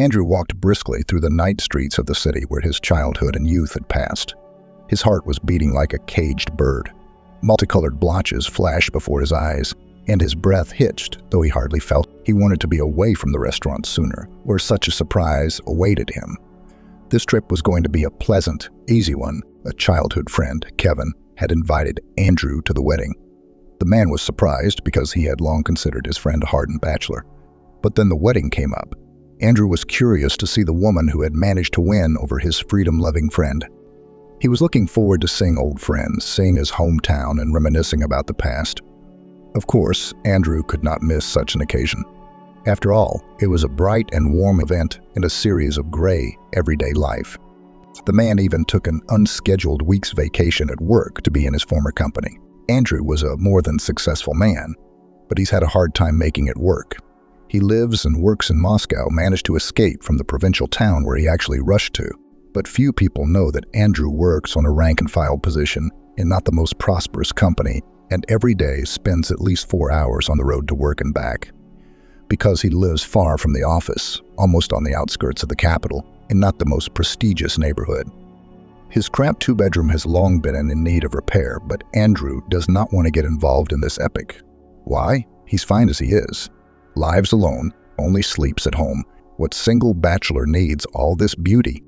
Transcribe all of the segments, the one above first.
Andrew walked briskly through the night streets of the city where his childhood and youth had passed. His heart was beating like a caged bird. Multicolored blotches flashed before his eyes, and his breath hitched, though he hardly felt. He wanted to be away from the restaurant sooner, where such a surprise awaited him. This trip was going to be a pleasant, easy one. A childhood friend, Kevin, had invited Andrew to the wedding. The man was surprised because he had long considered his friend a hardened bachelor. But then the wedding came up. Andrew was curious to see the woman who had managed to win over his freedom-loving friend. He was looking forward to seeing old friends, seeing his hometown, and reminiscing about the past. Of course, Andrew could not miss such an occasion. After all, it was a bright and warm event in a series of gray, everyday life. The man even took an unscheduled week's vacation at work to be in his former company. Andrew was a more than successful man, but he's had a hard time making it work. He lives and works in Moscow, managed to escape from the provincial town where he actually rushed to. But few people know that Andrew works on a rank-and-file position in not the most prosperous company, and every day spends at least 4 hours on the road to work and back. Because he lives far from the office, almost on the outskirts of the capital, in not the most prestigious neighborhood. His cramped two-bedroom has long been in need of repair, but Andrew does not want to get involved in this epic. Why? He's fine as he is. Lives alone, only sleeps at home. What single bachelor needs all this beauty?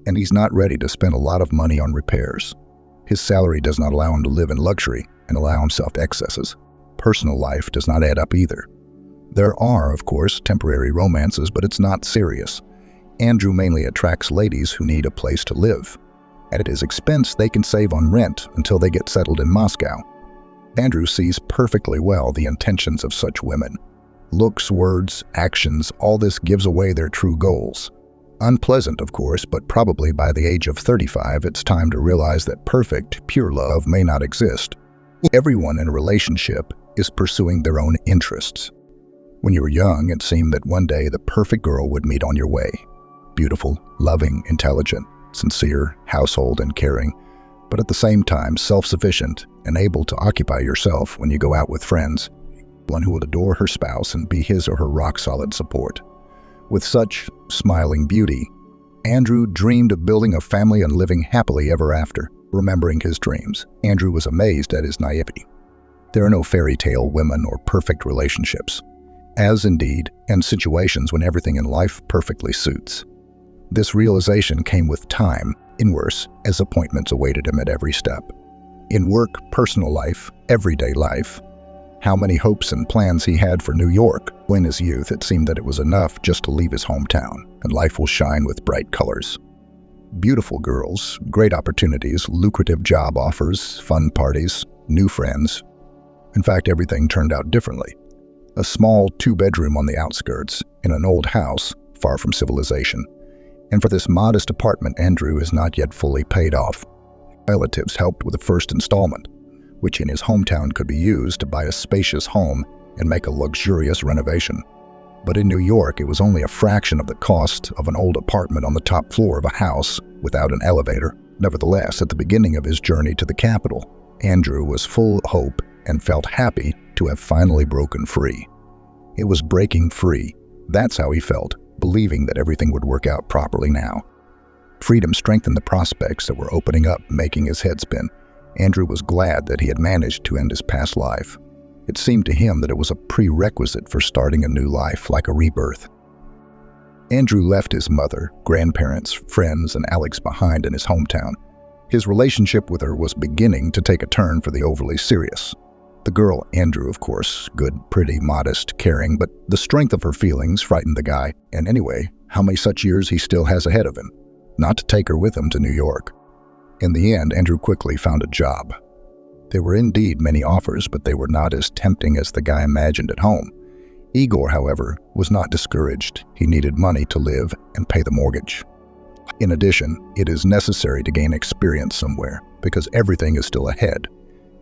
And he's not ready to spend a lot of money on repairs. His salary does not allow him to live in luxury and allow himself to excesses. Personal life does not add up either. There are, of course, temporary romances, but it's not serious. Andrew mainly attracts ladies who need a place to live. At his expense, they can save on rent until they get settled in Moscow. Andrew sees perfectly well the intentions of such women. Looks, words, actions, all this gives away their true goals. Unpleasant, of course, but probably by the age of 35, it's time to realize that perfect, pure love may not exist. Everyone in a relationship is pursuing their own interests. When you were young, it seemed that one day the perfect girl would meet on your way. Beautiful, loving, intelligent, sincere, household and caring, but at the same time self-sufficient and able to occupy yourself when you go out with friends. One who will adore her spouse and be his or her rock-solid support. With such smiling beauty, Andrew dreamed of building a family and living happily ever after. Remembering his dreams, Andrew was amazed at his naivety. There are no fairy tale women or perfect relationships, as indeed in situations when everything in life perfectly suits. This realization came with time, in worse, as appointments awaited him at every step. In work, personal life, everyday life. How many hopes and plans he had for New York. In his youth, it seemed that it was enough just to leave his hometown, and life will shine with bright colors. Beautiful girls, great opportunities, lucrative job offers, fun parties, new friends. In fact, everything turned out differently. A small two-bedroom on the outskirts, in an old house, far from civilization. And for this modest apartment, Andrew is not yet fully paid off. Relatives helped with the first installment, which in his hometown could be used to buy a spacious home and make a luxurious renovation. But in New York, it was only a fraction of the cost of an old apartment on the top floor of a house without an elevator. Nevertheless, at the beginning of his journey to the capital, Andrew was full of hope and felt happy to have finally broken free. It was breaking free. That's how he felt, believing that everything would work out properly now. Freedom strengthened the prospects that were opening up, making his head spin. Andrew was glad that he had managed to end his past life. It seemed to him that it was a prerequisite for starting a new life, like a rebirth. Andrew left his mother, grandparents, friends, and Alex behind in his hometown. His relationship with her was beginning to take a turn for the overly serious. The girl, Andrew, of course, good, pretty, modest, caring, but the strength of her feelings frightened the guy. And anyway, how many such years he still has ahead of him? Not to take her with him to New York. In the end, Andrew quickly found a job. There were indeed many offers, but they were not as tempting as the guy imagined at home. Igor, however, was not discouraged. He needed money to live and pay the mortgage. In addition, it is necessary to gain experience somewhere, because everything is still ahead,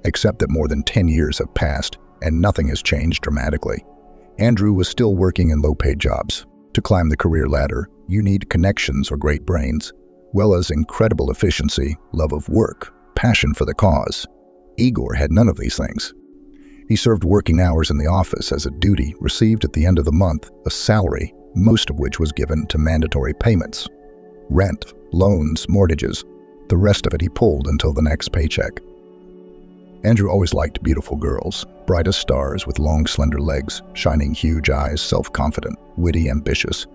except that more than 10 years have passed and nothing has changed dramatically. Andrew was still working in low-paid jobs. To climb the career ladder, you need connections or great brains, well as incredible efficiency, love of work, passion for the cause. Igor had none of these things. He served working hours in the office as a duty, received at the end of the month a salary, most of which was given to mandatory payments. Rent, loans, mortgages. The rest of it he pulled until the next paycheck. Andrew always liked beautiful girls, bright as stars with long, slender legs, shining huge eyes, self-confident, witty, ambitious.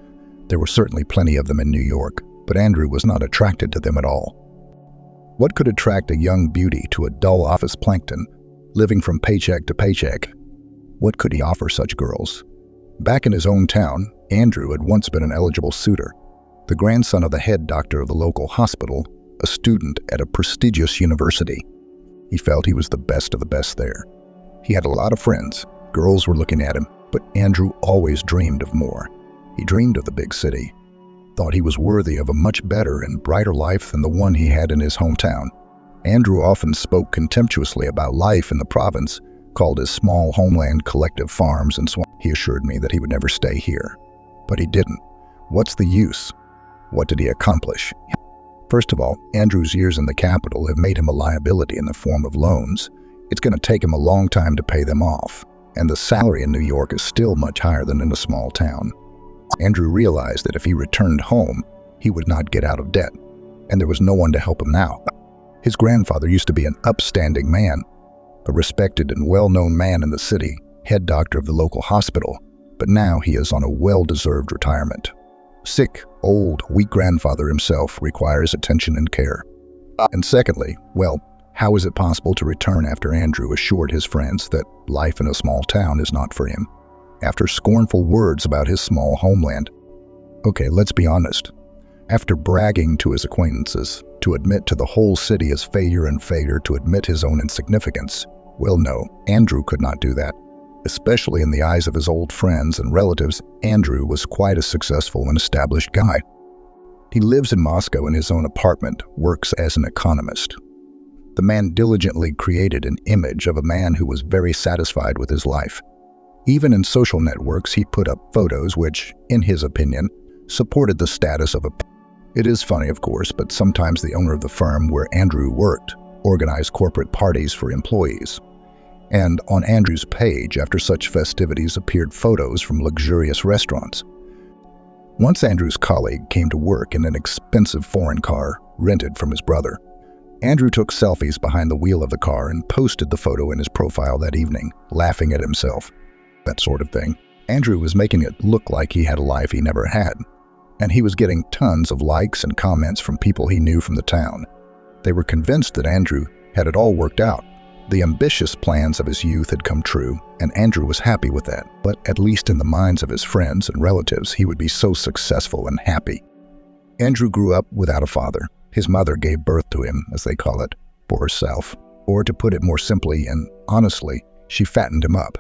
There were certainly plenty of them in New York, but Andrew was not attracted to them at all. What could attract a young beauty to a dull office plankton, living from paycheck to paycheck? What could he offer such girls? Back in his own town, Andrew had once been an eligible suitor, the grandson of the head doctor of the local hospital, a student at a prestigious university. He felt he was the best of the best there. He had a lot of friends. Girls were looking at him, but Andrew always dreamed of more. He dreamed of the big city, thought he was worthy of a much better and brighter life than the one he had in his hometown. Andrew often spoke contemptuously about life in the province, called his small homeland collective farms and swamps. He assured me that he would never stay here. But he didn't. What's the use? What did he accomplish? First of all, Andrew's years in the capital have made him a liability in the form of loans. It's going to take him a long time to pay them off, and the salary in New York is still much higher than in a small town. Andrew realized that if he returned home, he would not get out of debt, and there was no one to help him now. His grandfather used to be an upstanding man, a respected and well-known man in the city, head doctor of the local hospital, but now he is on a well-deserved retirement. Sick, old, weak grandfather himself requires attention and care. And secondly, well, how is it possible to return after Andrew assured his friends that life in a small town is not for him? After scornful words about his small homeland. Okay, let's be honest. After bragging to his acquaintances, to admit to the whole city his failure and failure to admit his own insignificance, well, no, Andrew could not do that. Especially in the eyes of his old friends and relatives, Andrew was quite a successful and established guy. He lives in Moscow in his own apartment, works as an economist. The man diligently created an image of a man who was very satisfied with his life. Even in social networks, he put up photos which, in his opinion, supported the status of a... It is funny, of course, but sometimes the owner of the firm where Andrew worked organized corporate parties for employees. And on Andrew's page, after such festivities, appeared photos from luxurious restaurants. Once Andrew's colleague came to work in an expensive foreign car rented from his brother. Andrew took selfies behind the wheel of the car and posted the photo in his profile that evening, laughing at himself. That sort of thing. Andrew was making it look like he had a life he never had. And he was getting tons of likes and comments from people he knew from the town. They were convinced that Andrew had it all worked out. The ambitious plans of his youth had come true, and Andrew was happy with that. But at least in the minds of his friends and relatives, he would be so successful and happy. Andrew grew up without a father. His mother gave birth to him, as they call it, for herself. Or to put it more simply and honestly, she fattened him up.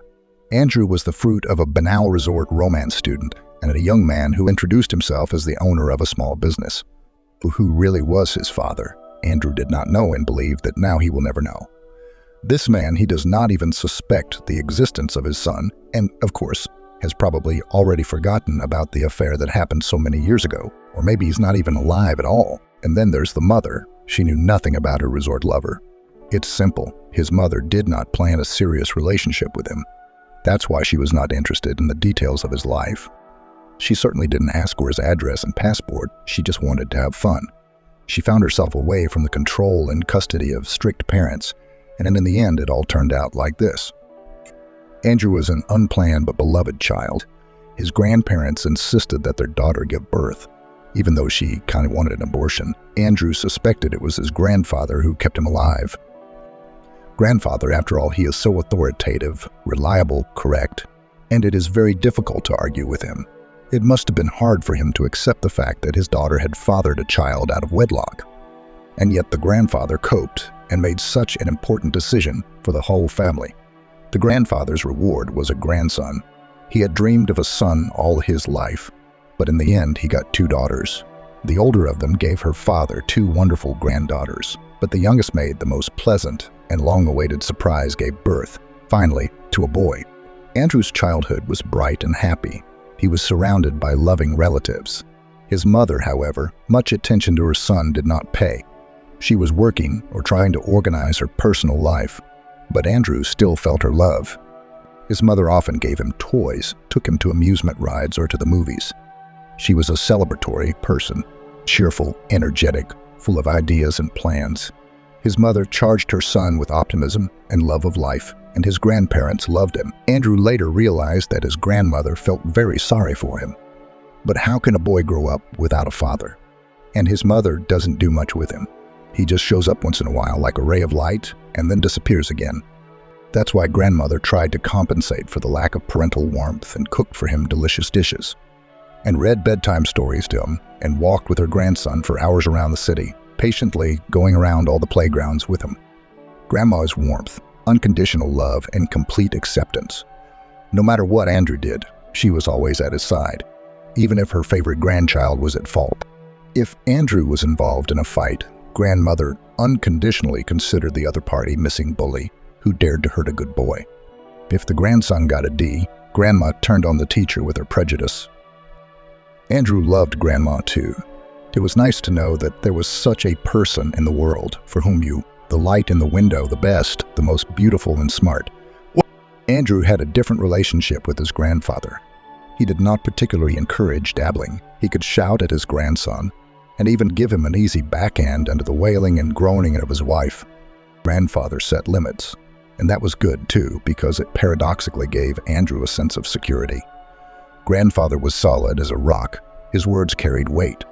Andrew was the fruit of a banal resort romance student and a young man who introduced himself as the owner of a small business. Who really was his father, Andrew did not know and believed that now he will never know. This man, he does not even suspect the existence of his son, and, of course, has probably already forgotten about the affair that happened so many years ago, or maybe he's not even alive at all. And then there's the mother. She knew nothing about her resort lover. It's simple. His mother did not plan a serious relationship with him. That's why she was not interested in the details of his life. She certainly didn't ask for his address and passport. She just wanted to have fun. She found herself away from the control and custody of strict parents, and in the end, it all turned out like this. Andrew was an unplanned but beloved child. His grandparents insisted that their daughter give birth. Even though she kind of wanted an abortion, Andrew suspected it was his grandfather who kept him alive. Grandfather, after all, he is so authoritative, reliable, correct, and it is very difficult to argue with him. It must have been hard for him to accept the fact that his daughter had fathered a child out of wedlock. And yet the grandfather coped and made such an important decision for the whole family. The grandfather's reward was a grandson. He had dreamed of a son all his life, but in the end he got 2 daughters. The older of them gave her father 2 wonderful granddaughters, but the youngest made the most pleasant and long-awaited surprise gave birth, finally, to a boy. Andrew's childhood was bright and happy. He was surrounded by loving relatives. His mother, however, much attention to her son did not pay. She was working or trying to organize her personal life, but Andrew still felt her love. His mother often gave him toys, took him to amusement rides or to the movies. She was a celebratory person, cheerful, energetic, full of ideas and plans. His mother charged her son with optimism and love of life, and his grandparents loved him. Andrew later realized that his grandmother felt very sorry for him. But how can a boy grow up without a father? And his mother doesn't do much with him. He just shows up once in a while like a ray of light and then disappears again. That's why grandmother tried to compensate for the lack of parental warmth and cooked for him delicious dishes, and read bedtime stories to him, and walked with her grandson for hours around the city, patiently going around all the playgrounds with him. Grandma's warmth, unconditional love, and complete acceptance. No matter what Andrew did, she was always at his side, even if her favorite grandchild was at fault. If Andrew was involved in a fight, grandmother unconditionally considered the other party missing bully who dared to hurt a good boy. If the grandson got a D, grandma turned on the teacher with her prejudice. Andrew loved grandma too. It was nice to know that there was such a person in the world for whom the light in the window, the best, the most beautiful and smart. Andrew had a different relationship with his grandfather. He did not particularly encourage dabbling. He could shout at his grandson and even give him an easy backhand under the wailing and groaning of his wife. Grandfather set limits, and that was good too, because it paradoxically gave Andrew a sense of security. Grandfather was solid as a rock. His words carried weight.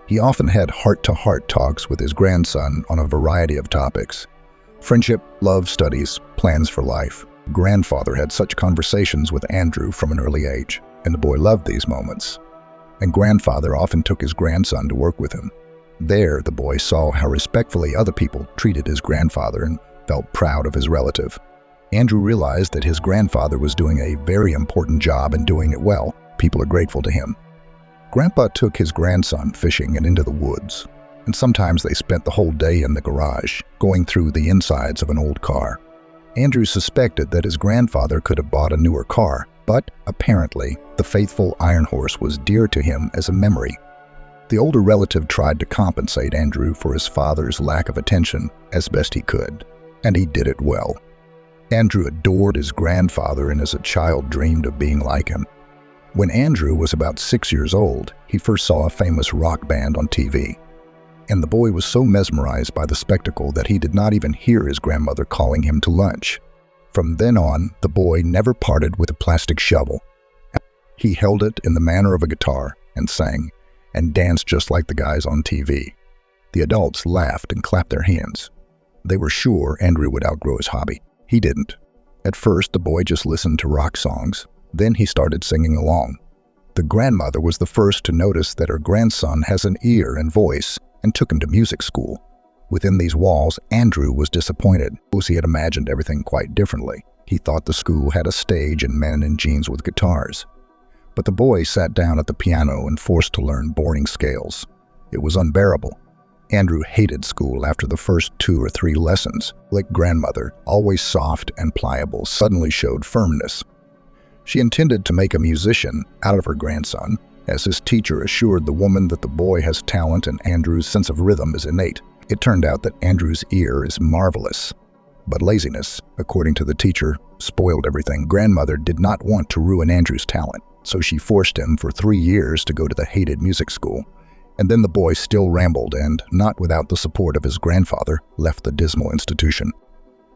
He often had heart-to-heart talks with his grandson on a variety of topics: friendship, love, studies, plans for life. Grandfather had such conversations with Andrew from an early age, and the boy loved these moments. And grandfather often took his grandson to work with him. There, the boy saw how respectfully other people treated his grandfather and felt proud of his relative. Andrew realized that his grandfather was doing a very important job and doing it well. People are grateful to him. Grandpa took his grandson fishing and into the woods, and sometimes they spent the whole day in the garage, going through the insides of an old car. Andrew suspected that his grandfather could have bought a newer car, but apparently the faithful iron horse was dear to him as a memory. The older relative tried to compensate Andrew for his father's lack of attention as best he could, and he did it well. Andrew adored his grandfather and as a child dreamed of being like him. When Andrew was about 6 years old, he first saw a famous rock band on TV, and the boy was so mesmerized by the spectacle that he did not even hear his grandmother calling him to lunch. From then on, the boy never parted with a plastic shovel. He held it in the manner of a guitar and sang, and danced just like the guys on TV. The adults laughed and clapped their hands. They were sure Andrew would outgrow his hobby. He didn't. At first, the boy just listened to rock songs. Then he started singing along. The grandmother was the first to notice that her grandson has an ear and voice and took him to music school. Within these walls, Andrew was disappointed, because he had imagined everything quite differently. He thought the school had a stage and men in jeans with guitars. But the boy sat down at the piano and forced to learn boring scales. It was unbearable. Andrew hated school after the first 2 or 3 lessons. Like grandmother, always soft and pliable, suddenly showed firmness. She intended to make a musician out of her grandson, as his teacher assured the woman that the boy has talent and Andrew's sense of rhythm is innate. It turned out that Andrew's ear is marvelous. But laziness, according to the teacher, spoiled everything. Grandmother did not want to ruin Andrew's talent, so she forced him for 3 years to go to the hated music school. And then the boy still rambled and, not without the support of his grandfather, left the dismal institution.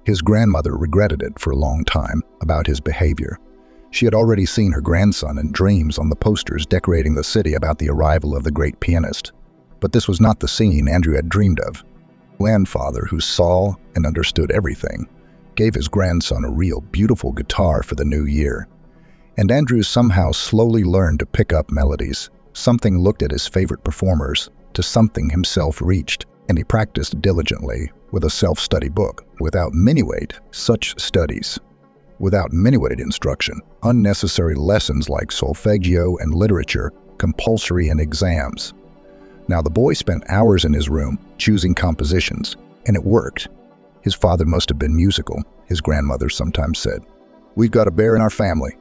His grandmother regretted it for a long time about his behavior. She had already seen her grandson in dreams on the posters decorating the city about the arrival of the great pianist. But this was not the scene Andrew had dreamed of. Grandfather, who saw and understood everything, gave his grandson a real beautiful guitar for the new year. And Andrew somehow slowly learned to pick up melodies. Something looked at his favorite performers, to something himself reached, and he practiced diligently with a self-study book. Without many-weight, such studies. Without many-weight instruction, unnecessary lessons like solfeggio and literature, compulsory in exams. Now the boy spent hours in his room choosing compositions, and it worked. His father must have been musical, his grandmother sometimes said. "We've got a bear in our family.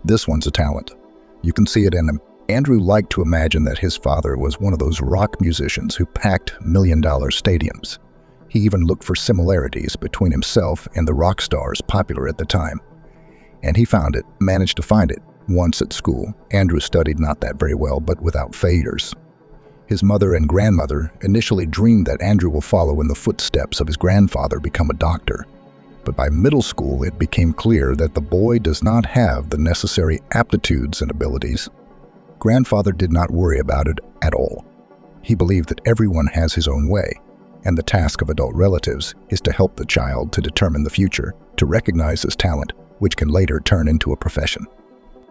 This one's a talent. You can see it in him." Andrew liked to imagine that his father was one of those rock musicians who packed million-dollar stadiums. He even looked for similarities between himself and the rock stars popular at the time. and he managed to find it. Once at school, Andrew studied not that very well, but without failures. His mother and grandmother initially dreamed that Andrew will follow in the footsteps of his grandfather, become a doctor. But by middle school, it became clear that the boy does not have the necessary aptitudes and abilities. Grandfather did not worry about it at all. He believed that everyone has his own way, and the task of adult relatives is to help the child to determine the future, to recognize his talent, which can later turn into a profession.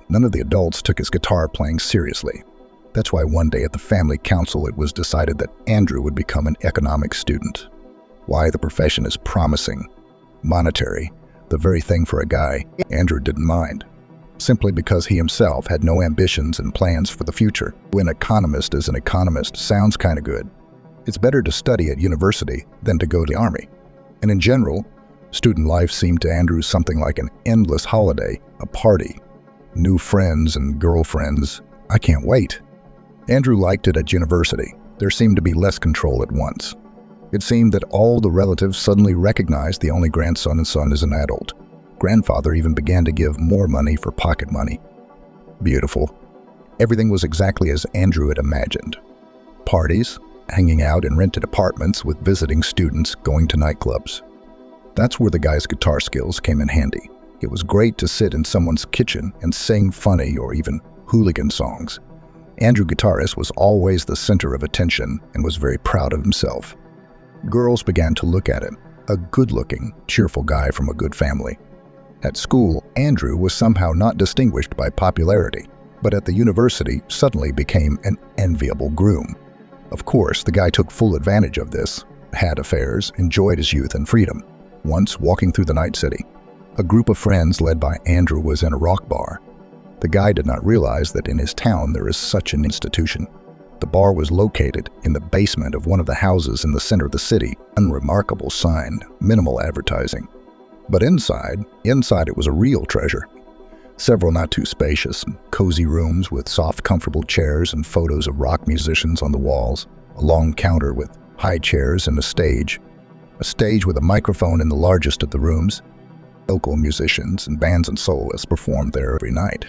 None of the adults took his guitar playing seriously. That's why one day at the family council it was decided that Andrew would become an economics student. Why? The profession is promising, monetary, the very thing for a guy. Andrew didn't mind, simply because he himself had no ambitions and plans for the future. An economist is an economist sounds kind of good. It's better to study at university than to go to the army. And in general, student life seemed to Andrew something like an endless holiday, a party, new friends and girlfriends. I can't wait. Andrew liked it at university. There seemed to be less control at once. It seemed that all the relatives suddenly recognized the only grandson and son as an adult. Grandfather even began to give more money for pocket money. Beautiful. Everything was exactly as Andrew had imagined. Parties, hanging out in rented apartments with visiting students, going to nightclubs. That's where the guy's guitar skills came in handy. It was great to sit in someone's kitchen and sing funny or even hooligan songs. Andrew, guitarist, was always the center of attention and was very proud of himself. Girls began to look at him, a good-looking, cheerful guy from a good family. At school, Andrew was somehow not distinguished by popularity, but at the university suddenly became an enviable groom. Of course, the guy took full advantage of this, had affairs, enjoyed his youth and freedom. Once, walking through the night city, a group of friends led by Andrew was in a rock bar. The guy did not realize that in his town there is such an institution. The bar was located in the basement of one of the houses in the center of the city. Unremarkable sign, minimal advertising. But inside it was a real treasure. Several not too spacious, cozy rooms with soft, comfortable chairs and photos of rock musicians on the walls, a long counter with high chairs and a stage with a microphone in the largest of the rooms. Local musicians and bands and soloists performed there every night.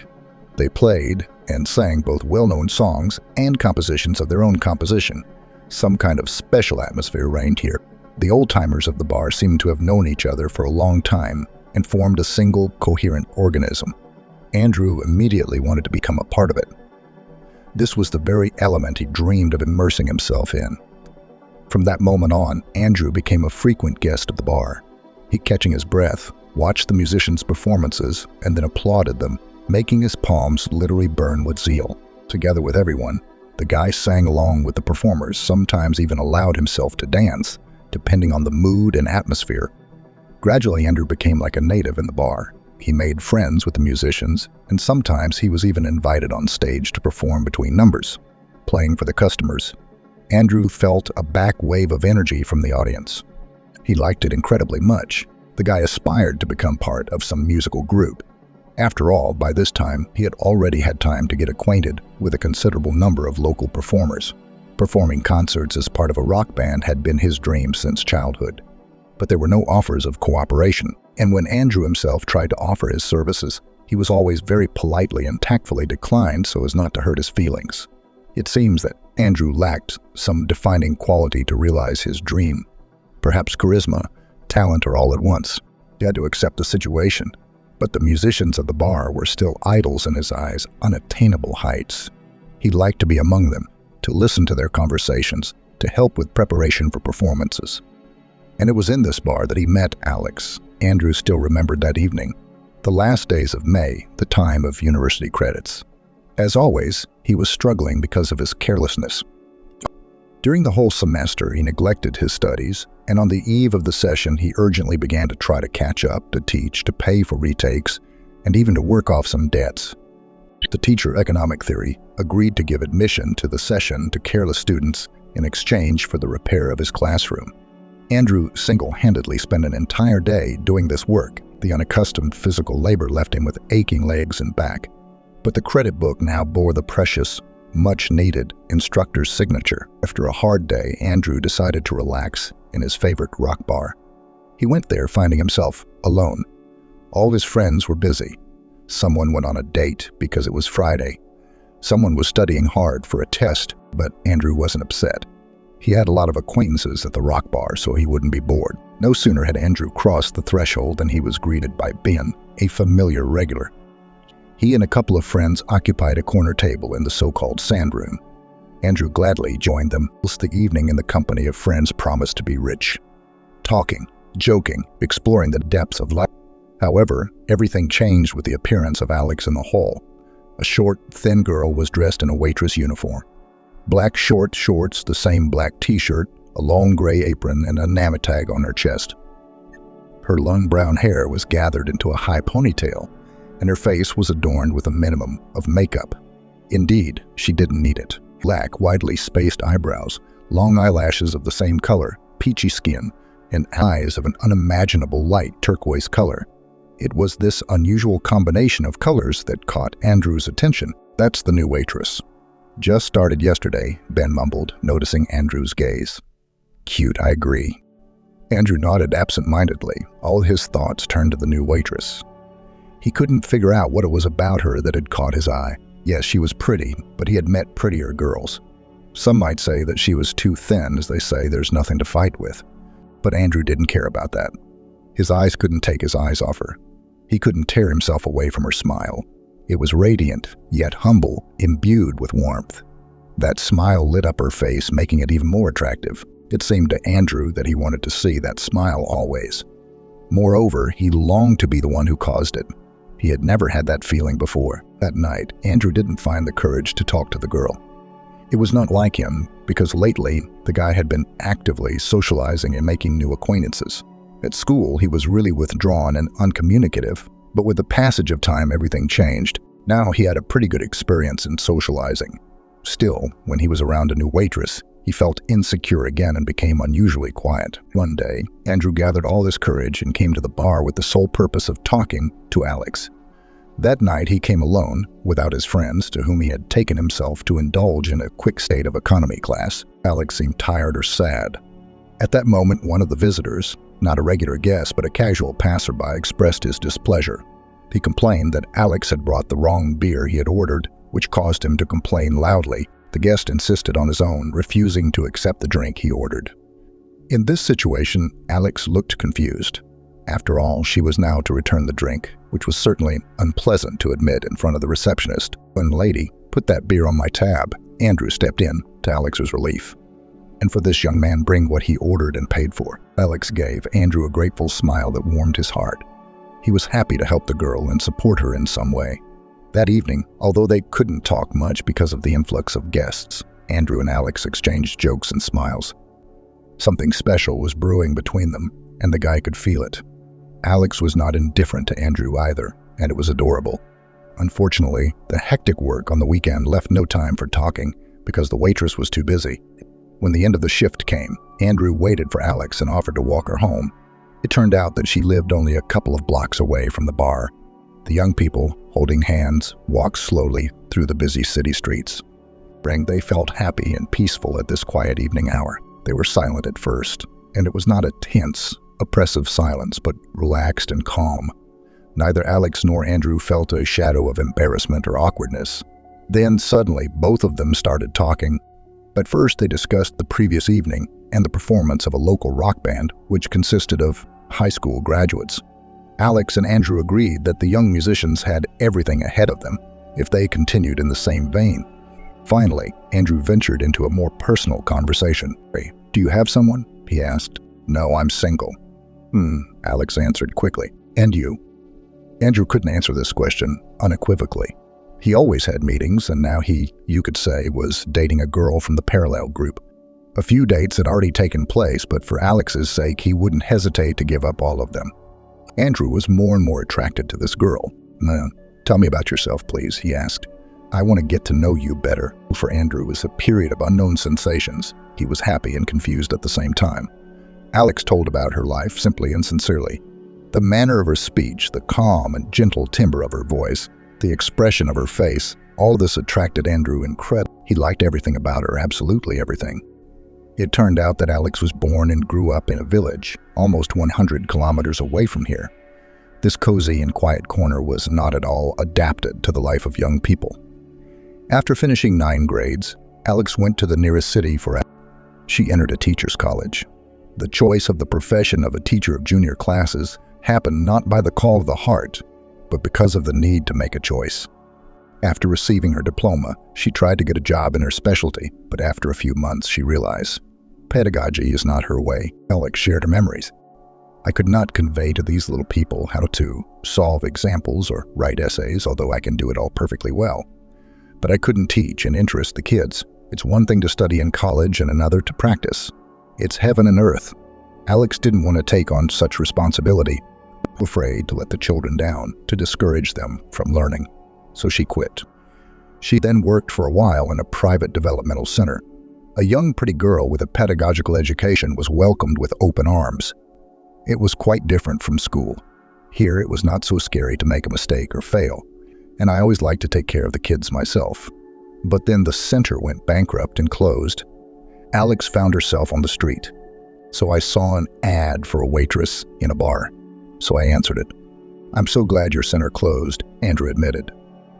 They played and sang both well-known songs and compositions of their own composition. Some kind of special atmosphere reigned here. The old-timers of the bar seemed to have known each other for a long time and formed a single, coherent organism. Andrew immediately wanted to become a part of it. This was the very element he dreamed of immersing himself in. From that moment on, Andrew became a frequent guest of the bar. He, catching his breath, watched the musicians' performances and then applauded them, making his palms literally burn with zeal. Together with everyone, the guy sang along with the performers, sometimes even allowed himself to dance, depending on the mood and atmosphere. Gradually, Andrew became like a native in the bar. He made friends with the musicians, and sometimes he was even invited on stage to perform between numbers, playing for the customers. Andrew felt a back wave of energy from the audience. He liked it incredibly much. The guy aspired to become part of some musical group. After all, by this time, he had already had time to get acquainted with a considerable number of local performers. Performing concerts as part of a rock band had been his dream since childhood. But there were no offers of cooperation, and when Andrew himself tried to offer his services, he was always very politely and tactfully declined so as not to hurt his feelings. It seems that Andrew lacked some defining quality to realize his dream. Perhaps charisma, talent, or all at once. He had to accept the situation. But the musicians of the bar were still idols in his eyes, unattainable heights. He liked to be among them, to listen to their conversations, to help with preparation for performances. And it was in this bar that he met Alex. Andrew still remembered that evening, the last days of May, the time of university credits. As always, he was struggling because of his carelessness. During the whole semester, he neglected his studies, and on the eve of the session, he urgently began to try to catch up, to teach, to pay for retakes, and even to work off some debts. The teacher of economic theory agreed to give admission to the session to careless students in exchange for the repair of his classroom. Andrew single-handedly spent an entire day doing this work. The unaccustomed physical labor left him with aching legs and back. But the credit book now bore the precious, much-needed instructor's signature. After a hard day, Andrew decided to relax in his favorite rock bar. He went there finding himself alone. All his friends were busy. Someone went on a date because it was Friday. Someone was studying hard for a test, but Andrew wasn't upset. He had a lot of acquaintances at the rock bar, so he wouldn't be bored. No sooner had Andrew crossed the threshold than he was greeted by Ben, a familiar regular. He and a couple of friends occupied a corner table in the so-called sand room. Andrew gladly joined them, whilst the evening in the company of friends promised to be rich. Talking, joking, exploring the depths of life. However, everything changed with the appearance of Alex in the hall. A short, thin girl was dressed in a waitress uniform. Black short shorts, the same black t-shirt, a long gray apron, and a name tag on her chest. Her long brown hair was gathered into a high ponytail, and her face was adorned with a minimum of makeup. Indeed, she didn't need it. Black, widely spaced eyebrows, long eyelashes of the same color, peachy skin, and eyes of an unimaginable light turquoise color. It was this unusual combination of colors that caught Andrew's attention. "That's the new waitress. Just started yesterday," Ben mumbled, noticing Andrew's gaze. "Cute, I agree." Andrew nodded absent-mindedly. All his thoughts turned to the new waitress. He couldn't figure out what it was about her that had caught his eye. Yes, she was pretty, but he had met prettier girls. Some might say that she was too thin, as they say there's nothing to fight with. But Andrew didn't care about that. His eyes couldn't take his eyes off her. He couldn't tear himself away from her smile. It was radiant, yet humble, imbued with warmth. That smile lit up her face, making it even more attractive. It seemed to Andrew that he wanted to see that smile always. Moreover, he longed to be the one who caused it. He had never had that feeling before. That night, Andrew didn't find the courage to talk to the girl. It was not like him, because lately, the guy had been actively socializing and making new acquaintances. At school, he was really withdrawn and uncommunicative, but with the passage of time, everything changed. Now he had a pretty good experience in socializing. Still, when he was around a new waitress, he felt insecure again and became unusually quiet. One day, Andrew gathered all his courage and came to the bar with the sole purpose of talking to Alex. That night, he came alone, without his friends, to whom he had taken himself to indulge in a quick state of economy class. Alex seemed tired or sad. At that moment, one of the visitors, not a regular guest but a casual passerby, expressed his displeasure. He complained that Alex had brought the wrong beer he had ordered, which caused him to complain loudly. The guest insisted on his own, refusing to accept the drink he ordered. In this situation, Alex looked confused. After all, she was now to return the drink, which was certainly unpleasant to admit in front of the receptionist. When "Lady, put that beer on my tab," Andrew stepped in, to Alex's relief. "And for this young man, bring what he ordered and paid for." Alex gave Andrew a grateful smile that warmed his heart. He was happy to help the girl and support her in some way. That evening, although they couldn't talk much because of the influx of guests, Andrew and Alex exchanged jokes and smiles. Something special was brewing between them, and the guy could feel it. Alex was not indifferent to Andrew either, and it was adorable. Unfortunately, the hectic work on the weekend left no time for talking because the waitress was too busy. When the end of the shift came, Andrew waited for Alex and offered to walk her home. It turned out that she lived only a couple of blocks away from the bar. The young people, holding hands, walked slowly through the busy city streets. They felt happy and peaceful at this quiet evening hour. They were silent at first, and it was not a tense, oppressive silence, but relaxed and calm. Neither Alex nor Andrew felt a shadow of embarrassment or awkwardness. Then suddenly, both of them started talking. At first, they discussed the previous evening and the performance of a local rock band, which consisted of high school graduates. Alex and Andrew agreed that the young musicians had everything ahead of them if they continued in the same vein. Finally, Andrew ventured into a more personal conversation. "Hey, do you have someone?" he asked. "No, I'm single." Alex answered quickly. "And you?" Andrew couldn't answer this question unequivocally. He always had meetings, and now he, you could say, was dating a girl from the parallel group. A few dates had already taken place, but for Alex's sake, he wouldn't hesitate to give up all of them. Andrew was more and more attracted to this girl. "Tell me about yourself, please," he asked. "I want to get to know you better." For Andrew, it was a period of unknown sensations. He was happy and confused at the same time. Alex told about her life simply and sincerely. The manner of her speech, the calm and gentle timbre of her voice, the expression of her face, all this attracted Andrew incredibly. He liked everything about her, absolutely everything. It turned out that Alex was born and grew up in a village, almost 100 kilometers away from here. This cozy and quiet corner was not at all adapted to the life of young people. After finishing 9 grades, Alex went to the nearest city for she entered a teacher's college. The choice of the profession of a teacher of junior classes happened not by the call of the heart, but because of the need to make a choice. After receiving her diploma, she tried to get a job in her specialty, but after a few months she realized pedagogy is not her way. Alex shared her memories. I could not convey to these little people how to solve examples or write essays, although I can do it all perfectly well. But I couldn't teach and interest the kids. It's one thing to study in college and another to practice. It's heaven and earth. Alex didn't want to take on such responsibility, afraid to let the children down, to discourage them from learning. So she quit. She then worked for a while in a private developmental center. A young, pretty girl with a pedagogical education was welcomed with open arms. It was quite different from school. Here, it was not so scary to make a mistake or fail, and I always liked to take care of the kids myself. But then the center went bankrupt and closed. Alex found herself on the street. So I saw an ad for a waitress in a bar. So I answered it. "I'm so glad your center closed," Andrew admitted.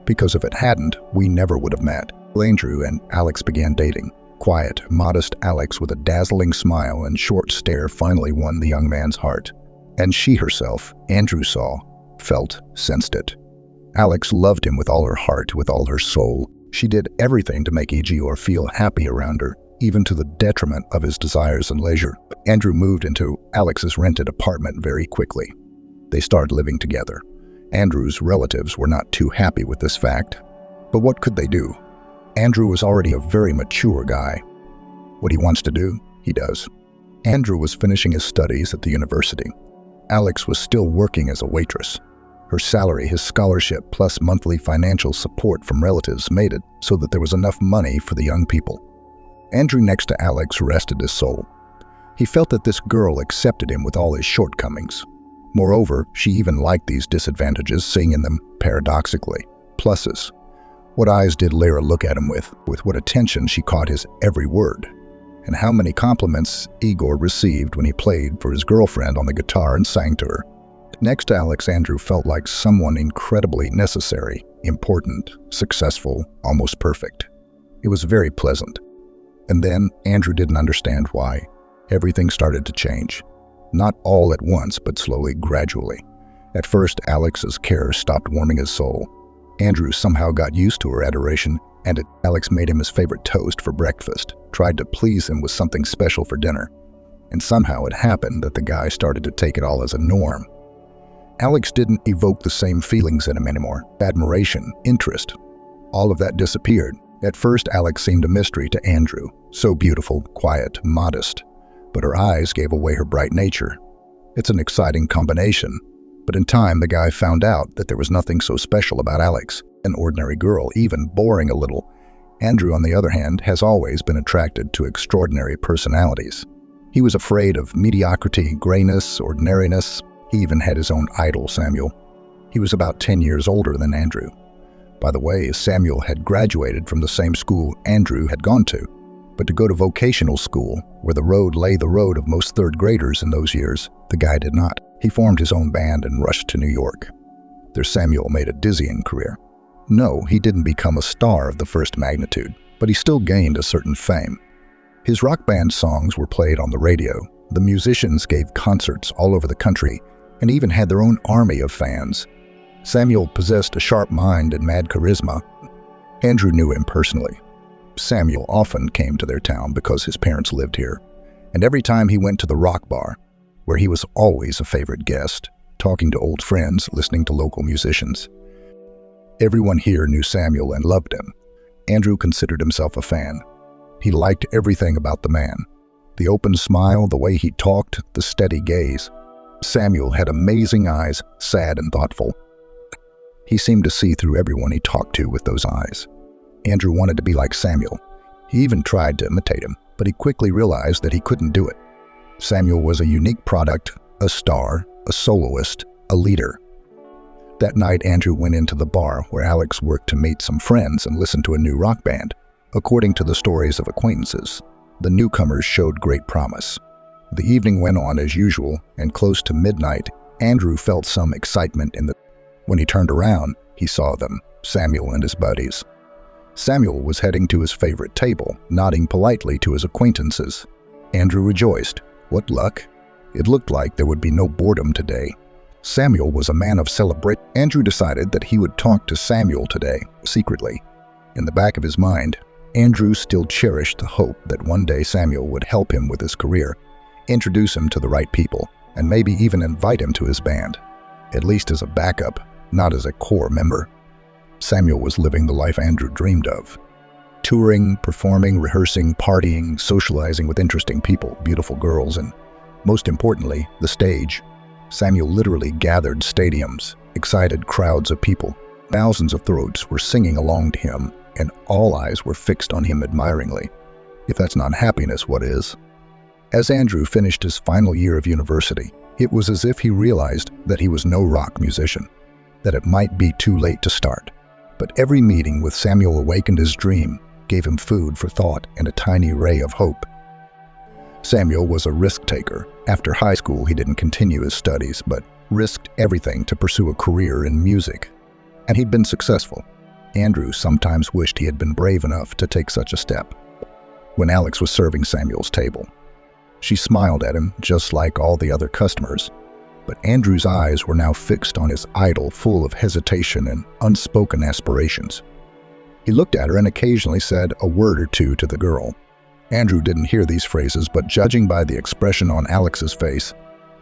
"Because if it hadn't, we never would have met." Andrew and Alex began dating. Quiet, modest Alex with a dazzling smile and short stare finally won the young man's heart. And she herself, Andrew saw, felt, sensed it. Alex loved him with all her heart, with all her soul. She did everything to make Egior feel happy around her, even to the detriment of his desires and leisure. Andrew moved into Alex's rented apartment very quickly. They started living together. Andrew's relatives were not too happy with this fact, but what could they do? Andrew was already a very mature guy. What he wants to do, he does. Andrew was finishing his studies at the university. Alex was still working as a waitress. Her salary, his scholarship, plus monthly financial support from relatives made it so that there was enough money for the young people. Andrew next to Alex rested his soul. He felt that this girl accepted him with all his shortcomings. Moreover, she even liked these disadvantages, seeing in them, paradoxically, pluses. What eyes did Lyra look at him with what attention she caught his every word, and how many compliments Igor received when he played for his girlfriend on the guitar and sang to her. Next to Alex, Andrew felt like someone incredibly necessary, important, successful, almost perfect. It was very pleasant. And then Andrew didn't understand why. Everything started to change. Not all at once, but slowly, gradually. At first, Alex's care stopped warming his soul. Andrew somehow got used to her adoration, and Alex made him his favorite toast for breakfast, tried to please him with something special for dinner. And somehow it happened that the guy started to take it all as a norm. Alex didn't evoke the same feelings in him anymore. Admiration, interest, all of that disappeared. At first, Alex seemed a mystery to Andrew, so beautiful, quiet, modest. But her eyes gave away her bright nature. It's an exciting combination. But in time, the guy found out that there was nothing so special about Alex, an ordinary girl, even boring a little. Andrew, on the other hand, has always been attracted to extraordinary personalities. He was afraid of mediocrity, grayness, ordinariness. He even had his own idol, Samuel. He was about 10 years older than Andrew. By the way, Samuel had graduated from the same school Andrew had gone to. But to go to vocational school, where the road lay the road of most third graders in those years, the guy did not. He formed his own band and rushed to New York. There Samuel made a dizzying career. No, he didn't become a star of the first magnitude, but he still gained a certain fame. His rock band songs were played on the radio. The musicians gave concerts all over the country and even had their own army of fans. Samuel possessed a sharp mind and mad charisma. Andrew knew him personally. Samuel often came to their town because his parents lived here, and every time he went to the rock bar, where he was always a favorite guest, talking to old friends, listening to local musicians. Everyone here knew Samuel and loved him. Andrew considered himself a fan. He liked everything about the man. The open smile, the way he talked, the steady gaze. Samuel had amazing eyes, sad and thoughtful. He seemed to see through everyone he talked to with those eyes. Andrew wanted to be like Samuel. He even tried to imitate him, but he quickly realized that he couldn't do it. Samuel was a unique product, a star, a soloist, a leader. That night, Andrew went into the bar where Alex worked to meet some friends and listen to a new rock band. According to the stories of acquaintances, the newcomers showed great promise. The evening went on as usual, and close to midnight, Andrew felt some excitement in the... When he turned around, he saw them, Samuel and his buddies. Samuel was heading to his favorite table, nodding politely to his acquaintances. Andrew rejoiced. What luck! It looked like there would be no boredom today. Samuel was a man of celebration. Andrew decided that he would talk to Samuel today, secretly. In the back of his mind, Andrew still cherished the hope that one day Samuel would help him with his career, introduce him to the right people, and maybe even invite him to his band, at least as a backup, not as a core member. Samuel was living the life Andrew dreamed of. Touring, performing, rehearsing, partying, socializing with interesting people, beautiful girls, and, most importantly, the stage. Samuel literally gathered stadiums, excited crowds of people. Thousands of throats were singing along to him, and all eyes were fixed on him admiringly. If that's not happiness, what is? As Andrew finished his final year of university, it was as if he realized that he was no rock musician, that it might be too late to start. But every meeting with Samuel awakened his dream, gave him food for thought and a tiny ray of hope. Samuel was a risk-taker. After high school, he didn't continue his studies, but risked everything to pursue a career in music. And he'd been successful. Andrew sometimes wished he had been brave enough to take such a step. When Alex was serving Samuel's table, she smiled at him just like all the other customers. But Andrew's eyes were now fixed on his idol, full of hesitation and unspoken aspirations. He looked at her and occasionally said a word or two to the girl. Andrew didn't hear these phrases, but judging by the expression on Alex's face,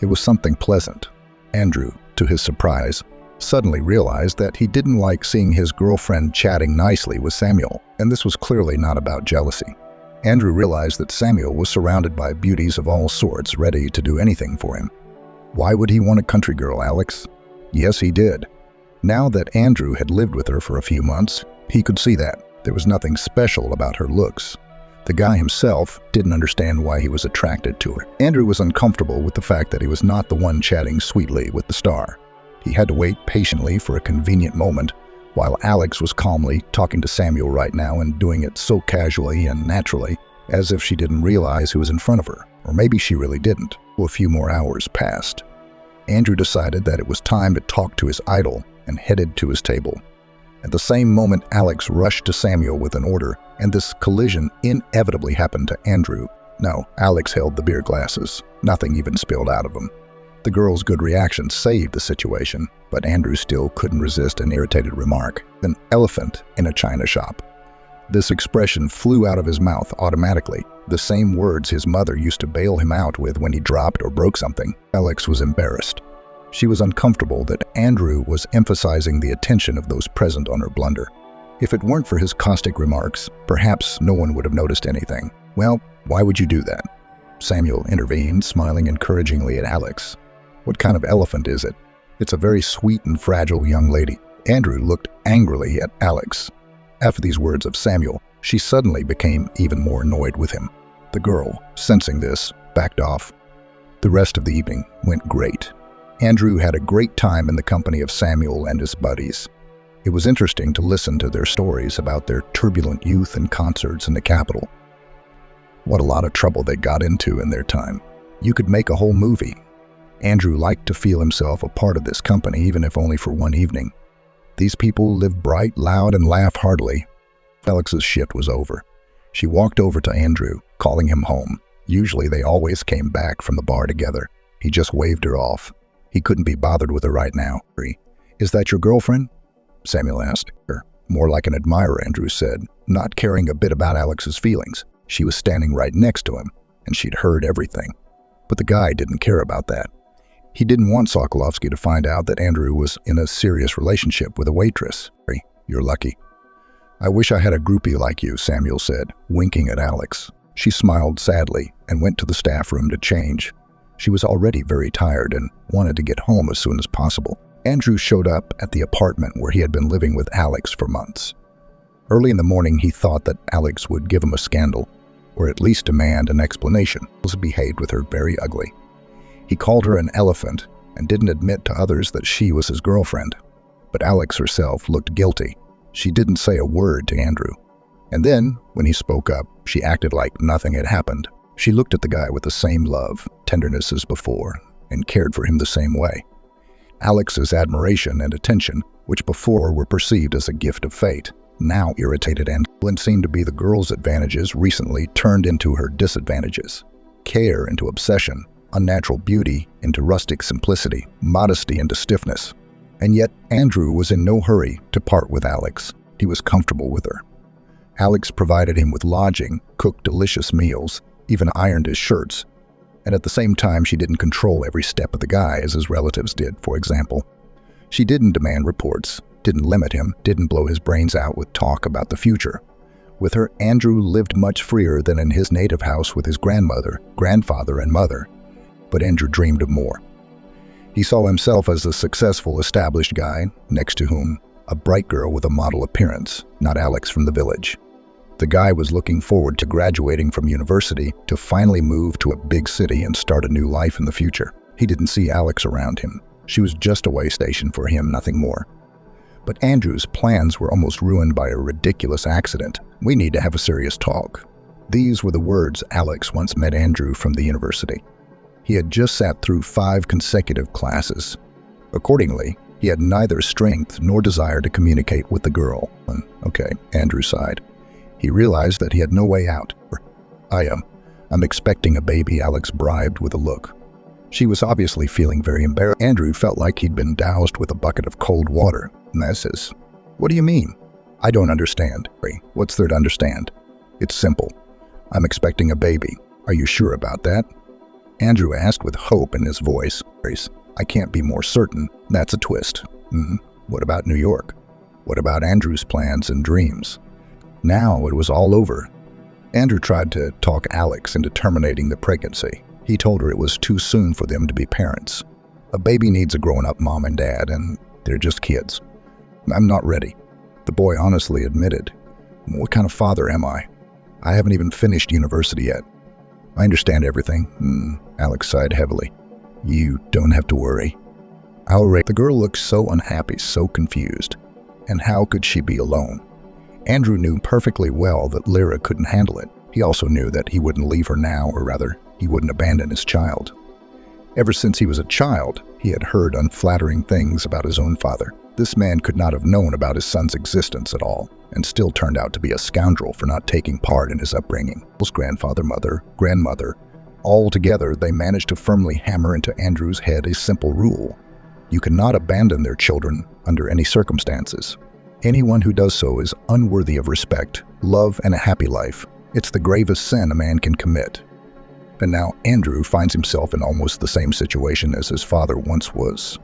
it was something pleasant. Andrew, to his surprise, suddenly realized that he didn't like seeing his girlfriend chatting nicely with Samuel, and this was clearly not about jealousy. Andrew realized that Samuel was surrounded by beauties of all sorts, ready to do anything for him. Why would he want a country girl, Alex? Yes, he did. Now that Andrew had lived with her for a few months, he could see that. There was nothing special about her looks. The guy himself didn't understand why he was attracted to her. Andrew was uncomfortable with the fact that he was not the one chatting sweetly with the star. He had to wait patiently for a convenient moment, while Alex was calmly talking to Samuel right now and doing it so casually and naturally, as if she didn't realize who was in front of her. Or maybe she really didn't. A few more hours passed. Andrew decided that it was time to talk to his idol and headed to his table. At the same moment, Alex rushed to Samuel with an order, and this collision inevitably happened to Andrew. No, Alex held the beer glasses. Nothing even spilled out of them. The girl's good reaction saved the situation, but Andrew still couldn't resist an irritated remark. An elephant in a china shop. This expression flew out of his mouth automatically, the same words his mother used to bail him out with when he dropped or broke something. Alex was embarrassed. She was uncomfortable that Andrew was emphasizing the attention of those present on her blunder. If it weren't for his caustic remarks, perhaps no one would have noticed anything. Well, why would you do that? Samuel intervened, smiling encouragingly at Alex. What kind of elephant is it? It's a very sweet and fragile young lady. Andrew looked angrily at Alex. After these words of Samuel, she suddenly became even more annoyed with him. The girl, sensing this, backed off. The rest of the evening went great. Andrew had a great time in the company of Samuel and his buddies. It was interesting to listen to their stories about their turbulent youth and concerts in the capital. What a lot of trouble they got into in their time. You could make a whole movie. Andrew liked to feel himself a part of this company, even if only for one evening. These people lived bright, loud, and laughed heartily. Alex's shift was over. She walked over to Andrew, calling him home. Usually they always came back from the bar together. He just waved her off. He couldn't be bothered with her right now. Is that your girlfriend? Samuel asked her. More like an admirer, Andrew said, not caring a bit about Alex's feelings. She was standing right next to him, and she'd heard everything. But the guy didn't care about that. He didn't want Sokolovsky to find out that Andrew was in a serious relationship with a waitress. You're lucky. I wish I had a groupie like you, Samuel said, winking at Alex. She smiled sadly and went to the staff room to change. She was already very tired and wanted to get home as soon as possible. Andrew showed up at the apartment where he had been living with Alex for months. Early in the morning, he thought that Alex would give him a scandal, or at least demand an explanation. He behaved with her very ugly. He called her an elephant and didn't admit to others that she was his girlfriend. But Alex herself looked guilty. She didn't say a word to Andrew. And then, when he spoke up, she acted like nothing had happened. She looked at the guy with the same love, tenderness as before, and cared for him the same way. Alex's admiration and attention, which before were perceived as a gift of fate, now irritated and seemed to be the girl's advantages recently turned into her disadvantages. Care into obsession, unnatural beauty into rustic simplicity, modesty into stiffness. And yet Andrew was in no hurry to part with Alex. He was comfortable with her. Alex provided him with lodging, cooked delicious meals, even ironed his shirts. And at the same time, she didn't control every step of the guy as his relatives did, for example. She didn't demand reports, didn't limit him, didn't blow his brains out with talk about the future. With her, Andrew lived much freer than in his native house with his grandmother, grandfather, and mother. But Andrew dreamed of more. He saw himself as a successful, established guy, next to whom a bright girl with a model appearance, not Alex from the village. The guy was looking forward to graduating from university to finally move to a big city and start a new life in the future. He didn't see Alex around him. She was just a way station for him, nothing more. But Andrew's plans were almost ruined by a ridiculous accident. "We need to have a serious talk." These were the words Alex once met Andrew from the university. He had just sat through 5 consecutive classes. Accordingly, he had neither strength nor desire to communicate with the girl. Okay, Andrew sighed. He realized that he had no way out. I'm expecting a baby, Alex bribed with a look. She was obviously feeling very embarrassed. Andrew felt like he'd been doused with a bucket of cold water. Messes. What do you mean? I don't understand. What's there to understand? It's simple. I'm expecting a baby. Are you sure about that? Andrew asked with hope in his voice. I can't be more certain. That's a twist. What about New York? What about Andrew's plans and dreams? Now it was all over. Andrew tried to talk Alex into terminating the pregnancy. He told her it was too soon for them to be parents. A baby needs a grown-up mom and dad, and they're just kids. I'm not ready. The boy honestly admitted. What kind of father am I? I haven't even finished university yet. I understand everything. Alex sighed heavily. You don't have to worry. The girl looked so unhappy, so confused. And how could she be alone? Andrew knew perfectly well that Lyra couldn't handle it. He also knew that he wouldn't leave her now, or rather, he wouldn't abandon his child. Ever since he was a child, he had heard unflattering things about his own father. This man could not have known about his son's existence at all, and still turned out to be a scoundrel for not taking part in his upbringing. His grandfather, mother, grandmother, all together they managed to firmly hammer into Andrew's head a simple rule. You cannot abandon their children under any circumstances. Anyone who does so is unworthy of respect, love, and a happy life. It's the gravest sin a man can commit. And now Andrew finds himself in almost the same situation as his father once was.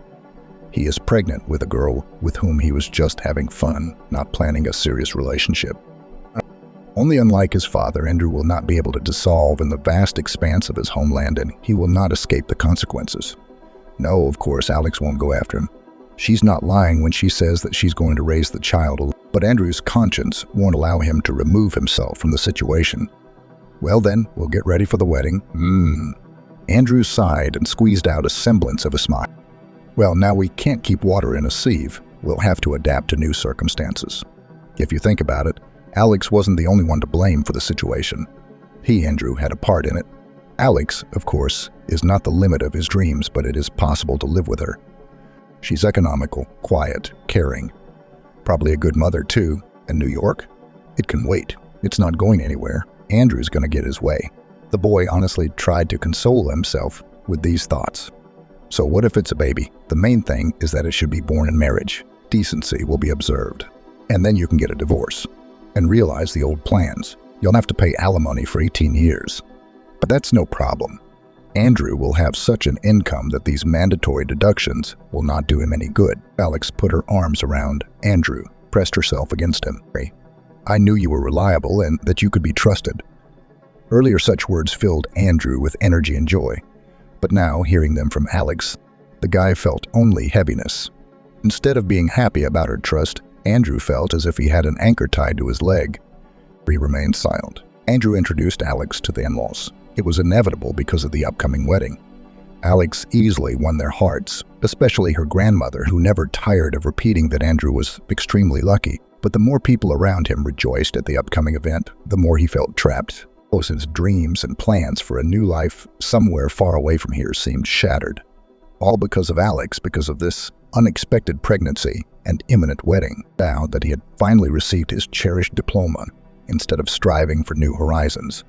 He is pregnant with a girl with whom he was just having fun, not planning a serious relationship. Only unlike his father, Andrew will not be able to dissolve in the vast expanse of his homeland, and he will not escape the consequences. No, of course, Alex won't go after him. She's not lying when she says that she's going to raise the child alone. But Andrew's conscience won't allow him to remove himself from the situation. Well then, we'll get ready for the wedding. Andrew sighed and squeezed out a semblance of a smile. Well, now we can't keep water in a sieve. We'll have to adapt to new circumstances. If you think about it, Alex wasn't the only one to blame for the situation. He, Andrew, had a part in it. Alex, of course, is not the limit of his dreams, but it is possible to live with her. She's economical, quiet, caring. Probably a good mother, too. And New York? It can wait. It's not going anywhere. Andrew's going to get his way. The boy honestly tried to console himself with these thoughts. So what if it's a baby? The main thing is that it should be born in marriage. Decency will be observed. And then you can get a divorce. And realize the old plans. You'll have to pay alimony for 18 years. But that's no problem. Andrew will have such an income that these mandatory deductions will not do him any good. Alex put her arms around Andrew, pressed herself against him. I knew you were reliable and that you could be trusted. Earlier such words filled Andrew with energy and joy. But now, hearing them from Alex, the guy felt only heaviness. Instead of being happy about her trust, Andrew felt as if he had an anchor tied to his leg. He remained silent. Andrew introduced Alex to the in-laws. It was inevitable because of the upcoming wedding. Alex easily won their hearts, especially her grandmother, who never tired of repeating that Andrew was extremely lucky. But the more people around him rejoiced at the upcoming event, the more he felt trapped. His dreams and plans for a new life somewhere far away from here seemed shattered. All because of Alex, because of this unexpected pregnancy and imminent wedding. Now that he had finally received his cherished diploma, instead of striving for new horizons,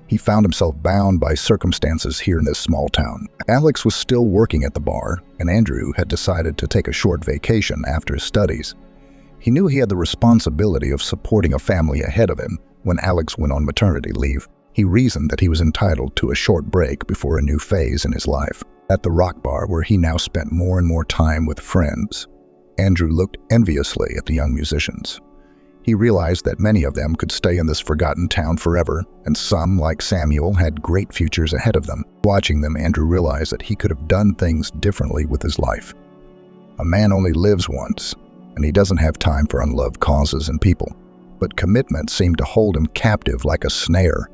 he found himself bound by circumstances here in this small town. Alex was still working at the bar, and Andrew had decided to take a short vacation after his studies. He knew he had the responsibility of supporting a family ahead of him when Alex went on maternity leave. He reasoned that he was entitled to a short break before a new phase in his life. At the rock bar, where he now spent more and more time with friends, Andrew looked enviously at the young musicians. He realized that many of them could stay in this forgotten town forever, and some, like Samuel, had great futures ahead of them. Watching them, Andrew realized that he could have done things differently with his life. A man only lives once, and he doesn't have time for unloved causes and people. But commitment seemed to hold him captive like a snare.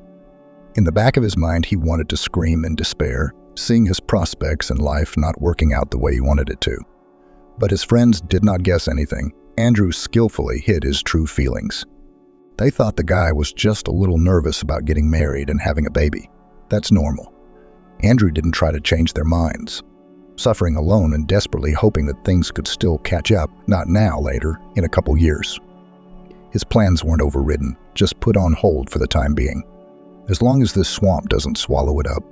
In the back of his mind, he wanted to scream in despair, seeing his prospects in life not working out the way he wanted it to. But his friends did not guess anything. Andrew skillfully hid his true feelings. They thought the guy was just a little nervous about getting married and having a baby. That's normal. Andrew didn't try to change their minds, suffering alone and desperately hoping that things could still catch up, not now, later, in a couple years. His plans weren't overridden, just put on hold for the time being. As long as this swamp doesn't swallow it up.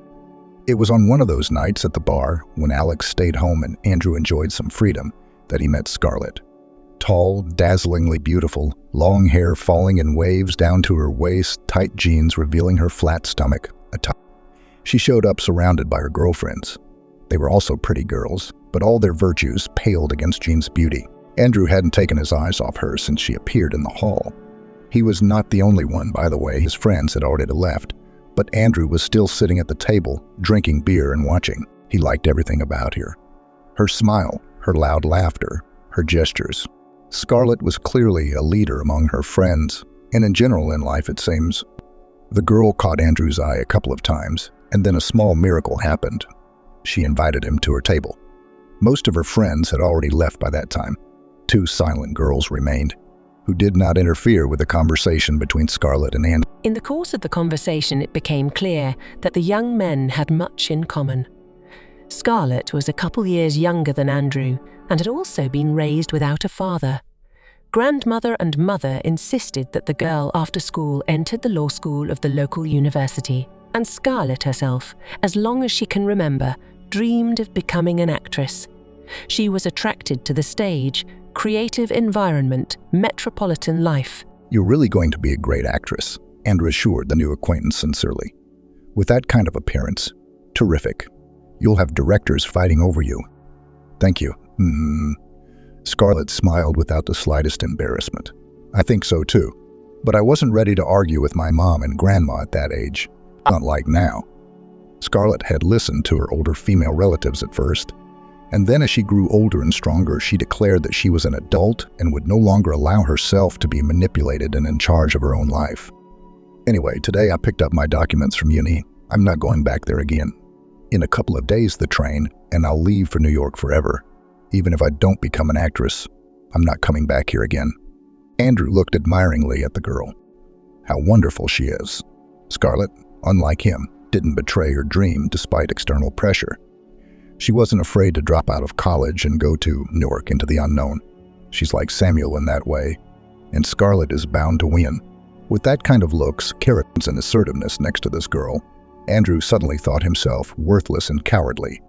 It was on one of those nights at the bar, when Alex stayed home and Andrew enjoyed some freedom, that he met Scarlett. Tall, dazzlingly beautiful, long hair falling in waves down to her waist, tight jeans revealing her flat stomach. She showed up surrounded by her girlfriends. They were also pretty girls, but all their virtues paled against Jean's beauty. Andrew hadn't taken his eyes off her since she appeared in the hall. He was not the only one, by the way. His friends had already left, but Andrew was still sitting at the table, drinking beer and watching. He liked everything about her. Her smile, her loud laughter, her gestures. Scarlett was clearly a leader among her friends, and in general in life, it seems. The girl caught Andrew's eye a couple of times, and then a small miracle happened. She invited him to her table. Most of her friends had already left by that time. 2 silent girls remained, who did not interfere with the conversation between Scarlett and Andrew. In the course of the conversation, it became clear that the young men had much in common. Scarlett was a couple years younger than Andrew and had also been raised without a father. Grandmother and mother insisted that the girl after school entered the law school of the local university, and Scarlett herself, as long as she can remember, dreamed of becoming an actress. She was attracted to the stage, creative environment, metropolitan life. "You're really going to be a great actress," Andrew assured the new acquaintance sincerely. "With that kind of appearance, terrific. You'll have directors fighting over you." "Thank you." Scarlett smiled without the slightest embarrassment. "I think so too. But I wasn't ready to argue with my mom and grandma at that age. Not like now." Scarlett had listened to her older female relatives at first, and then as she grew older and stronger, she declared that she was an adult and would no longer allow herself to be manipulated and in charge of her own life. "Anyway, today I picked up my documents from uni. I'm not going back there again. In a couple of days, the train, and I'll leave for New York forever. Even if I don't become an actress, I'm not coming back here again." Andrew looked admiringly at the girl. How wonderful she is. Scarlett, unlike him, didn't betray her dream despite external pressure. She wasn't afraid to drop out of college and go to Newark into the unknown. She's like Samuel in that way, and Scarlett is bound to win. With that kind of looks, character, and assertiveness next to this girl, Andrew suddenly thought himself worthless and cowardly.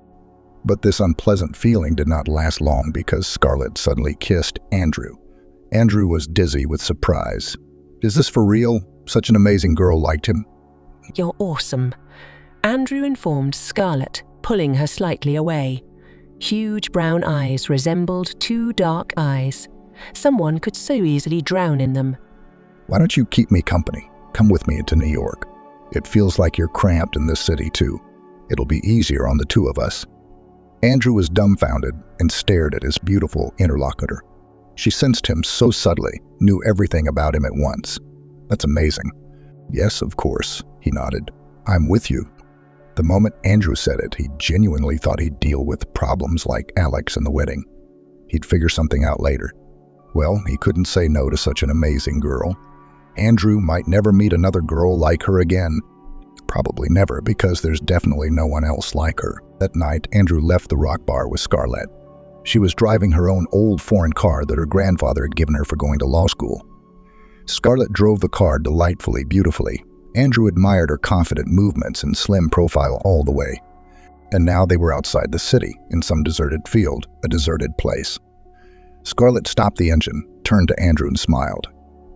But this unpleasant feeling did not last long because Scarlett suddenly kissed Andrew. Andrew was dizzy with surprise. Is this for real? Such an amazing girl liked him? "You're awesome," Andrew informed Scarlett, pulling her slightly away. Huge brown eyes resembled 2 dark eyes. Someone could so easily drown in them. "Why don't you keep me company? Come with me to New York. It feels like you're cramped in this city too. It'll be easier on the 2 of us." Andrew was dumbfounded and stared at his beautiful interlocutor. She sensed him so subtly, knew everything about him at once. "That's amazing." "Yes, of course," he nodded. "I'm with you." The moment Andrew said it, he genuinely thought he'd deal with problems like Alex and the wedding. He'd figure something out later. Well, he couldn't say no to such an amazing girl. Andrew might never meet another girl like her again. Probably never, because there's definitely no one else like her. That night, Andrew left the rock bar with Scarlett. She was driving her own old foreign car that her grandfather had given her for going to law school. Scarlett drove the car delightfully, beautifully. Andrew admired her confident movements and slim profile all the way. And now they were outside the city, in some deserted field, a deserted place. Scarlett stopped the engine, turned to Andrew and smiled.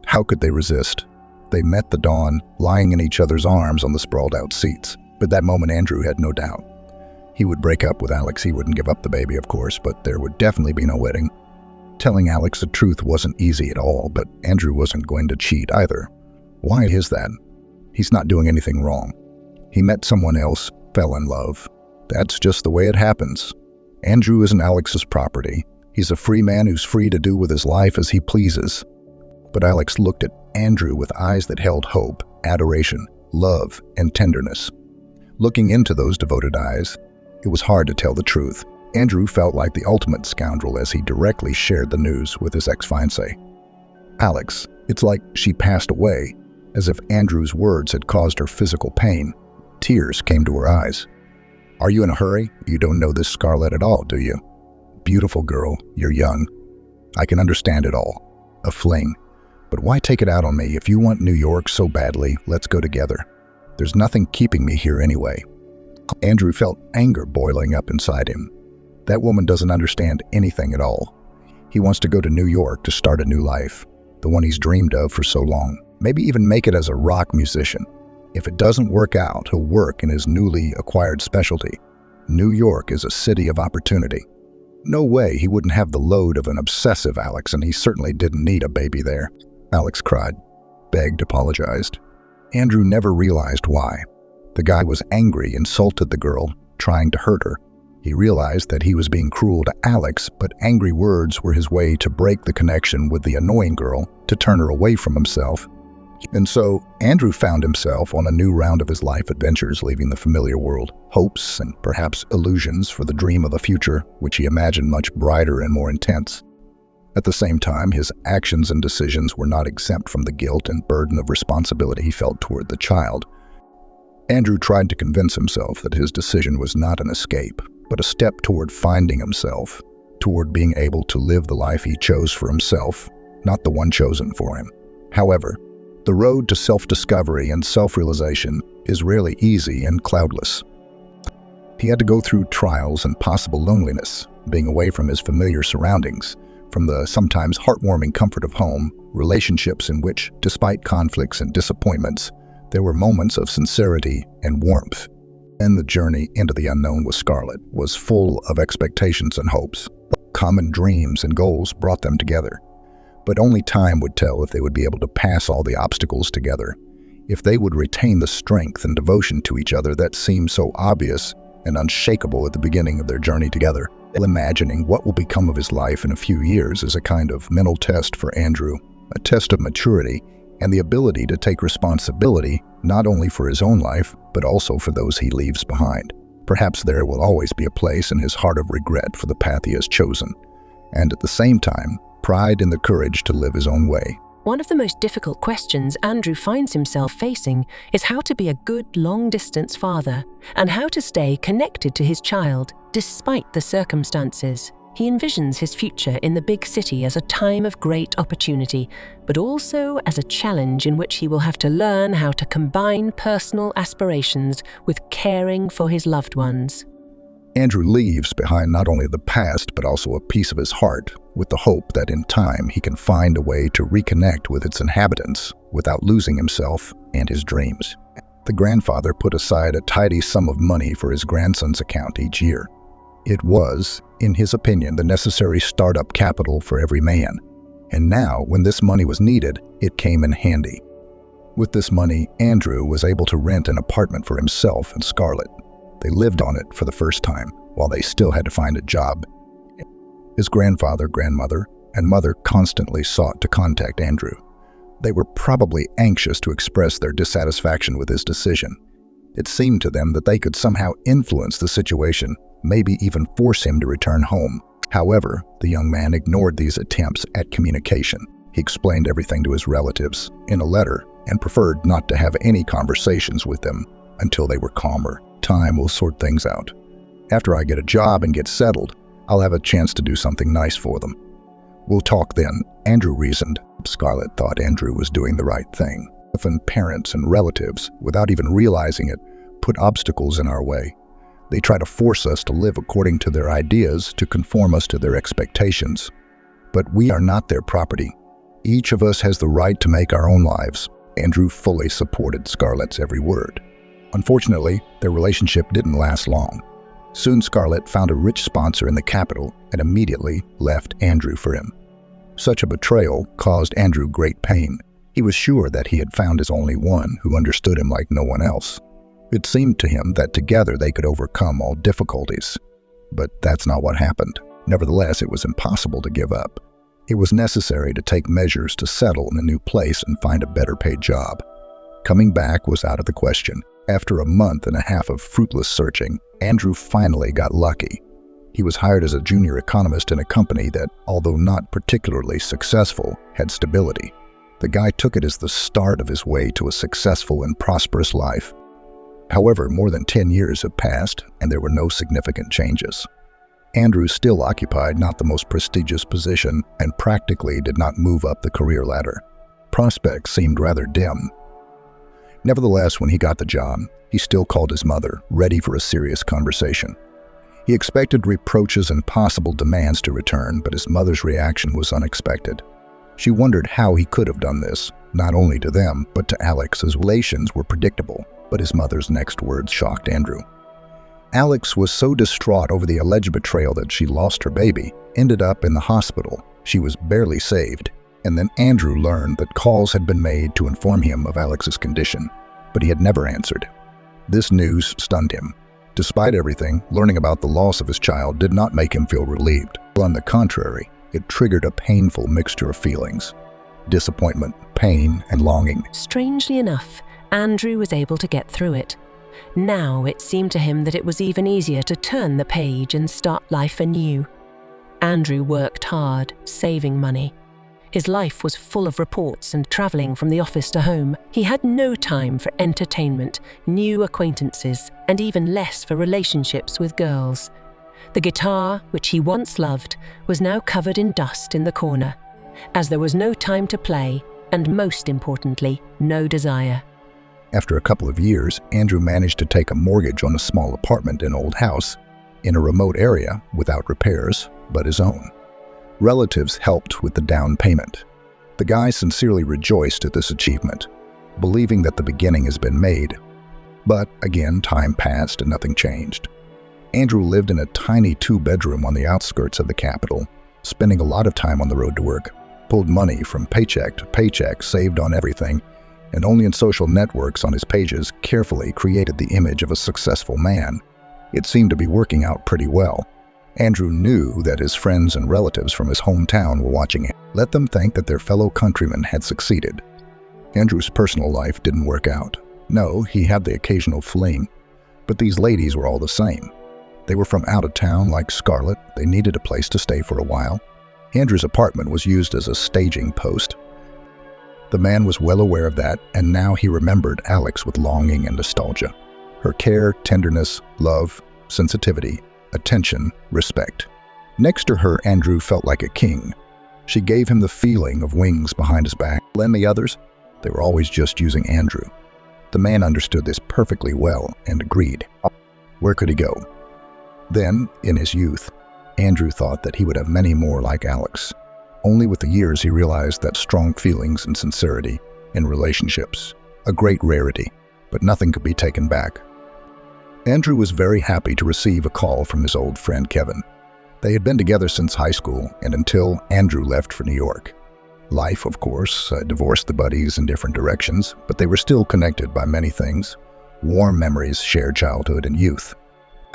How could they resist? They met the dawn, lying in each other's arms on the sprawled-out seats. But that moment Andrew had no doubt. He would break up with Alex. He wouldn't give up the baby, of course, but there would definitely be no wedding. Telling Alex the truth wasn't easy at all, but Andrew wasn't going to cheat either. Why is that? He's not doing anything wrong. He met someone else, fell in love. That's just the way it happens. Andrew isn't Alex's property. He's a free man who's free to do with his life as he pleases. But Alex looked at Andrew with eyes that held hope, adoration, love, and tenderness. Looking into those devoted eyes, it was hard to tell the truth. Andrew felt like the ultimate scoundrel as he directly shared the news with his ex-fiancée. Alex, it's like she passed away, as if Andrew's words had caused her physical pain. Tears came to her eyes. Are you in a hurry? You don't know this Scarlett at all, do you? Beautiful girl, you're young. I can understand it all. A fling. But why take it out on me? If you want New York so badly, let's go together. There's nothing keeping me here anyway. Andrew felt anger boiling up inside him. That woman doesn't understand anything at all. He wants to go to New York to start a new life, the one he's dreamed of for so long. Maybe even make it as a rock musician. If it doesn't work out, he'll work in his newly acquired specialty. New York is a city of opportunity. No way he wouldn't have the load of an obsessive Alex, and he certainly didn't need a baby there. Alex cried, begged, apologized. Andrew never realized why. The guy was angry, insulted the girl, trying to hurt her. He realized that he was being cruel to Alex, but angry words were his way to break the connection with the annoying girl, to turn her away from himself. And so, Andrew found himself on a new round of his life adventures, leaving the familiar world, hopes and perhaps illusions for the dream of a future which he imagined much brighter and more intense. At the same time, his actions and decisions were not exempt from the guilt and burden of responsibility he felt toward the child. Andrew tried to convince himself that his decision was not an escape, but a step toward finding himself, toward being able to live the life he chose for himself, not the one chosen for him. However, the road to self-discovery and self-realization is rarely easy and cloudless. He had to go through trials and possible loneliness, being away from his familiar surroundings, from the sometimes heartwarming comfort of home, relationships in which, despite conflicts and disappointments, there were moments of sincerity and warmth. And the journey into the unknown with Scarlett was full of expectations and hopes. Common dreams and goals brought them together. But only time would tell if they would be able to pass all the obstacles together, if they would retain the strength and devotion to each other that seemed so obvious and unshakable at the beginning of their journey together. Imagining what will become of his life in a few years is a kind of mental test for Andrew, a test of maturity and the ability to take responsibility not only for his own life, but also for those he leaves behind. Perhaps there will always be a place in his heart of regret for the path he has chosen, and at the same time, pride in the courage to live his own way. One of the most difficult questions Andrew finds himself facing is how to be a good long-distance father and how to stay connected to his child despite the circumstances. He envisions his future in the big city as a time of great opportunity, but also as a challenge in which he will have to learn how to combine personal aspirations with caring for his loved ones. Andrew leaves behind not only the past, but also a piece of his heart, with the hope that in time he can find a way to reconnect with its inhabitants without losing himself and his dreams. The grandfather put aside a tidy sum of money for his grandson's account each year. It was, in his opinion, the necessary startup capital for every man. And now, when this money was needed, it came in handy. With this money, Andrew was able to rent an apartment for himself and Scarlett. They lived on it for the first time, while they still had to find a job. His grandfather, grandmother, and mother constantly sought to contact Andrew. They were probably anxious to express their dissatisfaction with his decision. It seemed to them that they could somehow influence the situation, maybe even force him to return home. However, the young man ignored these attempts at communication. He explained everything to his relatives in a letter and preferred not to have any conversations with them until they were calmer. Time will sort things out. After I get a job and get settled, I'll have a chance to do something nice for them. We'll talk then, Andrew reasoned. Scarlett thought Andrew was doing the right thing. Often parents and relatives, without even realizing it, put obstacles in our way. They try to force us to live according to their ideas, to conform us to their expectations. But we are not their property. Each of us has the right to make our own lives. Andrew fully supported Scarlett's every word. Unfortunately, their relationship didn't last long. Soon Scarlett found a rich sponsor in the capital and immediately left Andrew for him. Such a betrayal caused Andrew great pain. He was sure that he had found his only one who understood him like no one else. It seemed to him that together they could overcome all difficulties. But that's not what happened. Nevertheless, it was impossible to give up. It was necessary to take measures to settle in a new place and find a better paid job. Coming back was out of the question. After a month and a half of fruitless searching, Andrew finally got lucky. He was hired as a junior economist in a company that, although not particularly successful, had stability. The guy took it as the start of his way to a successful and prosperous life. However, more than 10 years have passed, and there were no significant changes. Andrew still occupied not the most prestigious position and practically did not move up the career ladder. Prospects seemed rather dim. Nevertheless, when he got the job, he still called his mother, ready for a serious conversation. He expected reproaches and possible demands to return, but his mother's reaction was unexpected. She wondered how he could have done this, not only to them, but to Alex. His relations were predictable, but his mother's next words shocked Andrew. Alex was so distraught over the alleged betrayal that she lost her baby, ended up in the hospital. She was barely saved. And then Andrew learned that calls had been made to inform him of Alex's condition, but he had never answered. This news stunned him. Despite everything, learning about the loss of his child did not make him feel relieved. On the contrary, it triggered a painful mixture of feelings: disappointment, pain, and longing. Strangely enough, Andrew was able to get through it. Now it seemed to him that it was even easier to turn the page and start life anew. Andrew worked hard, saving money. His life was full of reports and traveling from the office to home. He had no time for entertainment, new acquaintances, and even less for relationships with girls. The guitar, which he once loved, was now covered in dust in the corner, as there was no time to play, and most importantly, no desire. After a couple of years, Andrew managed to take a mortgage on a small apartment in an old house in a remote area without repairs, but his own. Relatives helped with the down payment. The guy sincerely rejoiced at this achievement, believing that the beginning has been made. But again, time passed and nothing changed. Andrew lived in a tiny 2-bedroom on the outskirts of the capital, spending a lot of time on the road to work, pulled money from paycheck to paycheck, saved on everything, and only in social networks on his pages carefully created the image of a successful man. It seemed to be working out pretty well. Andrew knew that his friends and relatives from his hometown were watching him. Let them think that their fellow countrymen had succeeded. Andrew's personal life didn't work out. No, he had the occasional fling, but these ladies were all the same. They were from out of town like Scarlett. They needed a place to stay for a while. Andrew's apartment was used as a staging post. The man was well aware of that, and now he remembered Alex with longing and nostalgia. Her care, tenderness, love, sensitivity, attention, respect. Next to her, Andrew felt like a king. She gave him the feeling of wings behind his back. And the others, they were always just using Andrew. The man understood this perfectly well and agreed. Where could he go? Then, in his youth, Andrew thought that he would have many more like Alex. Only with the years he realized that strong feelings and sincerity in relationships, a great rarity, but nothing could be taken back. Andrew was very happy to receive a call from his old friend Kevin. They had been together since high school and until Andrew left for New York. Life, of course, divorced the buddies in different directions, but they were still connected by many things: warm memories, shared childhood, and youth.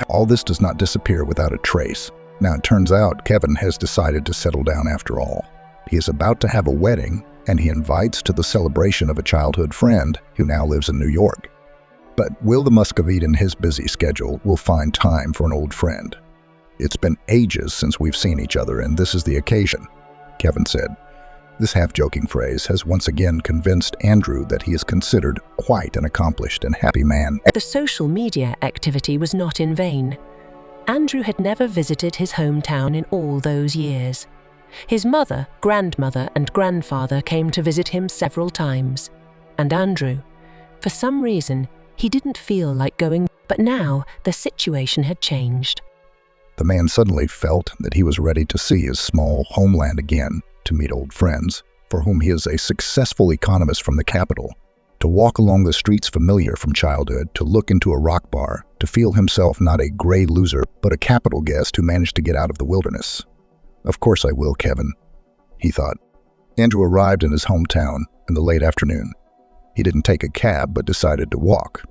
All this does not disappear without a trace. Now, it turns out Kevin has decided to settle down after all. He is about to have a wedding, and he invites to the celebration of a childhood friend who now lives in New York. But Will the Muscovite in his busy schedule will find time for an old friend. It's been ages since we've seen each other, and this is the occasion, Kevin said. This half-joking phrase has once again convinced Andrew that he is considered quite an accomplished and happy man. The social media activity was not in vain. Andrew had never visited his hometown in all those years. His mother, grandmother, and grandfather came to visit him several times. And Andrew, for some reason, he didn't feel like going, but now the situation had changed. The man suddenly felt that he was ready to see his small homeland again, to meet old friends, for whom he is a successful economist from the capital, to walk along the streets familiar from childhood, to look into a rock bar, to feel himself not a gray loser, but a capital guest who managed to get out of the wilderness. Of course I will, Kevin, he thought. Andrew arrived in his hometown in the late afternoon. He didn't take a cab, but decided to walk.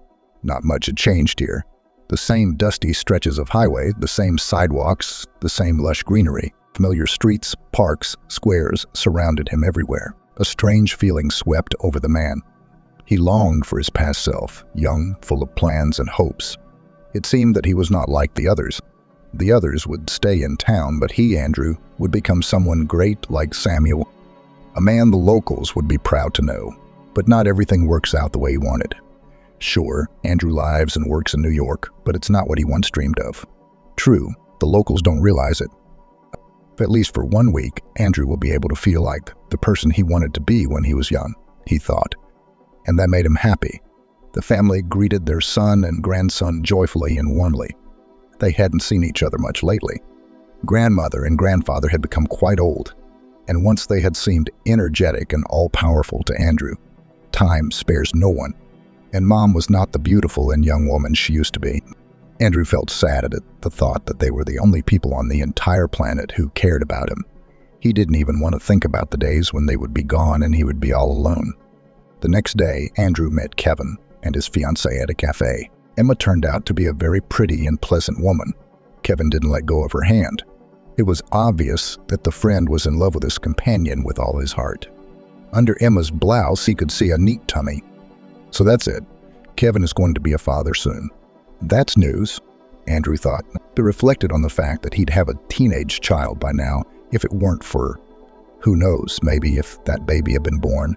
Not much had changed here. The same dusty stretches of highway, the same sidewalks, the same lush greenery. Familiar streets, parks, squares surrounded him everywhere. A strange feeling swept over the man. He longed for his past self, young, full of plans and hopes. It seemed that he was not like the others. The others would stay in town, but he, Andrew, would become someone great like Samuel. A man the locals would be proud to know. But not everything works out the way he wanted. Sure, Andrew lives and works in New York, but it's not what he once dreamed of. True, the locals don't realize it. At least for 1 week, Andrew will be able to feel like the person he wanted to be when he was young, he thought. And that made him happy. The family greeted their son and grandson joyfully and warmly. They hadn't seen each other much lately. Grandmother and grandfather had become quite old, and once they had seemed energetic and all-powerful to Andrew. Time spares no one, and Mom was not the beautiful and young woman she used to be. Andrew felt sad at the thought that they were the only people on the entire planet who cared about him. He didn't even want to think about the days when they would be gone and he would be all alone. The next day, Andrew met Kevin and his fiancée at a cafe. Emma turned out to be a very pretty and pleasant woman. Kevin didn't let go of her hand. It was obvious that the friend was in love with his companion with all his heart. Under Emma's blouse, he could see a neat tummy. So that's it. Kevin is going to be a father soon. That's news, Andrew thought. He reflected on the fact that he'd have a teenage child by now if it weren't for, who knows, maybe if that baby had been born,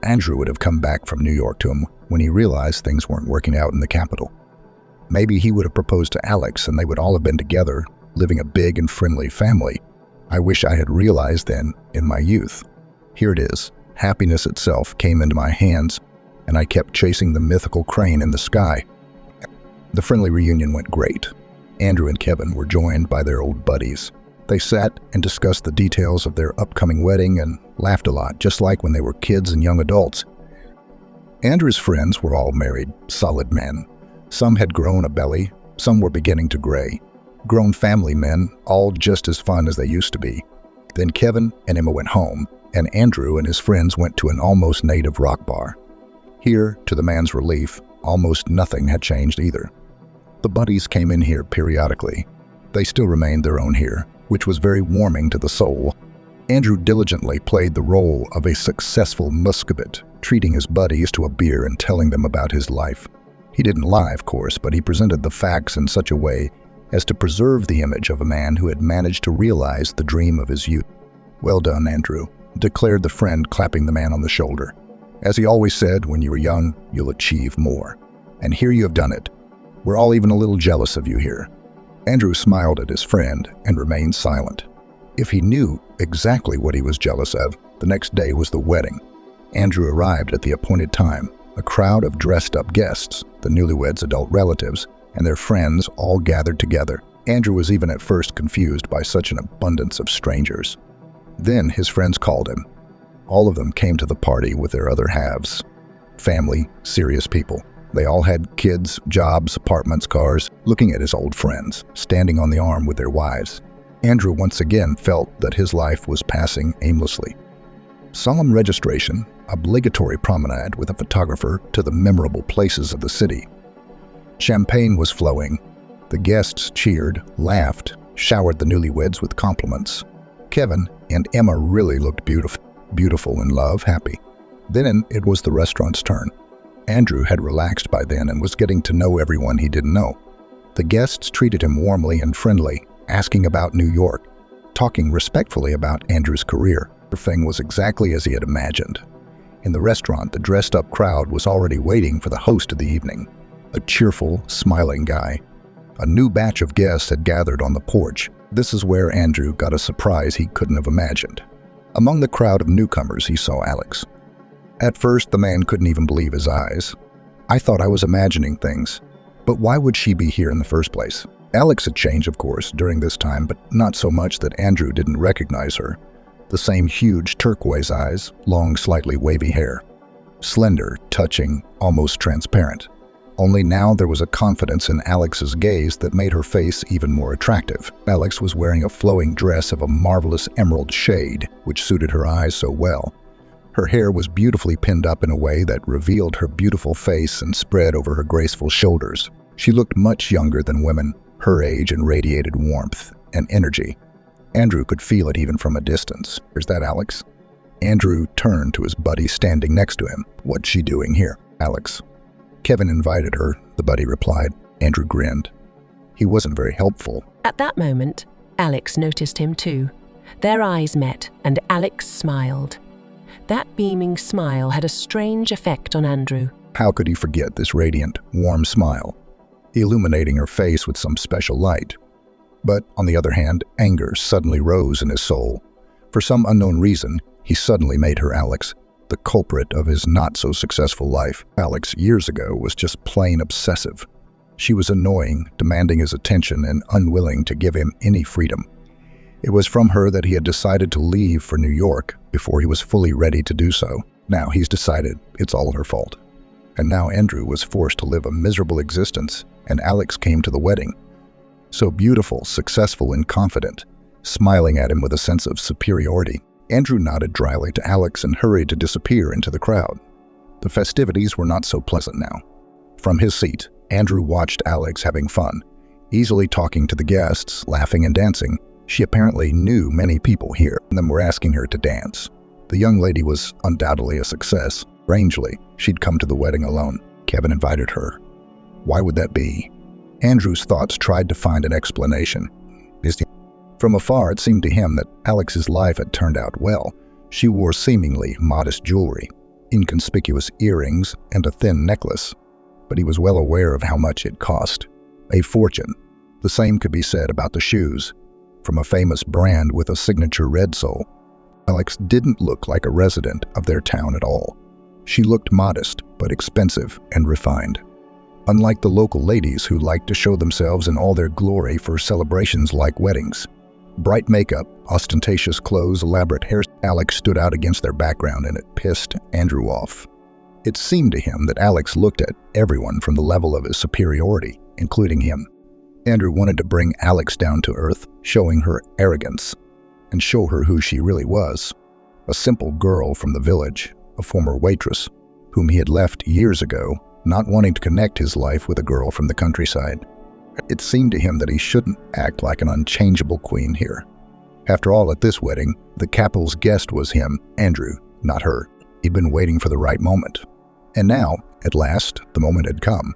Andrew would have come back from New York to him when he realized things weren't working out in the capital. Maybe he would have proposed to Alex and they would all have been together, living a big and friendly family. I wish I had realized then in my youth. Here it is. Happiness itself came into my hands, and I kept chasing the mythical crane in the sky. The friendly reunion went great. Andrew and Kevin were joined by their old buddies. They sat and discussed the details of their upcoming wedding and laughed a lot, just like when they were kids and young adults. Andrew's friends were all married, solid men. Some had grown a belly, some were beginning to gray. Grown family men, all just as fun as they used to be. Then Kevin and Emma went home, and Andrew and his friends went to an almost native rock bar. Here, to the man's relief, almost nothing had changed either. The buddies came in here periodically. They still remained their own here, which was very warming to the soul. Andrew diligently played the role of a successful Muscovite, treating his buddies to a beer and telling them about his life. He didn't lie, of course, but he presented the facts in such a way as to preserve the image of a man who had managed to realize the dream of his youth. "Well done, Andrew," declared the friend, clapping the man on the shoulder. "As he always said, when you were young, you'll achieve more. And here you have done it. We're all even a little jealous of you here." Andrew smiled at his friend and remained silent. If he knew exactly what he was jealous of, the next day was the wedding. Andrew arrived at the appointed time. A crowd of dressed-up guests, the newlyweds' adult relatives, and their friends all gathered together. Andrew was even at first confused by such an abundance of strangers. Then his friends called him. All of them came to the party with their other halves. Family, serious people. They all had kids, jobs, apartments, cars, looking at his old friends, standing on the arm with their wives. Andrew once again felt that his life was passing aimlessly. Solemn registration, obligatory promenade with a photographer to the memorable places of the city. Champagne was flowing. The guests cheered, laughed, showered the newlyweds with compliments. Kevin and Emma really looked beautiful in love, happy. Then it was the restaurant's turn. Andrew had relaxed by then and was getting to know everyone he didn't know. The guests treated him warmly and friendly, asking about New York, talking respectfully about Andrew's career. Everything was exactly as he had imagined. In the restaurant, the dressed-up crowd was already waiting for the host of the evening, a cheerful, smiling guy. A new batch of guests had gathered on the porch. This is where Andrew got a surprise he couldn't have imagined. Among the crowd of newcomers, he saw Alex. At first, the man couldn't even believe his eyes. "I thought I was imagining things. But why would she be here in the first place?" Alex had changed, of course, during this time, but not so much that Andrew didn't recognize her. The same huge turquoise eyes, long, slightly wavy hair. Slender, touching, almost transparent. Only now there was a confidence in Alex's gaze that made her face even more attractive. Alex was wearing a flowing dress of a marvelous emerald shade, which suited her eyes so well. Her hair was beautifully pinned up in a way that revealed her beautiful face and spread over her graceful shoulders. She looked much younger than women her age and radiated warmth and energy. Andrew could feel it even from a distance. "Is that Alex?" Andrew turned to his buddy standing next to him. "What's she doing here?" "Alex. Kevin invited her," the buddy replied. Andrew grinned. He wasn't very helpful. At that moment, Alex noticed him too. Their eyes met, and Alex smiled. That beaming smile had a strange effect on Andrew. How could he forget this radiant, warm smile, illuminating her face with some special light? But, on the other hand, anger suddenly rose in his soul. For some unknown reason, he suddenly made her Alex, the culprit of his not-so-successful life. Alex, years ago, was just plain obsessive. She was annoying, demanding his attention, and unwilling to give him any freedom. It was from her that he had decided to leave for New York before he was fully ready to do so. Now he's decided it's all her fault. And now Andrew was forced to live a miserable existence, and Alex came to the wedding. So beautiful, successful, and confident, smiling at him with a sense of superiority. Andrew nodded dryly to Alex and hurried to disappear into the crowd. The festivities were not so pleasant now. From his seat, Andrew watched Alex having fun, easily talking to the guests, laughing and dancing. She apparently knew many people here, and them were asking her to dance. The young lady was undoubtedly a success. Strangely, she'd come to the wedding alone. Kevin invited her. Why would that be? Andrew's thoughts tried to find an explanation. From afar, it seemed to him that Alex's life had turned out well. She wore seemingly modest jewelry, inconspicuous earrings, and a thin necklace. But he was well aware of how much it cost. A fortune. The same could be said about the shoes, from a famous brand with a signature red sole. Alex didn't look like a resident of their town at all. She looked modest, but expensive and refined. Unlike the local ladies who liked to show themselves in all their glory for celebrations like weddings. Bright makeup, ostentatious clothes, elaborate hair, Alex stood out against their background, and it pissed Andrew off. It seemed to him that Alex looked at everyone from the level of his superiority, including him. Andrew wanted to bring Alex down to earth, showing her arrogance, and show her who she really was. A simple girl from the village, a former waitress, whom he had left years ago, not wanting to connect his life with a girl from the countryside. It seemed to him that he shouldn't act like an unchangeable queen here. After all, at this wedding, the couple's guest was him, Andrew, not her. He'd been waiting for the right moment. And now, at last, the moment had come.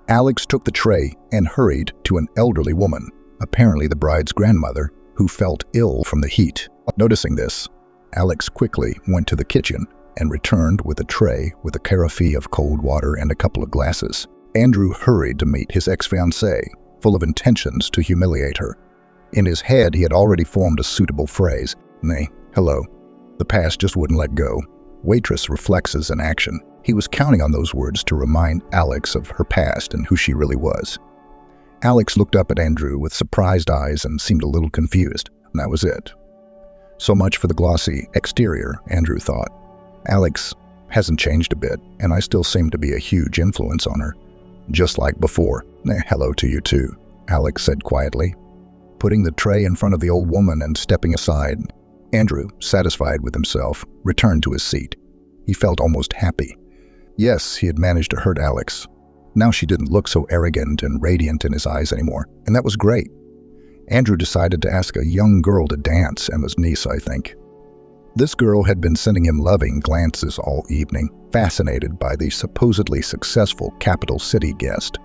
Alex took the tray and hurried to an elderly woman, apparently the bride's grandmother, who felt ill from the heat. Noticing this, Alex quickly went to the kitchen and returned with a tray with a carafe of cold water and a couple of glasses. Andrew hurried to meet his ex-fiancée, full of intentions to humiliate her. In his head, he had already formed a suitable phrase. Nay, hello. The past just wouldn't let go. Waitress reflexes in action. He was counting on those words to remind Alex of her past and who she really was. Alex looked up at Andrew with surprised eyes and seemed a little confused. And that was it. So much for the glossy exterior, Andrew thought. Alex hasn't changed a bit, and I still seem to be a huge influence on her. Just like before. Hello to you too, Alex said quietly, putting the tray in front of the old woman and stepping aside. Andrew, satisfied with himself, returned to his seat. He felt almost happy. Yes, he had managed to hurt Alex. Now she didn't look so arrogant and radiant in his eyes anymore, and that was great. Andrew decided to ask a young girl to dance, Emma's niece, I think. This girl had been sending him loving glances all evening, fascinated by the supposedly successful capital city guest.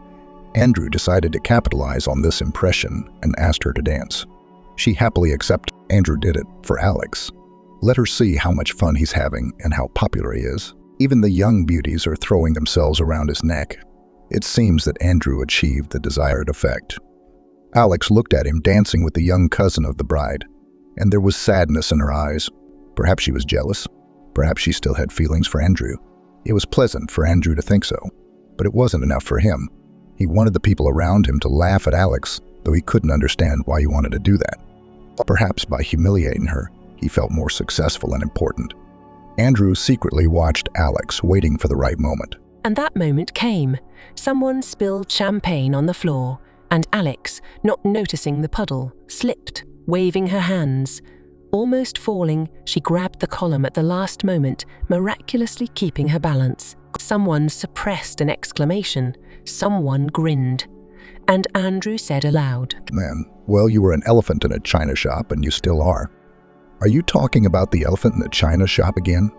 Andrew decided to capitalize on this impression and asked her to dance. She happily accepted. Andrew did it for Alex. Let her see how much fun he's having and how popular he is. Even the young beauties are throwing themselves around his neck. It seems that Andrew achieved the desired effect. Alex looked at him dancing with the young cousin of the bride, and there was sadness in her eyes. Perhaps she was jealous. Perhaps she still had feelings for Andrew. It was pleasant for Andrew to think so, but it wasn't enough for him. He wanted the people around him to laugh at Alex, though he couldn't understand why he wanted to do that. Perhaps by humiliating her, he felt more successful and important. Andrew secretly watched Alex, waiting for the right moment. And that moment came. Someone spilled champagne on the floor, and Alex, not noticing the puddle, slipped, waving her hands. Almost falling, she grabbed the column at the last moment, miraculously keeping her balance. Someone suppressed an exclamation. Someone grinned. And Andrew said aloud, "Man, well, you were an elephant in a china shop, and you still are." "Are you talking about the elephant in the china shop again?"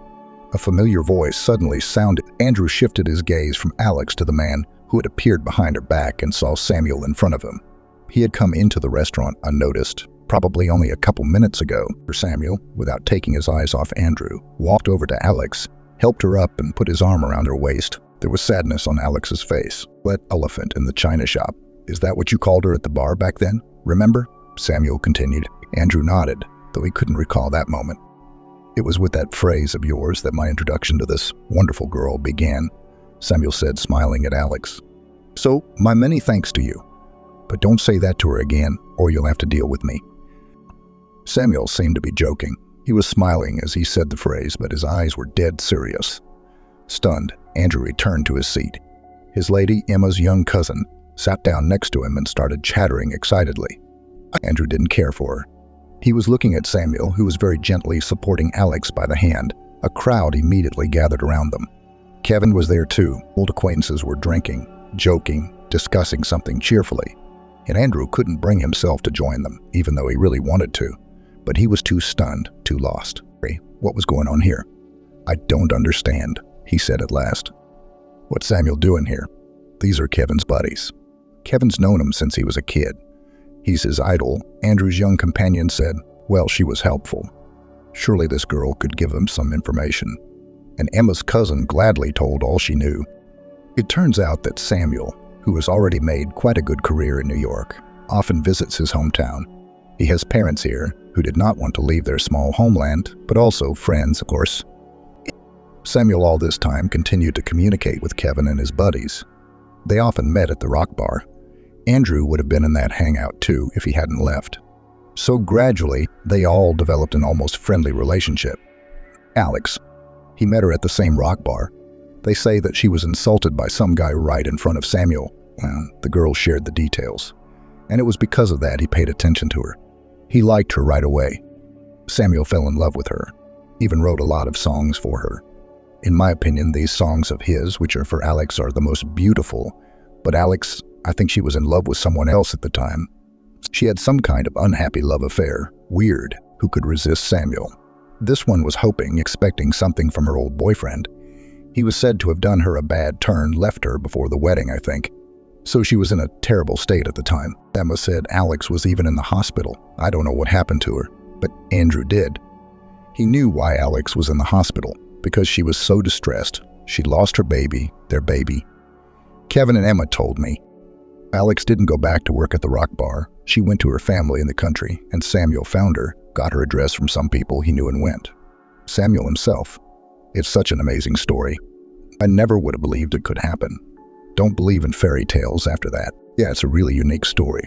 A familiar voice suddenly sounded. Andrew shifted his gaze from Alex to the man who had appeared behind her back and saw Samuel in front of him. He had come into the restaurant unnoticed, probably only a couple minutes ago. Samuel, without taking his eyes off Andrew, walked over to Alex, helped her up, and put his arm around her waist. There was sadness on Alex's face. "That elephant in the china shop. Is that what you called her at the bar back then? Remember?" Samuel continued. Andrew nodded, though he couldn't recall that moment. "It was with that phrase of yours that my introduction to this wonderful girl began," Samuel said, smiling at Alex. "So, my many thanks to you. But don't say that to her again, or you'll have to deal with me." Samuel seemed to be joking. He was smiling as he said the phrase, but his eyes were dead serious. Stunned, Andrew returned to his seat. His lady, Emma's young cousin, sat down next to him and started chattering excitedly. Andrew didn't care for her. He was looking at Samuel, who was very gently supporting Alex by the hand. A crowd immediately gathered around them. Kevin was there too. Old acquaintances were drinking, joking, discussing something cheerfully. And Andrew couldn't bring himself to join them, even though he really wanted to. But he was too stunned, too lost. What was going on here? "I don't understand," he said at last. "What's Samuel doing here?" "These are Kevin's buddies. Kevin's known him since he was a kid. He's his idol," Andrew's young companion said. "Well, she was helpful. Surely this girl could give him some information." And Emma's cousin gladly told all she knew. It turns out that Samuel, who has already made quite a good career in New York, often visits his hometown. He has parents here who did not want to leave their small homeland, but also friends, of course. Samuel all this time continued to communicate with Kevin and his buddies. They often met at the rock bar. Andrew would have been in that hangout too if he hadn't left. So gradually, they all developed an almost friendly relationship. Alex. He met her at the same rock bar. They say that she was insulted by some guy right in front of Samuel. The girl shared the details. And it was because of that he paid attention to her. He liked her right away. Samuel fell in love with her, even wrote a lot of songs for her. In my opinion, these songs of his, which are for Alex, are the most beautiful. But Alex, I think she was in love with someone else at the time. She had some kind of unhappy love affair. Weird. Who could resist Samuel? This one was hoping, expecting something from her old boyfriend. He was said to have done her a bad turn, left her before the wedding, I think. So she was in a terrible state at the time. Emma said Alex was even in the hospital. I don't know what happened to her, but Andrew did. He knew why Alex was in the hospital, because she was so distressed. She'd lost her baby, their baby. Kevin and Emma told me. Alex didn't go back to work at the rock bar. She went to her family in the country, and Samuel found her, got her address from some people he knew and went. Samuel himself. It's such an amazing story. I never would have believed it could happen. Don't believe in fairy tales after that. Yeah, it's a really unique story.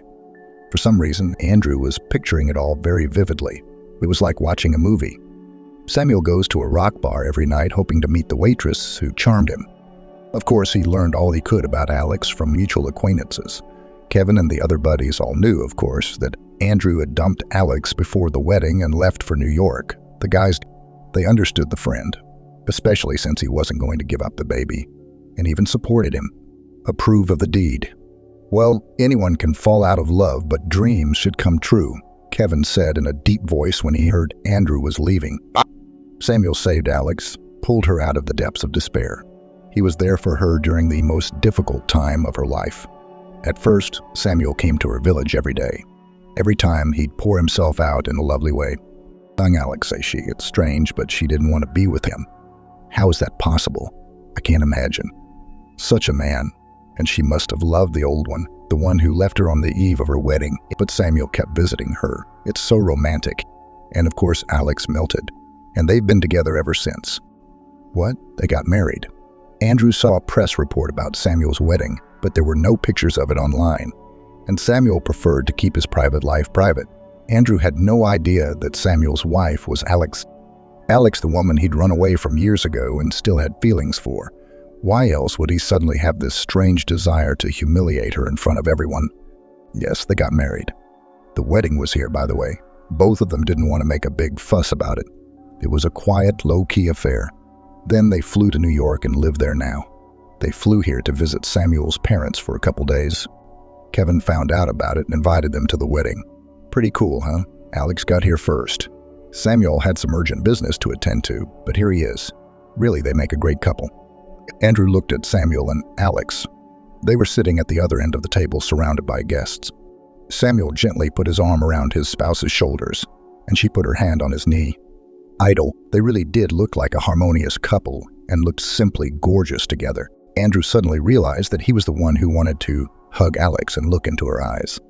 For some reason, Andrew was picturing it all very vividly. It was like watching a movie. Samuel goes to a rock bar every night hoping to meet the waitress who charmed him. Of course, he learned all he could about Alex from mutual acquaintances. Kevin and the other buddies all knew, of course, that Andrew had dumped Alex before the wedding and left for New York. The guys, they understood the friend, especially since he wasn't going to give up the baby, and even supported him. Approve of the deed. Well, anyone can fall out of love, but dreams should come true, Kevin said in a deep voice when he heard Andrew was leaving. Samuel saved Alex, pulled her out of the depths of despair. He was there for her during the most difficult time of her life. At first, Samuel came to her village every day. Every time, he'd pour himself out in a lovely way. Young Alex, says she, it's strange, but she didn't want to be with him. How is that possible? I can't imagine. Such a man, and she must have loved the old one. the one who left her on the eve of her wedding, but Samuel kept visiting her. It's so romantic. And of course, Alex melted, and they've been together ever since. What? They got married. Andrew saw a press report about Samuel's wedding, but there were no pictures of it online, and Samuel preferred to keep his private life private. Andrew had no idea that Samuel's wife was Alex. Alex, the woman he'd run away from years ago and still had feelings for. Why else would he suddenly have this strange desire to humiliate her in front of everyone? Yes, they got married. The wedding was here, by the way. Both of them didn't want to make a big fuss about it. It was a quiet, low-key affair. Then they flew to New York and live there now. They flew here to visit Samuel's parents for a couple days. Kevin found out about it and invited them to the wedding. Pretty cool, huh? Alex got here first. Samuel had some urgent business to attend to, but here he is. Really, they make a great couple. Andrew looked at Samuel and Alex. They were sitting at the other end of the table surrounded by guests. Samuel gently put his arm around his spouse's shoulders, and she put her hand on his knee. Idle, they really did look like a harmonious couple and looked simply gorgeous together. Andrew suddenly realized that he was the one who wanted to hug Alex and look into her eyes.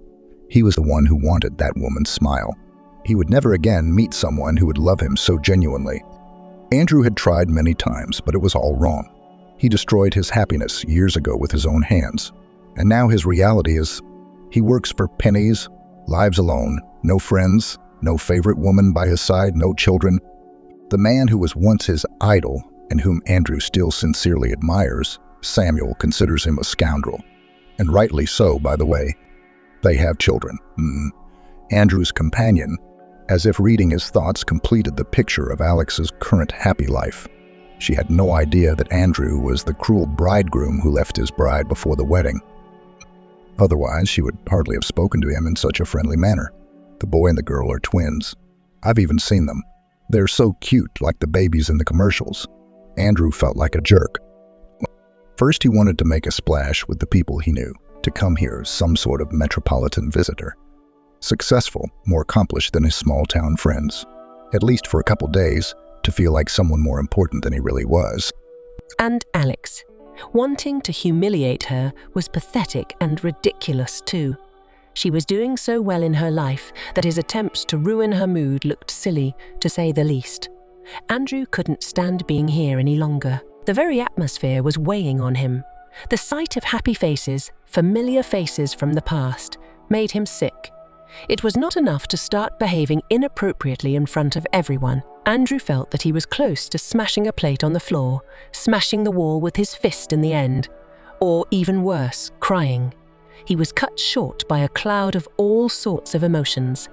He was the one who wanted that woman's smile. He would never again meet someone who would love him so genuinely. Andrew had tried many times, but it was all wrong. He destroyed his happiness years ago with his own hands, and now his reality is he works for pennies, lives alone, no friends, no favorite woman by his side, no children. The man who was once his idol and whom Andrew still sincerely admires, Samuel, considers him a scoundrel. And rightly so, by the way. They have children. Andrew's companion, as if reading his thoughts, completed the picture of Alex's current happy life. She had no idea that Andrew was the cruel bridegroom who left his bride before the wedding. Otherwise, she would hardly have spoken to him in such a friendly manner. The boy and the girl are twins. I've even seen them. They're so cute, like the babies in the commercials. Andrew felt like a jerk. First, he wanted to make a splash with the people he knew, to come here as some sort of metropolitan visitor. Successful, more accomplished than his small-town friends. At least for a couple days, to feel like someone more important than he really was. And Alex. Wanting to humiliate her was pathetic and ridiculous too. She was doing so well in her life that his attempts to ruin her mood looked silly, to say the least. Andrew couldn't stand being here any longer. The very atmosphere was weighing on him. The sight of happy faces, familiar faces from the past, made him sick. It was not enough to start behaving inappropriately in front of everyone. Andrew felt that he was close to smashing a plate on the floor, smashing the wall with his fist in the end, or even worse, crying. He was cut short by a cloud of all sorts of emotions.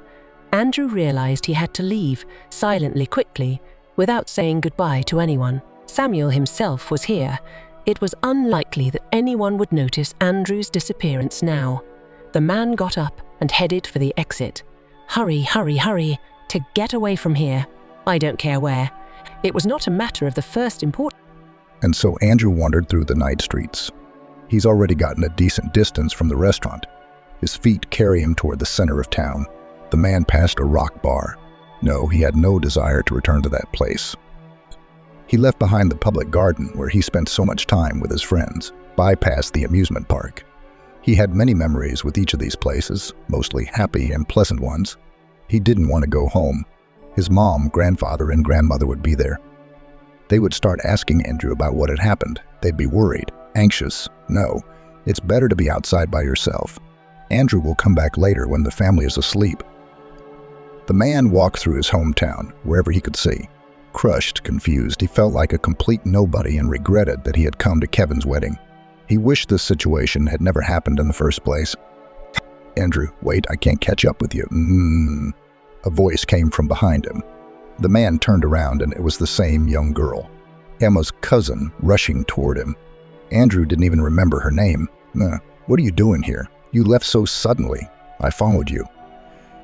Andrew realized he had to leave, silently, quickly, without saying goodbye to anyone. Samuel himself was here. It was unlikely that anyone would notice Andrew's disappearance now. The man got up and headed for the exit. Hurry, hurry, hurry, to get away from here. I don't care where. It was not a matter of the first importance. And so Andrew wandered through the night streets. He's already gotten a decent distance from the restaurant. His feet carry him toward the center of town. The man passed a rock bar. No, he had no desire to return to that place. He left behind the public garden where he spent so much time with his friends, bypassed the amusement park. He had many memories with each of these places, mostly happy and pleasant ones. He didn't want to go home. His mom, grandfather, and grandmother would be there. They would start asking Andrew about what had happened. They'd be worried, anxious. No, it's better to be outside by yourself. Andrew will come back later when the family is asleep. The man walked through his hometown, wherever he could see. Crushed, confused, he felt like a complete nobody and regretted that he had come to Kevin's wedding. He wished this situation had never happened in the first place. Andrew, wait, I can't catch up with you. A voice came from behind him. The man turned around and it was the same young girl, Emma's cousin, rushing toward him. Andrew didn't even remember her name. What are you doing here? You left so suddenly. I followed you.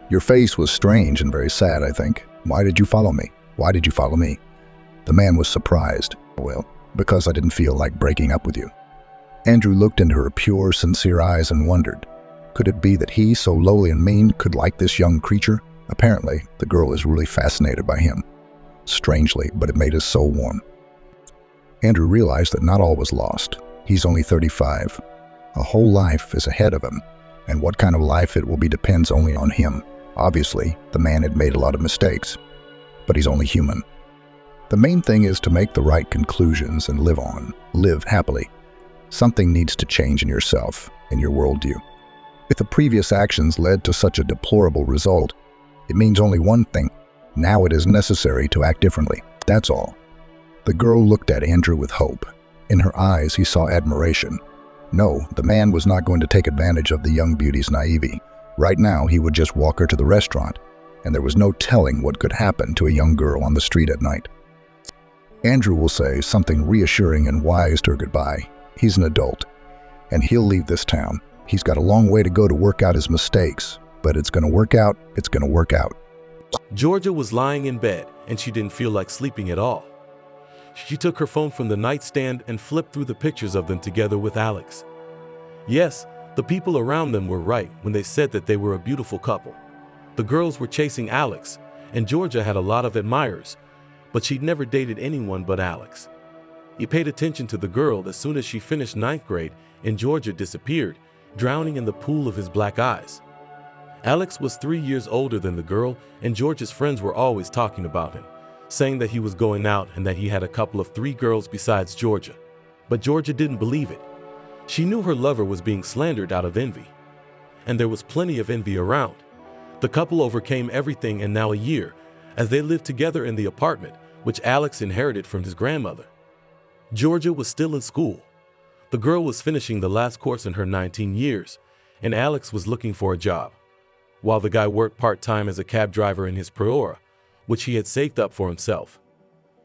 Your face was strange and very sad, I think. Why did you follow me? Why did you follow me? The man was surprised. Well, because I didn't feel like breaking up with you. Andrew looked into her pure, sincere eyes and wondered, could it be that he, so lowly and mean, could like this young creature? Apparently, the girl was really fascinated by him. Strangely, but it made his soul warm. Andrew realized that not all was lost. He's only 35. A whole life is ahead of him, and what kind of life it will be depends only on him. Obviously, the man had made a lot of mistakes, but he's only human. The main thing is to make the right conclusions and live on, live happily. Something needs to change in yourself, in your worldview. If the previous actions led to such a deplorable result, it means only one thing. Now it is necessary to act differently. That's all. The girl looked at Andrew with hope. In her eyes, he saw admiration. No, the man was not going to take advantage of the young beauty's naivety. Right now, he would just walk her to the restaurant, and there was no telling what could happen to a young girl on the street at night. Andrew will say something reassuring and wise to her goodbye. He's an adult, and he'll leave this town. He's got a long way to go to work out his mistakes, but it's going to work out, it's going to work out. Georgia was lying in bed, and she didn't feel like sleeping at all. She took her phone from the nightstand and flipped through the pictures of them together with Alex. Yes, the people around them were right when they said that they were a beautiful couple. The girls were chasing Alex, and Georgia had a lot of admirers, but she'd never dated anyone but Alex. He paid attention to the girl as soon as she finished 9th grade, and Georgia disappeared, drowning in the pool of his black eyes. Alex was 3 years older than the girl, and Georgia's friends were always talking about him, saying that he was going out and that he had a couple of 3 girls besides Georgia. But Georgia didn't believe it. She knew her lover was being slandered out of envy. And there was plenty of envy around. The couple overcame everything, and now a year, as they lived together in the apartment, which Alex inherited from his grandmother. Georgia was still in school. The girl was finishing the last course in her 19 years, and Alex was looking for a job, while the guy worked part-time as a cab driver in his Priora, which he had saved up for himself.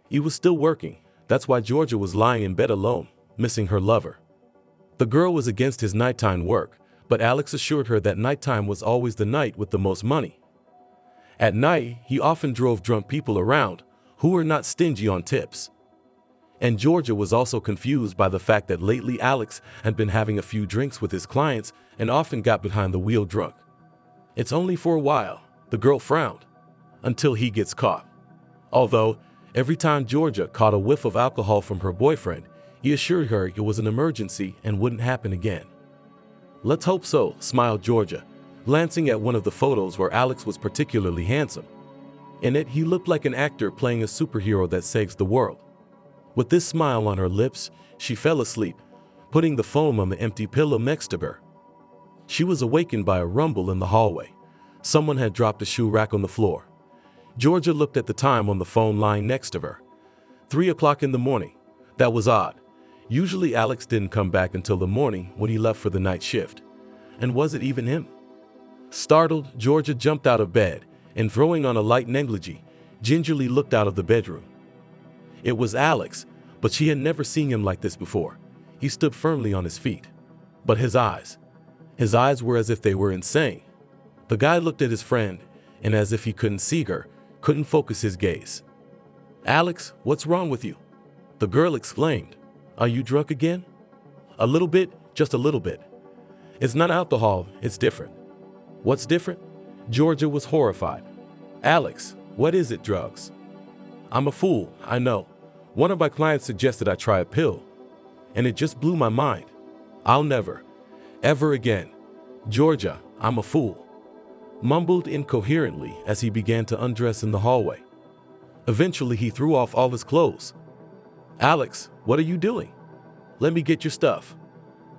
He was still working. That's why Georgia was lying in bed alone, missing her lover. The girl was against his nighttime work, but Alex assured her that nighttime was always the night with the most money. At night, he often drove drunk people around who were not stingy on tips. And Georgia was also confused by the fact that lately Alex had been having a few drinks with his clients and often got behind the wheel drunk. It's only for a while, the girl frowned, until he gets caught. Although, every time Georgia caught a whiff of alcohol from her boyfriend, he assured her it was an emergency and wouldn't happen again. Let's hope so, smiled Georgia, glancing at one of the photos where Alex was particularly handsome. In it, he looked like an actor playing a superhero that saves the world. With this smile on her lips, she fell asleep, putting the phone on the empty pillow next to her. She was awakened by a rumble in the hallway. Someone had dropped a shoe rack on the floor. Georgia looked at the time on the phone lying next to her. 3 o'clock in the morning. That was odd. Usually Alex didn't come back until the morning when he left for the night shift. And was it even him? Startled, Georgia jumped out of bed and, throwing on a light negligee, gingerly looked out of the bedroom. It was Alex, but she had never seen him like this before. He stood firmly on his feet. But his eyes were as if they were insane. The guy looked at his friend, and as if he couldn't see her, couldn't focus his gaze. "Alex, what's wrong with you?" The girl exclaimed. "Are you drunk again?" "A little bit, just a little bit." "It's not alcohol, it's different." "What's different?" Georgia was horrified. "Alex, what is it, drugs?" "I'm a fool, I know. One of my clients suggested I try a pill, and it just blew my mind. I'll never, ever again. Georgia, I'm a fool," mumbled incoherently as he began to undress in the hallway. Eventually, he threw off all his clothes. "Alex, what are you doing? Let me get your stuff."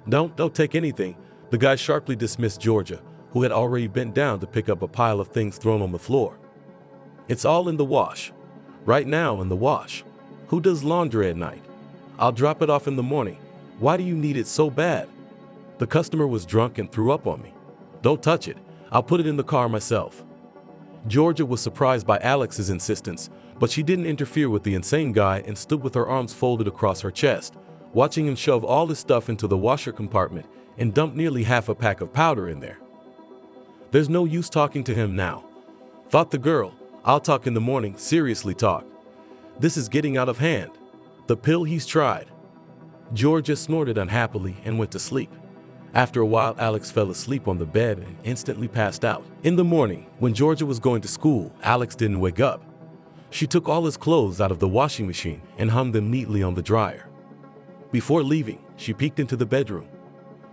Don't take anything." The guy sharply dismissed Georgia, who had already bent down to pick up a pile of things thrown on the floor. "It's all in the wash. Right now in the wash. Who does laundry at night? I'll drop it off in the morning. Why do you need it so bad?" "The customer was drunk and threw up on me." "Don't touch it. I'll put it in the car myself." Georgia was surprised by Alex's insistence, but she didn't interfere with the insane guy and stood with her arms folded across her chest, watching him shove all his stuff into the washer compartment and dump nearly half a pack of powder in there. "There's no use talking to him now," thought the girl. "I'll talk in the morning, seriously talk. This is getting out of hand. The pill he's tried." Georgia snorted unhappily and went to sleep. After a while, Alex fell asleep on the bed and instantly passed out. In the morning, when Georgia was going to school, Alex didn't wake up. She took all his clothes out of the washing machine and hung them neatly on the dryer. Before leaving, she peeked into the bedroom.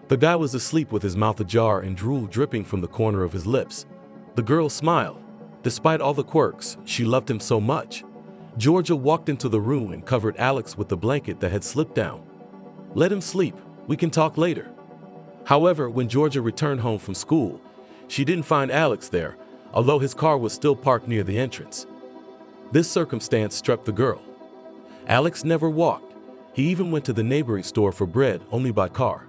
The guy was asleep with his mouth ajar and drool dripping from the corner of his lips. The girl smiled. Despite all the quirks, she loved him so much. Georgia walked into the room and covered Alex with the blanket that had slipped down. "Let him sleep. We can talk later." However, when Georgia returned home from school, she didn't find Alex there, although his car was still parked near the entrance. This circumstance struck the girl. Alex never walked. He even went to the neighboring store for bread only by car.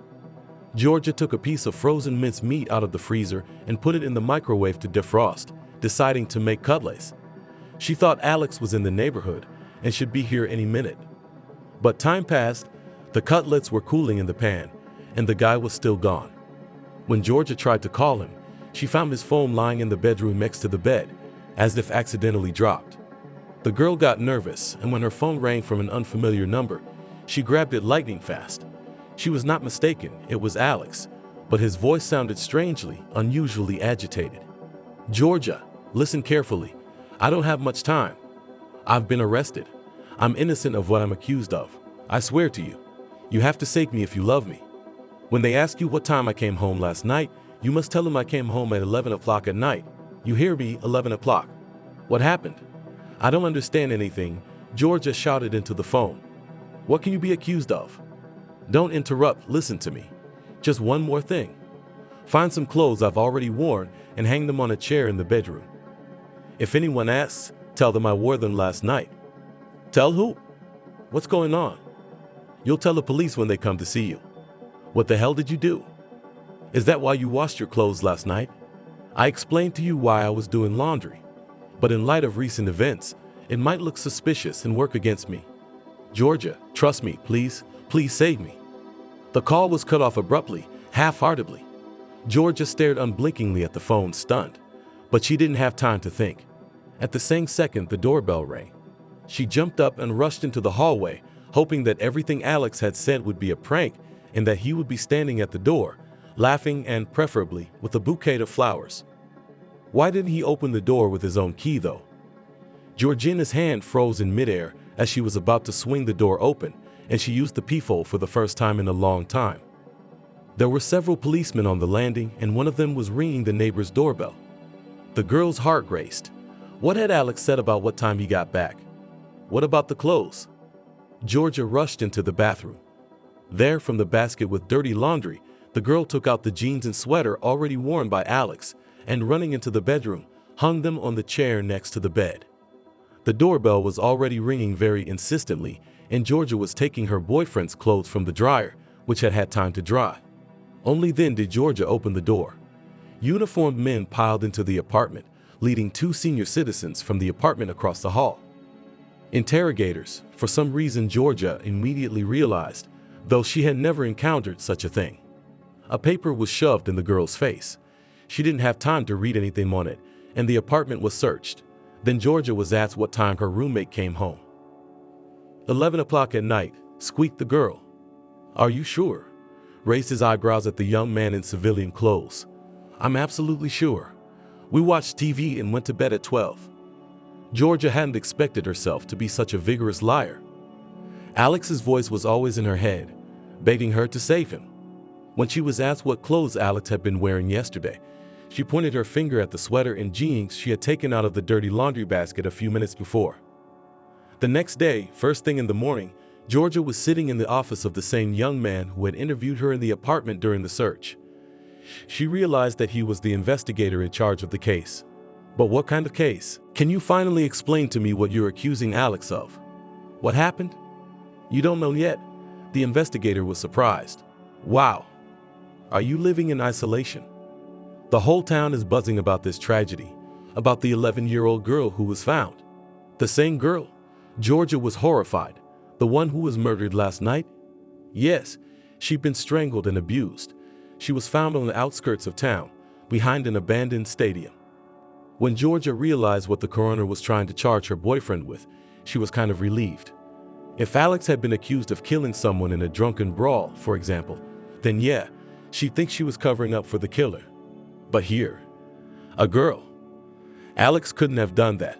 Georgia took a piece of frozen minced meat out of the freezer and put it in the microwave to defrost, deciding to make cutlets. She thought Alex was in the neighborhood and should be here any minute. But time passed, the cutlets were cooling in the pan, and the guy was still gone. When Georgia tried to call him, she found his phone lying in the bedroom next to the bed, as if accidentally dropped. The girl got nervous, and when her phone rang from an unfamiliar number, she grabbed it lightning fast. She was not mistaken, it was Alex, but his voice sounded strangely, unusually agitated. "Georgia, listen carefully. I don't have much time. I've been arrested. I'm innocent of what I'm accused of. I swear to you. You have to save me if you love me. When they ask you what time I came home last night, you must tell them I came home at 11 o'clock at night. You hear me, 11 o'clock. What happened?" "I don't understand anything," Georgia shouted into the phone. "What can you be accused of?" "Don't interrupt, listen to me. Just one more thing. Find some clothes I've already worn and hang them on a chair in the bedroom. If anyone asks, tell them I wore them last night." "Tell who? What's going on?" "You'll tell the police when they come to see you." "What the hell did you do? Is that why you washed your clothes last night?" "I explained to you why I was doing laundry. But in light of recent events, it might look suspicious and work against me. Georgia, trust me, please, please save me." The call was cut off abruptly, half-heartedly. Georgia stared unblinkingly at the phone, stunned. But she didn't have time to think. At the same second, the doorbell rang. She jumped up and rushed into the hallway, hoping that everything Alex had said would be a prank and that he would be standing at the door, laughing and, preferably, with a bouquet of flowers. Why didn't he open the door with his own key, though? Georgina's hand froze in midair as she was about to swing the door open, and she used the peephole for the first time in a long time. There were several policemen on the landing, and one of them was ringing the neighbor's doorbell. The girl's heart raced. What had Alex said about what time he got back? What about the clothes? Georgia rushed into the bathroom. There, from the basket with dirty laundry, the girl took out the jeans and sweater already worn by Alex, and running into the bedroom, hung them on the chair next to the bed. The doorbell was already ringing very insistently, and Georgia was taking her boyfriend's clothes from the dryer, which had had time to dry. Only then did Georgia open the door. Uniformed men piled into the apartment, leading two senior citizens from the apartment across the hall. Interrogators, for some reason Georgia immediately realized, though she had never encountered such a thing. A paper was shoved in the girl's face. She didn't have time to read anything on it, and the apartment was searched. Then Georgia was asked what time her roommate came home. 11 o'clock at night, squeaked the girl. "Are you sure?" Raised his eyebrows at the young man in civilian clothes. "I'm absolutely sure. We watched TV and went to bed at 12. Georgia hadn't expected herself to be such a vigorous liar. Alex's voice was always in her head, begging her to save him. When she was asked what clothes Alex had been wearing yesterday, she pointed her finger at the sweater and jeans she had taken out of the dirty laundry basket a few minutes before. The next day, first thing in the morning, Georgia was sitting in the office of the same young man who had interviewed her in the apartment during the search. She realized that he was the investigator in charge of the case. "But what kind of case? Can you finally explain to me what you're accusing Alex of? What happened?" "You don't know yet?" The investigator was surprised. "Wow. Are you living in isolation? The whole town is buzzing about this tragedy, about the 11-year-old girl who was found." "The same girl?" Georgia was horrified. "The one who was murdered last night?" "Yes, she'd been strangled and abused. She was found on the outskirts of town, behind an abandoned stadium." When Georgia realized what the coroner was trying to charge her boyfriend with, she was kind of relieved. If Alex had been accused of killing someone in a drunken brawl, for example, then yeah, she'd think she was covering up for the killer. But here, a girl. Alex couldn't have done that,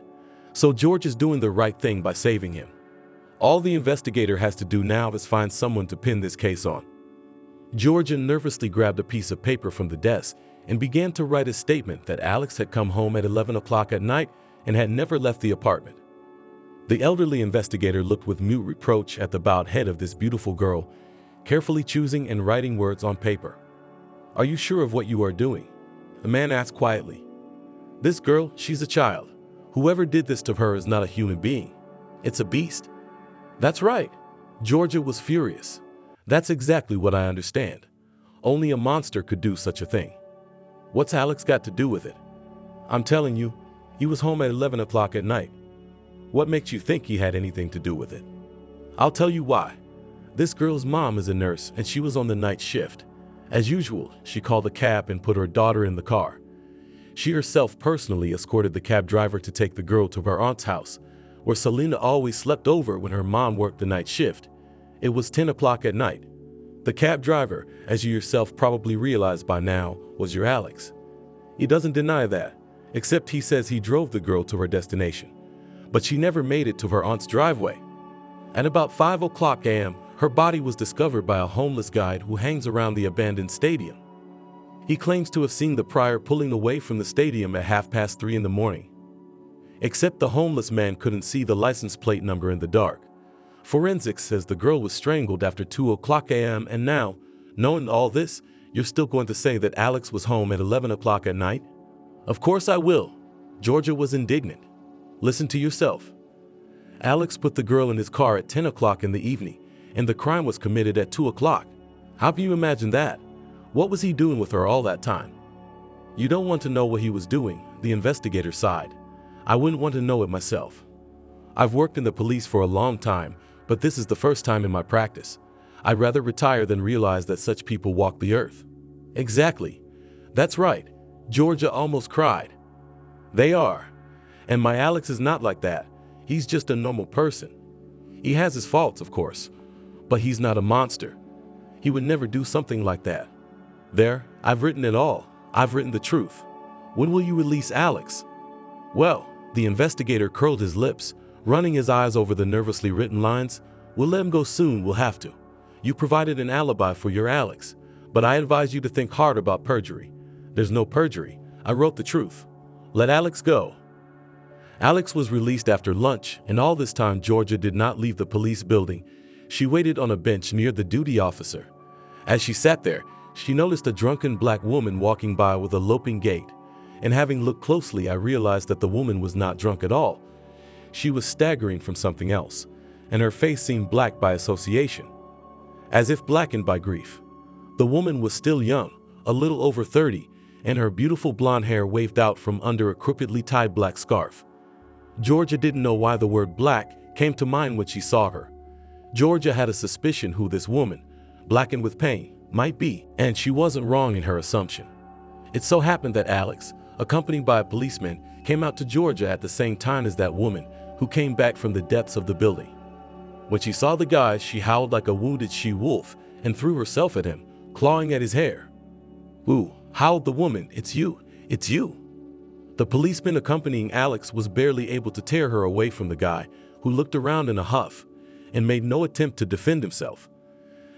so George is doing the right thing by saving him. All the investigator has to do now is find someone to pin this case on. Georgia nervously grabbed a piece of paper from the desk and began to write a statement that Alex had come home at 11 o'clock at night and had never left the apartment. The elderly investigator looked with mute reproach at the bowed head of this beautiful girl, carefully choosing and writing words on paper. "Are you sure of what you are doing?" the man asked quietly. "This girl, she's a child. Whoever did this to her is not a human being. It's a beast." "That's right." Georgia was furious. "That's exactly what I understand. Only a monster could do such a thing. What's Alex got to do with it? I'm telling you, he was home at 11 o'clock at night. What makes you think he had anything to do with it? I'll tell you why. This girl's mom is a nurse and she was on the night shift. As usual, she called a cab and put her daughter in the car. She herself personally escorted the cab driver to take the girl to her aunt's house, where Selena always slept over when her mom worked the night shift. It was 10 o'clock at night. The cab driver, as you yourself probably realized by now, was your Alex. He doesn't deny that, except he says he drove the girl to her destination. But she never made it to her aunt's driveway. At about 5 o'clock a.m., her body was discovered by a homeless guide who hangs around the abandoned stadium. He claims to have seen the prior pulling away from the stadium at 3:30 in the morning. Except the homeless man couldn't see the license plate number in the dark. Forensics says the girl was strangled after 2 o'clock a.m. and now, knowing all this, you're still going to say that Alex was home at 11 o'clock at night? Of course I will. Georgia was indignant. Listen to yourself. Alex put the girl in his car at 10 o'clock in the evening, and the crime was committed at 2 o'clock. How can you imagine that? What was he doing with her all that time? You don't want to know what he was doing, the investigator sighed. I wouldn't want to know it myself. I've worked in the police for a long time, but this is the first time in my practice. I'd rather retire than realize that such people walk the earth. Exactly. That's right. Georgia almost cried. They are. And my Alex is not like that. He's just a normal person. He has his faults, of course, but he's not a monster. He would never do something like that. There, I've written it all. I've written the truth. When will you release Alex? Well, the investigator curled his lips, running his eyes over the nervously written lines. We'll let him go soon, we'll have to. You provided an alibi for your Alex, but I advise you to think hard about perjury. There's no perjury. I wrote the truth. Let Alex go. Alex was released after lunch, and all this time Georgia did not leave the police building. She waited on a bench near the duty officer. As she sat there, she noticed a drunken black woman walking by with a loping gait, and having looked closely, I realized that the woman was not drunk at all. She was staggering from something else, and her face seemed black by association, as if blackened by grief. The woman was still young, a little over 30, and her beautiful blonde hair waved out from under a crookedly tied black scarf. Georgia didn't know why the word black came to mind when she saw her. Georgia had a suspicion who this woman, blackened with pain, might be, and she wasn't wrong in her assumption. It so happened that Alex, accompanied by a policeman, came out to Georgia at the same time as that woman, who came back from the depths of the building. When she saw the guy, she howled like a wounded she-wolf and threw herself at him, clawing at his hair. "Ooh," howled the woman, "it's you, it's you." The policeman accompanying Alex was barely able to tear her away from the guy, who looked around in a huff and made no attempt to defend himself.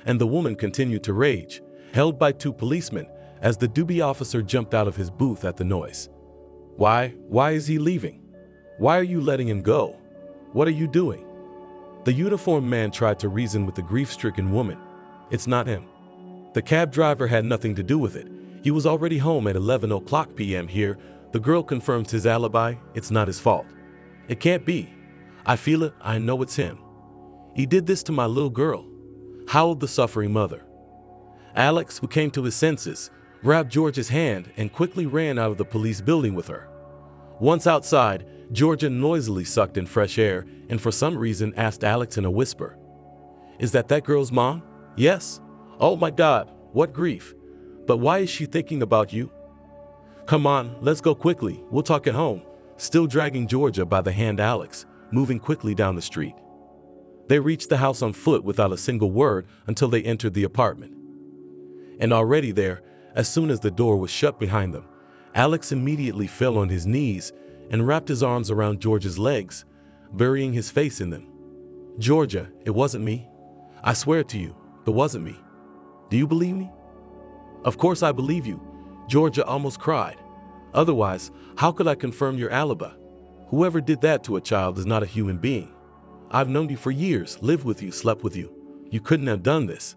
And the woman continued to rage, held by 2 policemen, as the duty officer jumped out of his booth at the noise. Why is he leaving? Why are you letting him go? What are you doing?" The uniformed man tried to reason with the grief-stricken woman. It's not him. The cab driver had nothing to do with it. He was already home at 11 o'clock p.m. here. The girl confirms his alibi. It's not his fault. It can't be. I feel it. I know it's him. He did this to my little girl, howled the suffering mother. Alex, who came to his senses, grabbed Georgia's hand and quickly ran out of the police building with her. Once outside, Georgia noisily sucked in fresh air and for some reason asked Alex in a whisper, "Is that girl's mom?" "Yes." "Oh my God, what grief. But why is she thinking about you?" "Come on, let's go quickly. We'll talk at home." Still dragging Georgia by the hand, Alex, moving quickly down the street. They reached the house on foot without a single word until they entered the apartment. And already there, as soon as the door was shut behind them, Alex immediately fell on his knees and wrapped his arms around Georgia's legs, burying his face in them. "Georgia, it wasn't me. I swear to you, it wasn't me." Do you believe me? Of course I believe you. Georgia almost cried. Otherwise, how could I confirm your alibi? Whoever did that to a child is not a human being. I've known you for years, lived with you, slept with you. You couldn't have done this.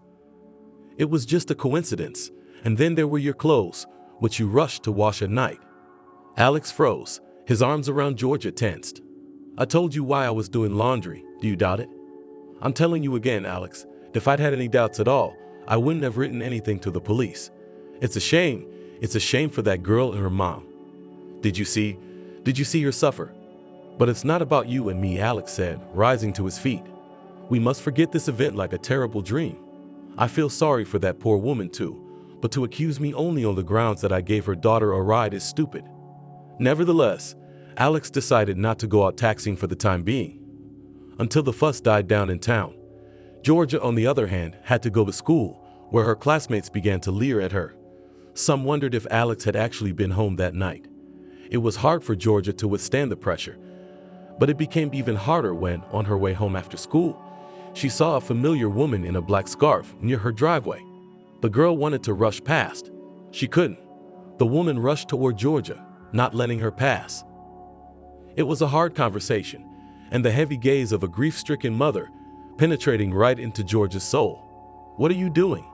It was just a coincidence. And then there were your clothes, which you rushed to wash at night. Alex froze, his arms around Georgia tensed. I told you why I was doing laundry. Do you doubt it? I'm telling you again, Alex. If I'd had any doubts at all, I wouldn't have written anything to the police. It's a shame. It's a shame for that girl and her mom. Did you see her suffer? But it's not about you and me, Alex said, rising to his feet. We must forget this event like a terrible dream. I feel sorry for that poor woman too, but to accuse me only on the grounds that I gave her daughter a ride is stupid. Nevertheless, Alex decided not to go out taxiing for the time being, until the fuss died down in town. Georgia, on the other hand, had to go to school, where her classmates began to leer at her. Some wondered if Alex had actually been home that night. It was hard for Georgia to withstand the pressure, but it became even harder when, on her way home after school, she saw a familiar woman in a black scarf near her driveway. The girl wanted to rush past. She couldn't. The woman rushed toward Georgia, not letting her pass. It was a hard conversation, and the heavy gaze of a grief-stricken mother penetrating right into Georgia's soul. What are you doing?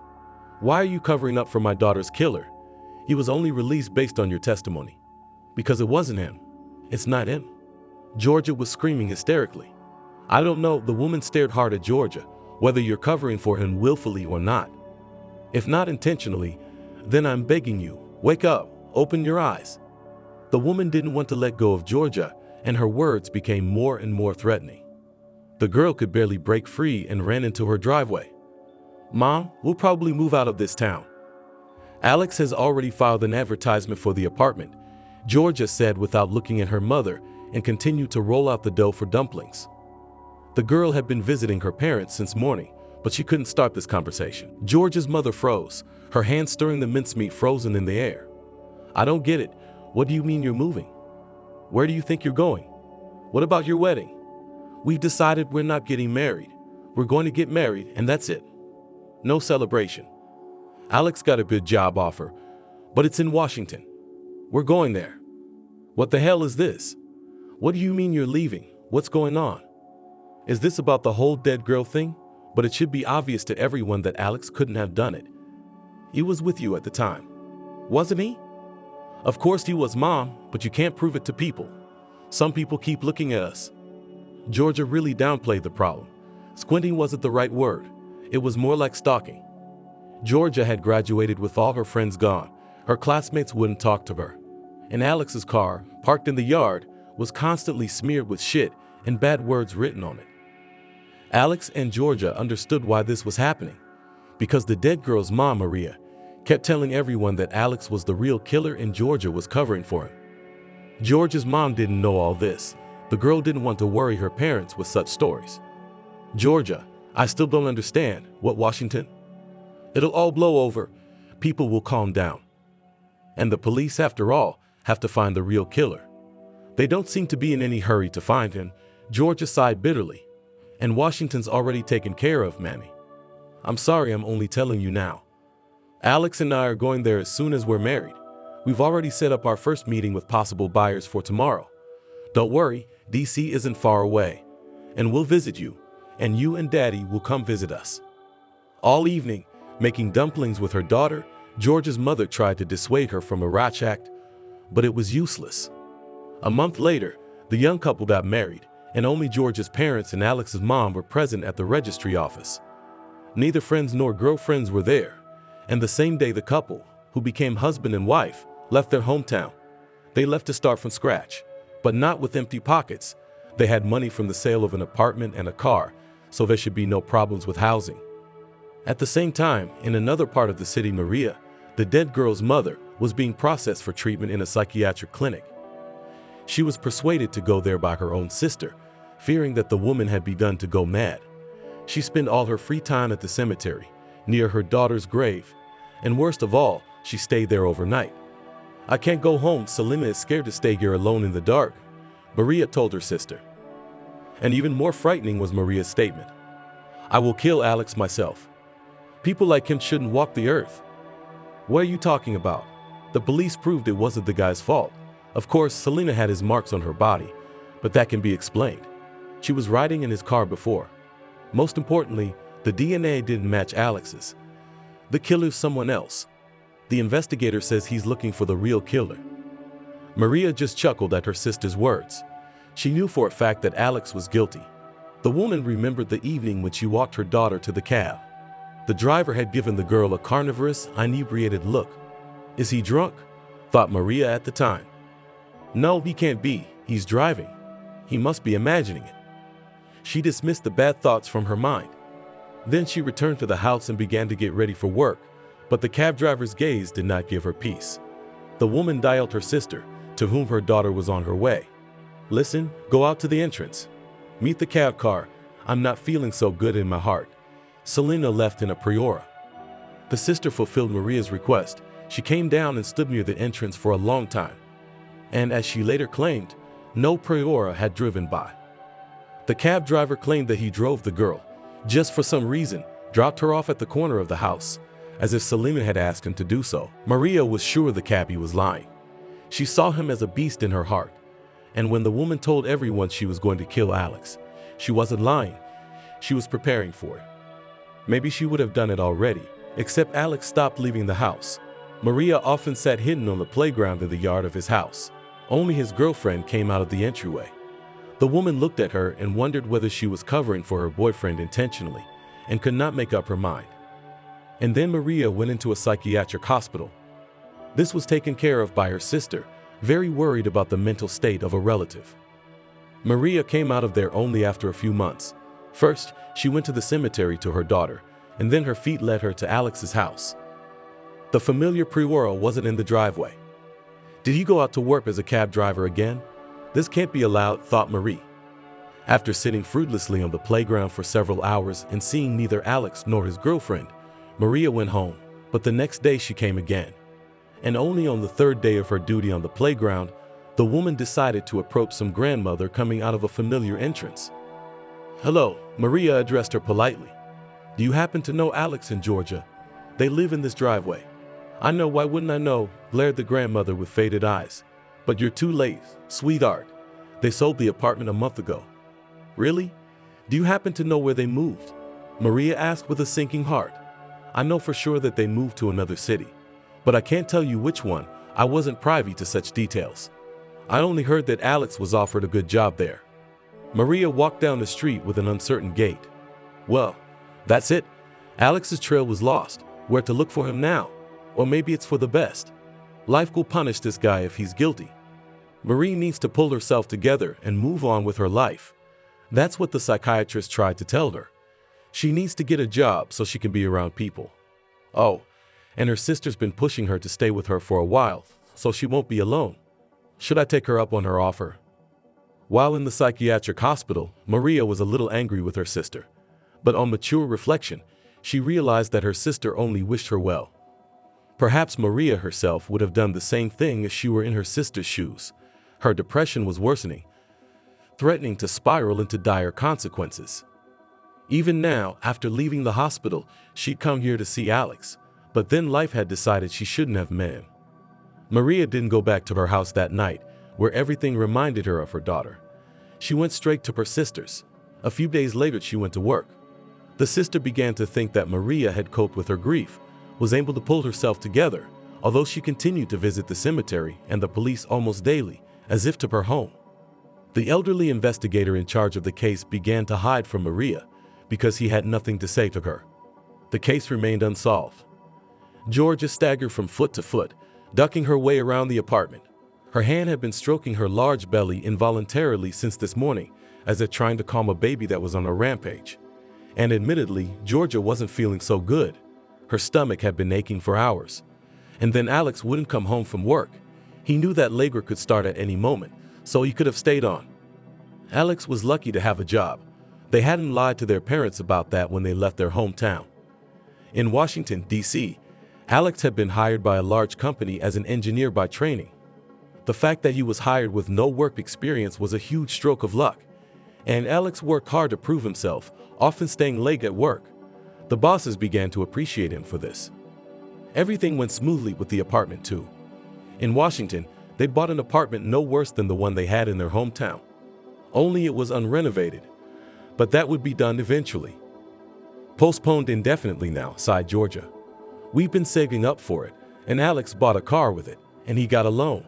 Why are you covering up for my daughter's killer? He was only released based on your testimony. Because it wasn't him. It's not him. Georgia was screaming hysterically. I don't know, the woman stared hard at Georgia, whether you're covering for him willfully or not. If not intentionally, then I'm begging you, wake up, open your eyes. The woman didn't want to let go of Georgia, and her words became more and more threatening. The girl could barely break free and ran into her driveway. Mom, we'll probably move out of this town. Alex has already filed an advertisement for the apartment, Georgia said without looking at her mother, and continued to roll out the dough for dumplings. The girl had been visiting her parents since morning, but she couldn't start this conversation. Georgia's mother froze, her hand stirring the mincemeat frozen in the air. I don't get it. What do you mean you're moving? Where do you think you're going? What about your wedding? We've decided we're not getting married. We're going to get married, and that's it. No celebration. Alex got a good job offer, but it's in Washington. We're going there. What the hell is this? What do you mean you're leaving? What's going on? Is this about the whole dead girl thing? But it should be obvious to everyone that Alex couldn't have done it. He was with you at the time, wasn't he? Of course he was, Mom, but you can't prove it to people. Some people keep looking at us. Georgia really downplayed the problem. Squinting wasn't the right word. It was more like stalking. Georgia had graduated with all her friends gone. Her classmates wouldn't talk to her. And Alex's car, parked in the yard, was constantly smeared with shit and bad words written on it. Alex and Georgia understood why this was happening, because the dead girl's mom, Maria, kept telling everyone that Alex was the real killer and Georgia was covering for him. Georgia's mom didn't know all this. The girl didn't want to worry her parents with such stories. Georgia, I still don't understand. What, Washington? It'll all blow over. People will calm down. And the police, after all, have to find the real killer. They don't seem to be in any hurry to find him, Georgia sighed bitterly. And Washington's already taken care of, Mammy. I'm sorry, I'm only telling you now. Alex and I are going there as soon as we're married. We've already set up our first meeting with possible buyers for tomorrow. Don't worry, DC isn't far away. And we'll visit you, and you and Daddy will come visit us. All evening, making dumplings with her daughter, Georgia's mother tried to dissuade her from a rash act, but it was useless. A month later, the young couple got married, and only Georgia's parents and Alex's mom were present at the registry office. Neither friends nor girlfriends were there, and the same day the couple, who became husband and wife, left their hometown. They left to start from scratch, but not with empty pockets. They had money from the sale of an apartment and a car, so there should be no problems with housing. At the same time, in another part of the city, Maria, the dead girl's mother, was being processed for treatment in a psychiatric clinic. She was persuaded to go there by her own sister, fearing that the woman had begun to go mad. She spent all her free time at the cemetery, near her daughter's grave, and worst of all, she stayed there overnight. I can't go home, Salima is scared to stay here alone in the dark, Maria told her sister. And even more frightening was Maria's statement. I will kill Alex myself. People like him shouldn't walk the earth. What are you talking about? The police proved it wasn't the guy's fault. Of course, Selena had his marks on her body, but that can be explained. She was riding in his car before. Most importantly, the DNA didn't match Alex's. The killer's someone else. The investigator says he's looking for the real killer. Maria just chuckled at her sister's words. She knew for a fact that Alex was guilty. The woman remembered the evening when she walked her daughter to the cab. The driver had given the girl a carnivorous, inebriated look. Is he drunk? Thought Maria at the time. No, he can't be. He's driving. He must be imagining it. She dismissed the bad thoughts from her mind. Then she returned to the house and began to get ready for work, but the cab driver's gaze did not give her peace. The woman dialed her sister, to whom her daughter was on her way. Listen, go out to the entrance. Meet the cab car. I'm not feeling so good in my heart. Selena left in a Priora. The sister fulfilled Maria's request. She came down and stood near the entrance for a long time. And as she later claimed, no Priora had driven by. The cab driver claimed that he drove the girl, just for some reason, dropped her off at the corner of the house, as if Selena had asked him to do so. Maria was sure the cabbie was lying. She saw him as a beast in her heart. And when the woman told everyone she was going to kill Alex, she wasn't lying. She was preparing for it. Maybe she would have done it already, except Alex stopped leaving the house. Maria often sat hidden on the playground in the yard of his house. Only his girlfriend came out of the entryway. The woman looked at her and wondered whether she was covering for her boyfriend intentionally, and could not make up her mind. And then Maria went into a psychiatric hospital. This was taken care of by her sister, very worried about the mental state of a relative. Maria came out of there only after a few months. First, she went to the cemetery to her daughter, and then her feet led her to Alex's house. The familiar Priora wasn't in the driveway. Did he go out to work as a cab driver again? This can't be allowed, thought Marie. After sitting fruitlessly on the playground for several hours and seeing neither Alex nor his girlfriend, Maria went home, but the next day she came again. And only on the third day of her duty on the playground, the woman decided to approach some grandmother coming out of a familiar entrance. Hello, Maria addressed her politely. Do you happen to know Alex and Georgia? They live in this driveway. I know, why wouldn't I know, glared the grandmother with faded eyes. But you're too late, sweetheart. They sold the apartment a month ago. Really? Do you happen to know where they moved? Maria asked with a sinking heart. I know for sure that they moved to another city, but I can't tell you which one. I wasn't privy to such details. I only heard that Alex was offered a good job there. Maria walked down the street with an uncertain gait. Well, that's it. Alex's trail was lost. Where to look for him now? Or maybe it's for the best. Life will punish this guy if he's guilty. Marie needs to pull herself together and move on with her life. That's what the psychiatrist tried to tell her. She needs to get a job so she can be around people. Oh, and her sister's been pushing her to stay with her for a while, so she won't be alone. Should I take her up on her offer? While in the psychiatric hospital, Maria was a little angry with her sister. But on mature reflection, she realized that her sister only wished her well. Perhaps Maria herself would have done the same thing if she were in her sister's shoes. Her depression was worsening, threatening to spiral into dire consequences. Even now, after leaving the hospital, she'd come here to see Alex, but then life had decided she shouldn't have met him. Maria didn't go back to her house that night, where everything reminded her of her daughter. She went straight to her sister's. A few days later, she went to work. The sister began to think that Maria had coped with her grief, was able to pull herself together, although she continued to visit the cemetery and the police almost daily, as if to her home. The elderly investigator in charge of the case began to hide from Maria because he had nothing to say to her. The case remained unsolved. Georgia staggered from foot to foot, ducking her way around the apartment. Her hand had been stroking her large belly involuntarily since this morning, as if trying to calm a baby that was on a rampage. And admittedly, Georgia wasn't feeling so good. Her stomach had been aching for hours. And then Alex wouldn't come home from work. He knew that labor could start at any moment, so he could have stayed on. Alex was lucky to have a job. They hadn't lied to their parents about that when they left their hometown. In Washington, D.C., Alex had been hired by a large company as an engineer by training. The fact that he was hired with no work experience was a huge stroke of luck, and Alex worked hard to prove himself, often staying late at work. The bosses began to appreciate him for this. Everything went smoothly with the apartment too. In Washington, they bought an apartment no worse than the one they had in their hometown. Only it was unrenovated, but that would be done eventually. Postponed indefinitely now, sighed Georgia. We've been saving up for it, and Alex bought a car with it, and he got a loan.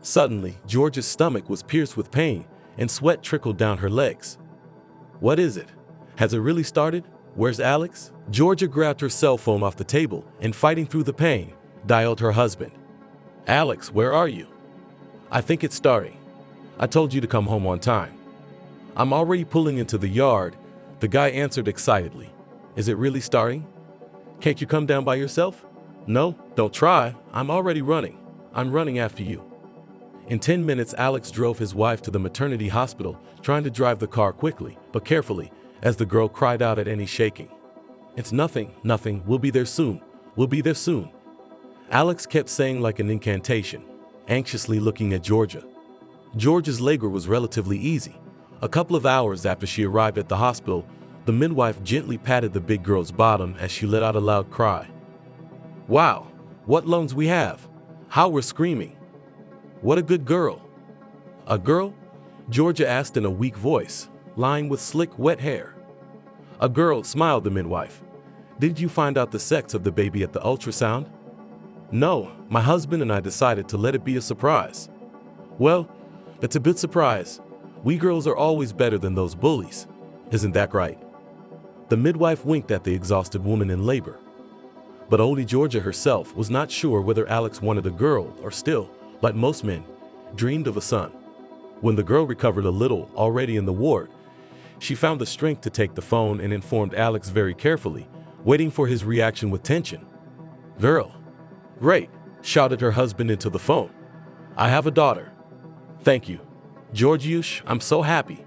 Suddenly, Georgia's stomach was pierced with pain, and sweat trickled down her legs. What is it? Has it really started? Where's Alex? Georgia grabbed her cell phone off the table and, fighting through the pain, dialed her husband. Alex, where are you? I think it's starting. I told you to come home on time. I'm already pulling into the yard, the guy answered excitedly. Is it really starting? Can't you come down by yourself? No, don't try. I'm already running. I'm running after you. In 10 minutes, Alex drove his wife to the maternity hospital, trying to drive the car quickly, but carefully, as the girl cried out at any shaking. It's nothing, nothing. We'll be there soon. We'll be there soon. Alex kept saying like an incantation, anxiously looking at Georgia. Georgia's labor was relatively easy. A couple of hours after she arrived at the hospital, the midwife gently patted the big girl's bottom as she let out a loud cry. Wow, what lungs we have! How we're screaming! What a good girl! A girl? Georgia asked in a weak voice, lying with slick, wet hair. A girl, smiled the midwife. Didn't you find out the sex of the baby at the ultrasound? No, my husband and I decided to let it be a surprise. Well, it's a good surprise. We girls are always better than those bullies. Isn't that right? The midwife winked at the exhausted woman in labor. But only Georgia herself was not sure whether Alex wanted a girl or still, like most men, dreamed of a son. When the girl recovered a little, already in the ward, she found the strength to take the phone and informed Alex very carefully, waiting for his reaction with tension. Girl. Great, shouted her husband into the phone. I have a daughter. Thank you. Georgiusz, I'm so happy.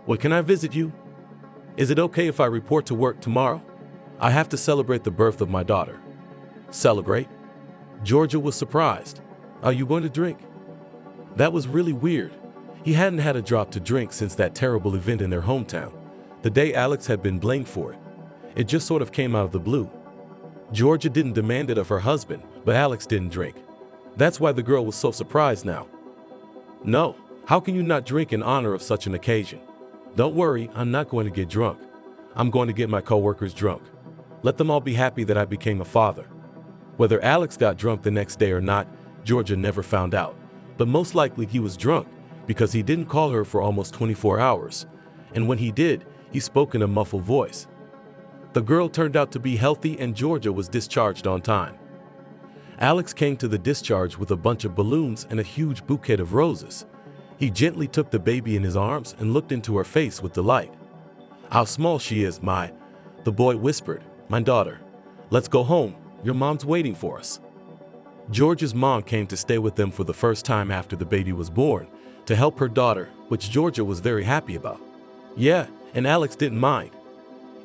When can I visit you? Is it okay if I report to work tomorrow? I have to celebrate the birth of my daughter. Celebrate? Georgia was surprised. Are you going to drink? That was really weird. He hadn't had a drop to drink since that terrible event in their hometown, the day Alex had been blamed for it. It just sort of came out of the blue. Georgia didn't demand it of her husband, but Alex didn't drink. That's why the girl was so surprised now. No, how can you not drink in honor of such an occasion? Don't worry, I'm not going to get drunk. I'm going to get my coworkers drunk. Let them all be happy that I became a father. Whether Alex got drunk the next day or not, Georgia never found out. But most likely he was drunk because he didn't call her for almost 24 hours. And when he did, he spoke in a muffled voice. The girl turned out to be healthy and Georgia was discharged on time. Alex came to the discharge with a bunch of balloons and a huge bouquet of roses. He gently took the baby in his arms and looked into her face with delight. How small she is, the boy whispered. My daughter. Let's go home. Your mom's waiting for us. Georgia's mom came to stay with them for the first time after the baby was born, to help her daughter, which Georgia was very happy about. Yeah, and Alex didn't mind.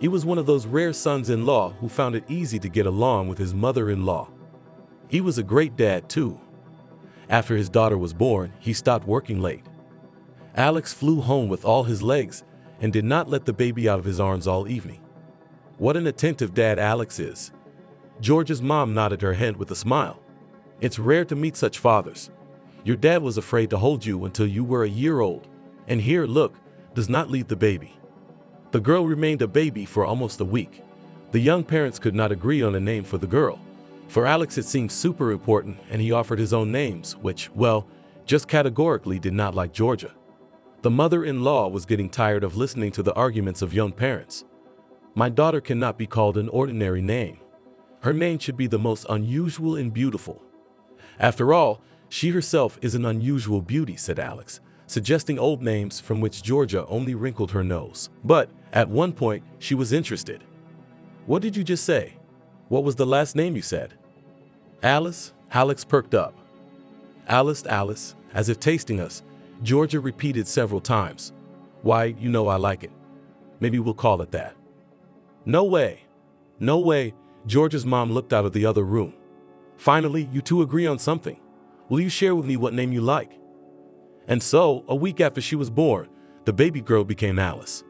He was one of those rare sons-in-law who found it easy to get along with his mother-in-law. He was a great dad, too. After his daughter was born, he stopped working late. Alex flew home with all his legs and did not let the baby out of his arms all evening. What an attentive dad Alex is. Georgia's mom nodded her head with a smile. It's rare to meet such fathers. Your dad was afraid to hold you until you were a year old, and here, look, does not leave the baby. The girl remained a baby for almost a week. The young parents could not agree on a name for the girl. For Alex, it seemed super important, and he offered his own names, which, well, just categorically did not like Georgia. The mother-in-law was getting tired of listening to the arguments of young parents. My daughter cannot be called an ordinary name. Her name should be the most unusual and beautiful. After all, she herself is an unusual beauty, said Alex, suggesting old names from which Georgia only wrinkled her nose. But at one point, she was interested. What did you just say? What was the last name you said? Alice? Alex perked up. Alice, Alice, as if tasting us, Georgia repeated several times. Why, you know I like it. Maybe we'll call it that. No way. No way. Georgia's mom looked out of the other room. Finally, you two agree on something. Will you share with me what name you like? And so, a week after she was born, the baby girl became Alice.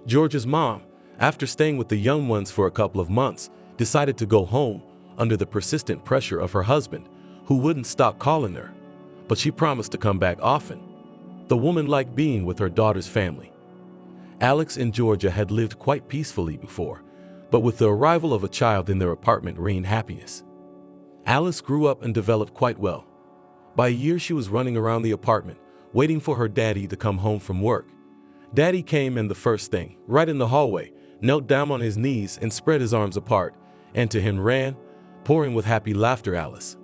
Georgia's mom, after staying with the young ones for a couple of months, decided to go home under the persistent pressure of her husband, who wouldn't stop calling her. But she promised to come back often. The woman liked being with her daughter's family. Alex and Georgia had lived quite peacefully before, but with the arrival of a child in their apartment reigned happiness. Alice grew up and developed quite well. By a year, she was running around the apartment, waiting for her daddy to come home from work. Daddy came, and the first thing, right in the hallway, knelt down on his knees and spread his arms apart, and to him ran, pouring with happy laughter, Alice.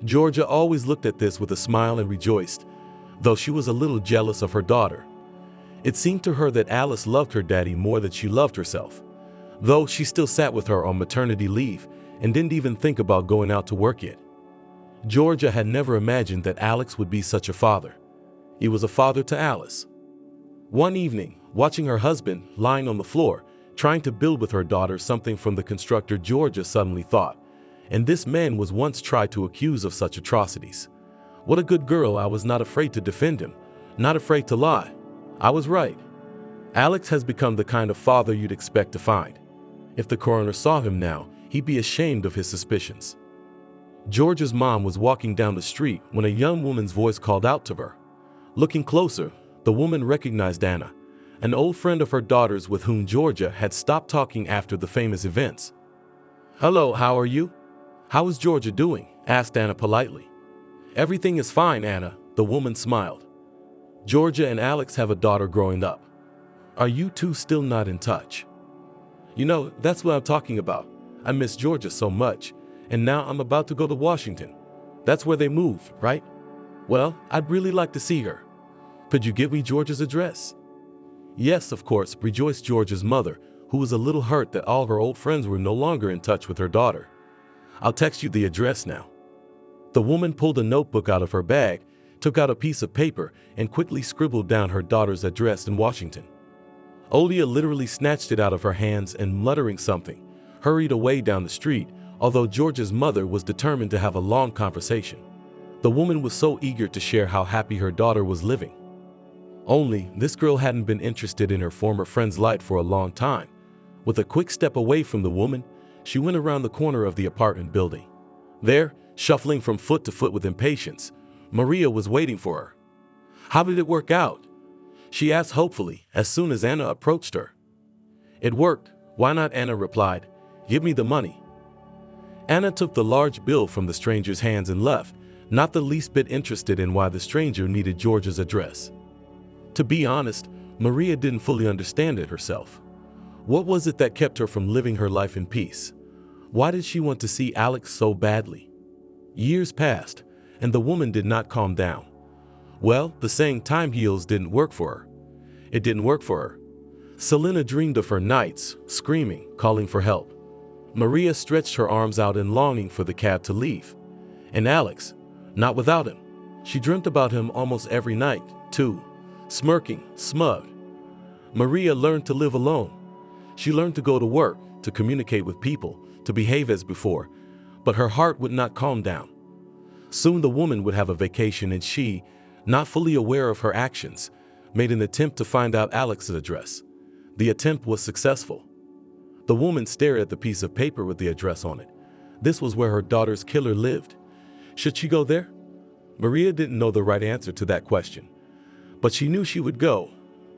Georgia always looked at this with a smile and rejoiced, though she was a little jealous of her daughter. It seemed to her that Alice loved her daddy more than she loved herself, though she still sat with her on maternity leave and didn't even think about going out to work yet. Georgia had never imagined that Alex would be such a father. He was a father to Alice. One evening, watching her husband lying on the floor, trying to build with her daughter something from the constructor, Georgia suddenly thought, and this man was once tried to accuse of such atrocities. What a good girl, I was not afraid to defend him, not afraid to lie. I was right. Alex has become the kind of father you'd expect to find. If the coroner saw him now, he'd be ashamed of his suspicions. Georgia's mom was walking down the street when a young woman's voice called out to her. Looking closer, the woman recognized Anna, an old friend of her daughter's with whom Georgia had stopped talking after the famous events. "Hello, how are you?" "How is Georgia doing?" asked Anna politely. "Everything is fine, Anna," the woman smiled. "Georgia and Alex have a daughter growing up. Are you two still not in touch?" "You know, that's what I'm talking about. I miss Georgia so much, and now I'm about to go to Washington. That's where they moved, right? Well, I'd really like to see her. Could you give me Georgia's address?" "Yes, of course," rejoiced Georgia's mother, who was a little hurt that all her old friends were no longer in touch with her daughter. "I'll text you the address now." The woman pulled a notebook out of her bag, took out a piece of paper, and quickly scribbled down her daughter's address in Washington. Olia literally snatched it out of her hands and, muttering something, hurried away down the street, although Georgia's mother was determined to have a long conversation. The woman was so eager to share how happy her daughter was living. Only, this girl hadn't been interested in her former friend's light for a long time. With a quick step away from the woman, she went around the corner of the apartment building. There, shuffling from foot to foot with impatience, Maria was waiting for her. "How did it work out?" she asked hopefully as soon as Anna approached her. "It worked. Why not?" Anna replied. "Give me the money." Anna took the large bill from the stranger's hands and left, not the least bit interested in why the stranger needed Georgia's address. To be honest, Maria didn't fully understand it herself. What was it that kept her from living her life in peace? Why did she want to see Alex so badly? Years passed, and the woman did not calm down. Well, the saying time heals didn't work for her. It didn't work for her. Selena dreamed of her nights, screaming, calling for help. Maria stretched her arms out in longing for the cab to leave. And Alex, not without him. She dreamt about him almost every night, too, smirking, smug. Maria learned to live alone. She learned to go to work, to communicate with people, to behave as before, but her heart would not calm down. Soon the woman would have a vacation, and she, not fully aware of her actions, made an attempt to find out Alex's address. The attempt was successful. The woman stared at the piece of paper with the address on it. This was where her daughter's killer lived. Should she go there? Maria didn't know the right answer to that question, but she knew she would go.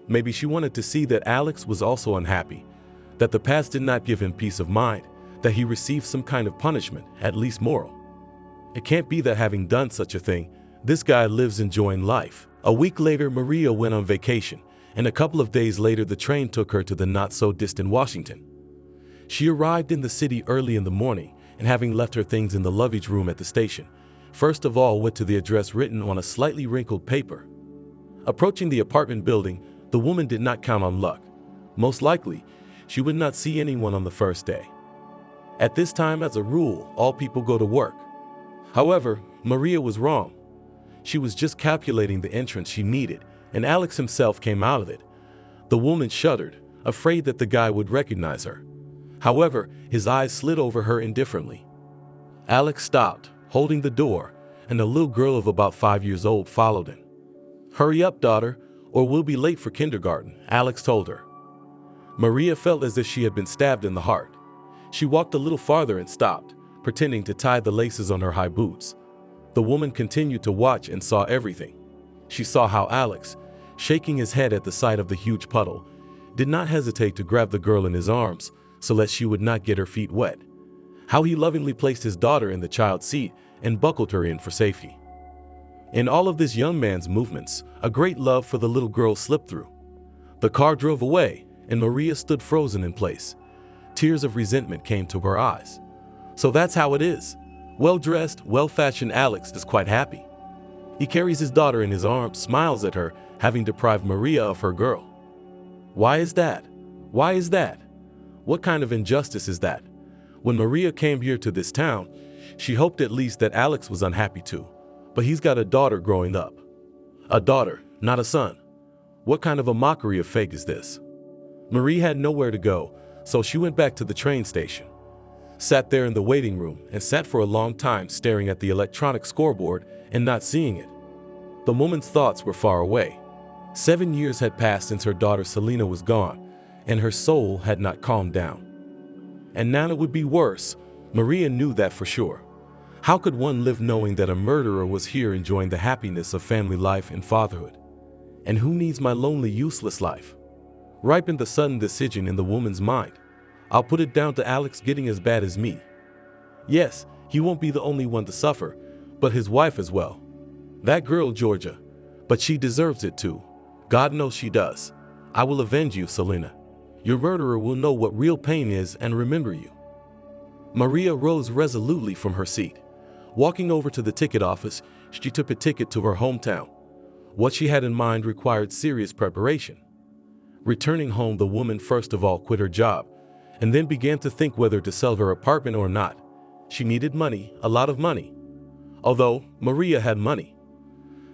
Maybe she wanted to see that Alex was also unhappy, that the past did not give him peace of mind, that he received some kind of punishment, at least moral. It can't be that having done such a thing, this guy lives enjoying life. A week later, Maria went on vacation, and a couple of days later the train took her to the not-so-distant Washington. She arrived in the city early in the morning, and having left her things in the luggage room at the station, first of all went to the address written on a slightly wrinkled paper. Approaching the apartment building, the woman did not count on luck. Most likely, she would not see anyone on the first day. At this time, as a rule, all people go to work. However, Maria was wrong. She was just calculating the entrance she needed, and Alex himself came out of it. The woman shuddered, afraid that the guy would recognize her. However, his eyes slid over her indifferently. Alex stopped, holding the door, and a little girl of about 5 years old followed him. "Hurry up, daughter, or we'll be late for kindergarten," Alex told her. Maria felt as if she had been stabbed in the heart. She walked a little farther and stopped, pretending to tie the laces on her high boots. The woman continued to watch and saw everything. She saw how Alex, shaking his head at the sight of the huge puddle, did not hesitate to grab the girl in his arms so that she would not get her feet wet. How he lovingly placed his daughter in the child's seat and buckled her in for safety. In all of this young man's movements, a great love for the little girl slipped through. The car drove away, and Maria stood frozen in place. Tears of resentment came to her eyes. So that's how it is. Well-dressed, well-fashioned Alex is quite happy. He carries his daughter in his arms, smiles at her, having deprived Maria of her girl. Why is that? Why is that? What kind of injustice is that? When Maria came here to this town, she hoped at least that Alex was unhappy too. But he's got a daughter growing up. A daughter, not a son. What kind of a mockery of fate is this? Marie had nowhere to go, so she went back to the train station. Sat there in the waiting room and sat for a long time staring at the electronic scoreboard and not seeing it. The woman's thoughts were far away. 7 years had passed since her daughter Selena was gone, and her soul had not calmed down. And now it would be worse. Maria knew that for sure. How could one live knowing that a murderer was here enjoying the happiness of family life and fatherhood? And who needs my lonely, useless life? Ripened the sudden decision in the woman's mind. I'll put it down to Alex getting as bad as me. Yes, he won't be the only one to suffer, but his wife as well. That girl, Georgia. But she deserves it too. God knows she does. I will avenge you, Selena. Your murderer will know what real pain is and remember you. Maria rose resolutely from her seat. Walking over to the ticket office, she took a ticket to her hometown. What she had in mind required serious preparation. Returning home, the woman first of all quit her job, and then began to think whether to sell her apartment or not. She needed money, a lot of money. Although Maria had money.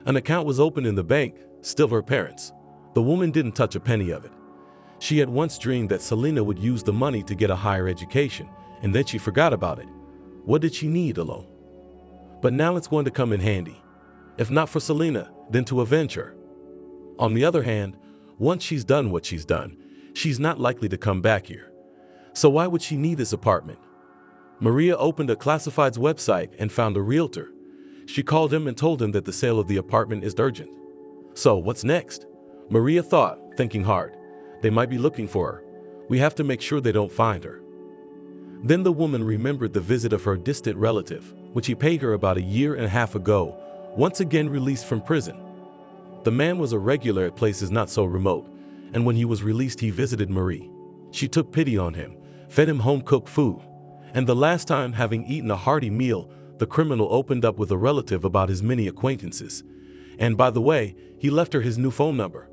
An account was opened in the bank, still her parents'. The woman didn't touch a penny of it. She had once dreamed that Selena would use the money to get a higher education, and then she forgot about it. What did she need alone? But now it's going to come in handy. If not for Selena, then to avenge her. On the other hand, once she's done what she's done, she's not likely to come back here. So why would she need this apartment? Maria opened a classifieds website and found a realtor. She called him and told him that the sale of the apartment is urgent. So what's next? Maria thought, thinking hard. They might be looking for her. We have to make sure they don't find her. Then the woman remembered the visit of her distant relative, which he paid her about a year and a half ago, once again released from prison. The man was a regular at places not so remote, and when he was released he visited Marie. She took pity on him, fed him home-cooked food, and the last time, having eaten a hearty meal, the criminal opened up with a relative about his many acquaintances. And by the way, he left her his new phone number.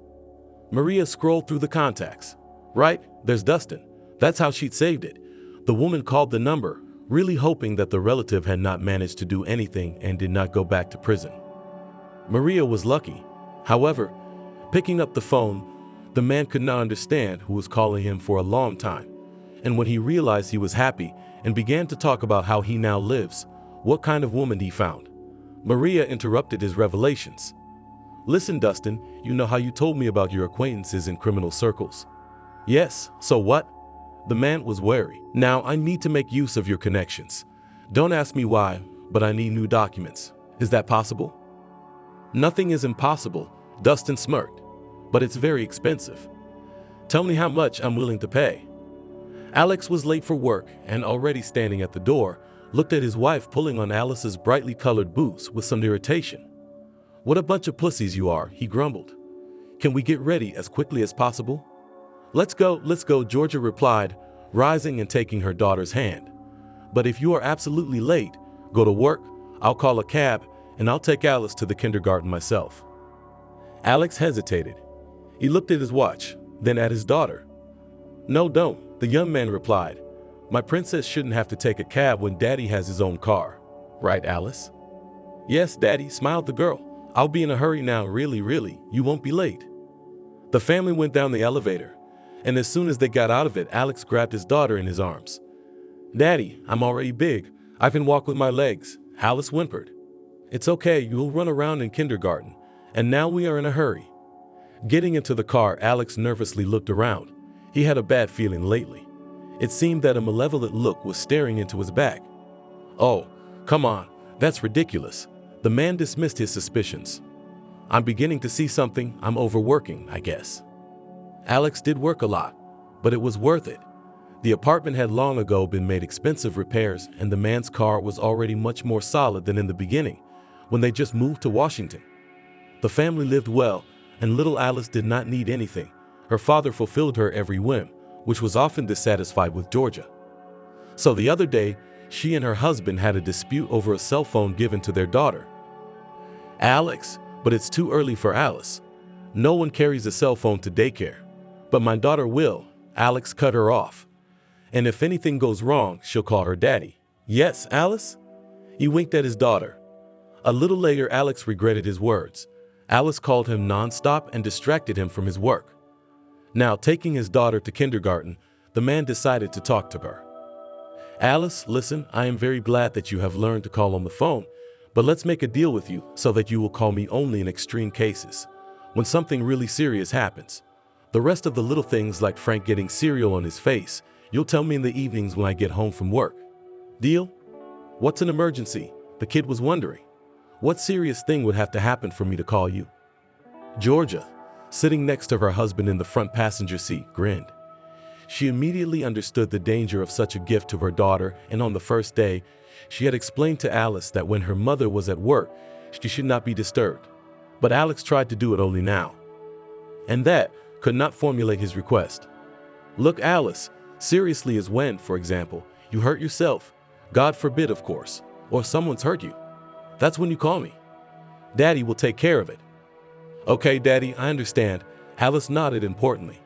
Maria scrolled through the contacts. Right, there's Dustin. That's how she'd saved it. The woman called the number, really hoping that the relative had not managed to do anything and did not go back to prison. Maria was lucky. However, picking up the phone, the man could not understand who was calling him for a long time. And when he realized he was happy and began to talk about how he now lives, what kind of woman he found, Maria interrupted his revelations. Listen, Dustin, you know how you told me about your acquaintances in criminal circles. Yes, so what? The man was wary. Now I need to make use of your connections. Don't ask me why, but I need new documents. Is that possible? Nothing is impossible, Dustin smirked, but it's very expensive. Tell me how much I'm willing to pay. Alex was late for work and already standing at the door, looked at his wife pulling on Alice's brightly colored boots with some irritation. What a bunch of pussies you are, he grumbled. Can we get ready as quickly as possible? Let's go, Georgia replied, rising and taking her daughter's hand. But if you are absolutely late, go to work, I'll call a cab, and I'll take Alice to the kindergarten myself. Alex hesitated. He looked at his watch, then at his daughter. No, don't, the young man replied. My princess shouldn't have to take a cab when Daddy has his own car. Right, Alice? Yes, Daddy, smiled the girl. I'll be in a hurry now, really, you won't be late. The family went down the elevator, and as soon as they got out of it, Alex grabbed his daughter in his arms. Daddy, I'm already big. I can walk with my legs, Alice whimpered. It's okay, you'll run around in kindergarten, and now we are in a hurry. Getting into the car, Alex nervously looked around. He had a bad feeling lately. It seemed that a malevolent look was staring into his back. "Oh, come on, that's ridiculous." The man dismissed his suspicions. "I'm beginning to see something. I'm overworking, I guess." Alex did work a lot, but it was worth it. The apartment had long ago been made expensive repairs, and the man's car was already much more solid than in the beginning, when they just moved to Washington. The family lived well, and little Alice did not need anything. Her father fulfilled her every whim, which was often dissatisfied with Georgia. So the other day, she and her husband had a dispute over a cell phone given to their daughter. "Alex, but it's too early for Alice. No one carries a cell phone to daycare." "But my daughter will," Alex cut her off. "And if anything goes wrong, she'll call her daddy." "Yes, Alice?" He winked at his daughter. A little later, Alex regretted his words. Alice called him nonstop and distracted him from his work. Now, taking his daughter to kindergarten, the man decided to talk to her. "Alice, listen, I am very glad that you have learned to call on the phone, but let's make a deal with you so that you will call me only in extreme cases, when something really serious happens. The rest of the little things like Frank getting cereal on his face, you'll tell me in the evenings when I get home from work. Deal?" "What's an emergency?" the kid was wondering. "What serious thing would have to happen for me to call you?" Georgia, sitting next to her husband in the front passenger seat, grinned. She immediately understood the danger of such a gift to her daughter, and on the first day, she had explained to Alice that when her mother was at work, she should not be disturbed. But Alex tried to do it only now. And that could not formulate his request. "Look, Alice, seriously is when, for example, you hurt yourself. God forbid, of course, or someone's hurt you. That's when you call me. Daddy will take care of it." "Okay, Daddy, I understand." Alice nodded importantly.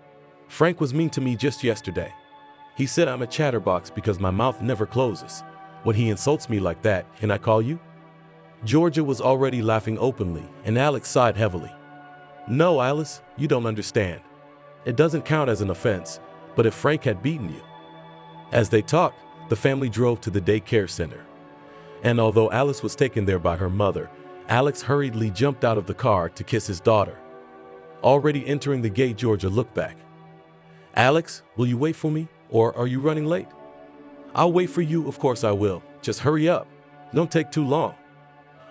"Frank was mean to me just yesterday. He said I'm a chatterbox because my mouth never closes. When he insults me like that, can I call you?" Georgia was already laughing openly, and Alex sighed heavily. "No, Alice, you don't understand. It doesn't count as an offense, but if Frank had beaten you." As they talked, the family drove to the daycare center. And although Alice was taken there by her mother, Alex hurriedly jumped out of the car to kiss his daughter. Already entering the gate, Georgia looked back. "Alex, will you wait for me, or are you running late?" "I'll wait for you, of course I will. Just hurry up. Don't take too long."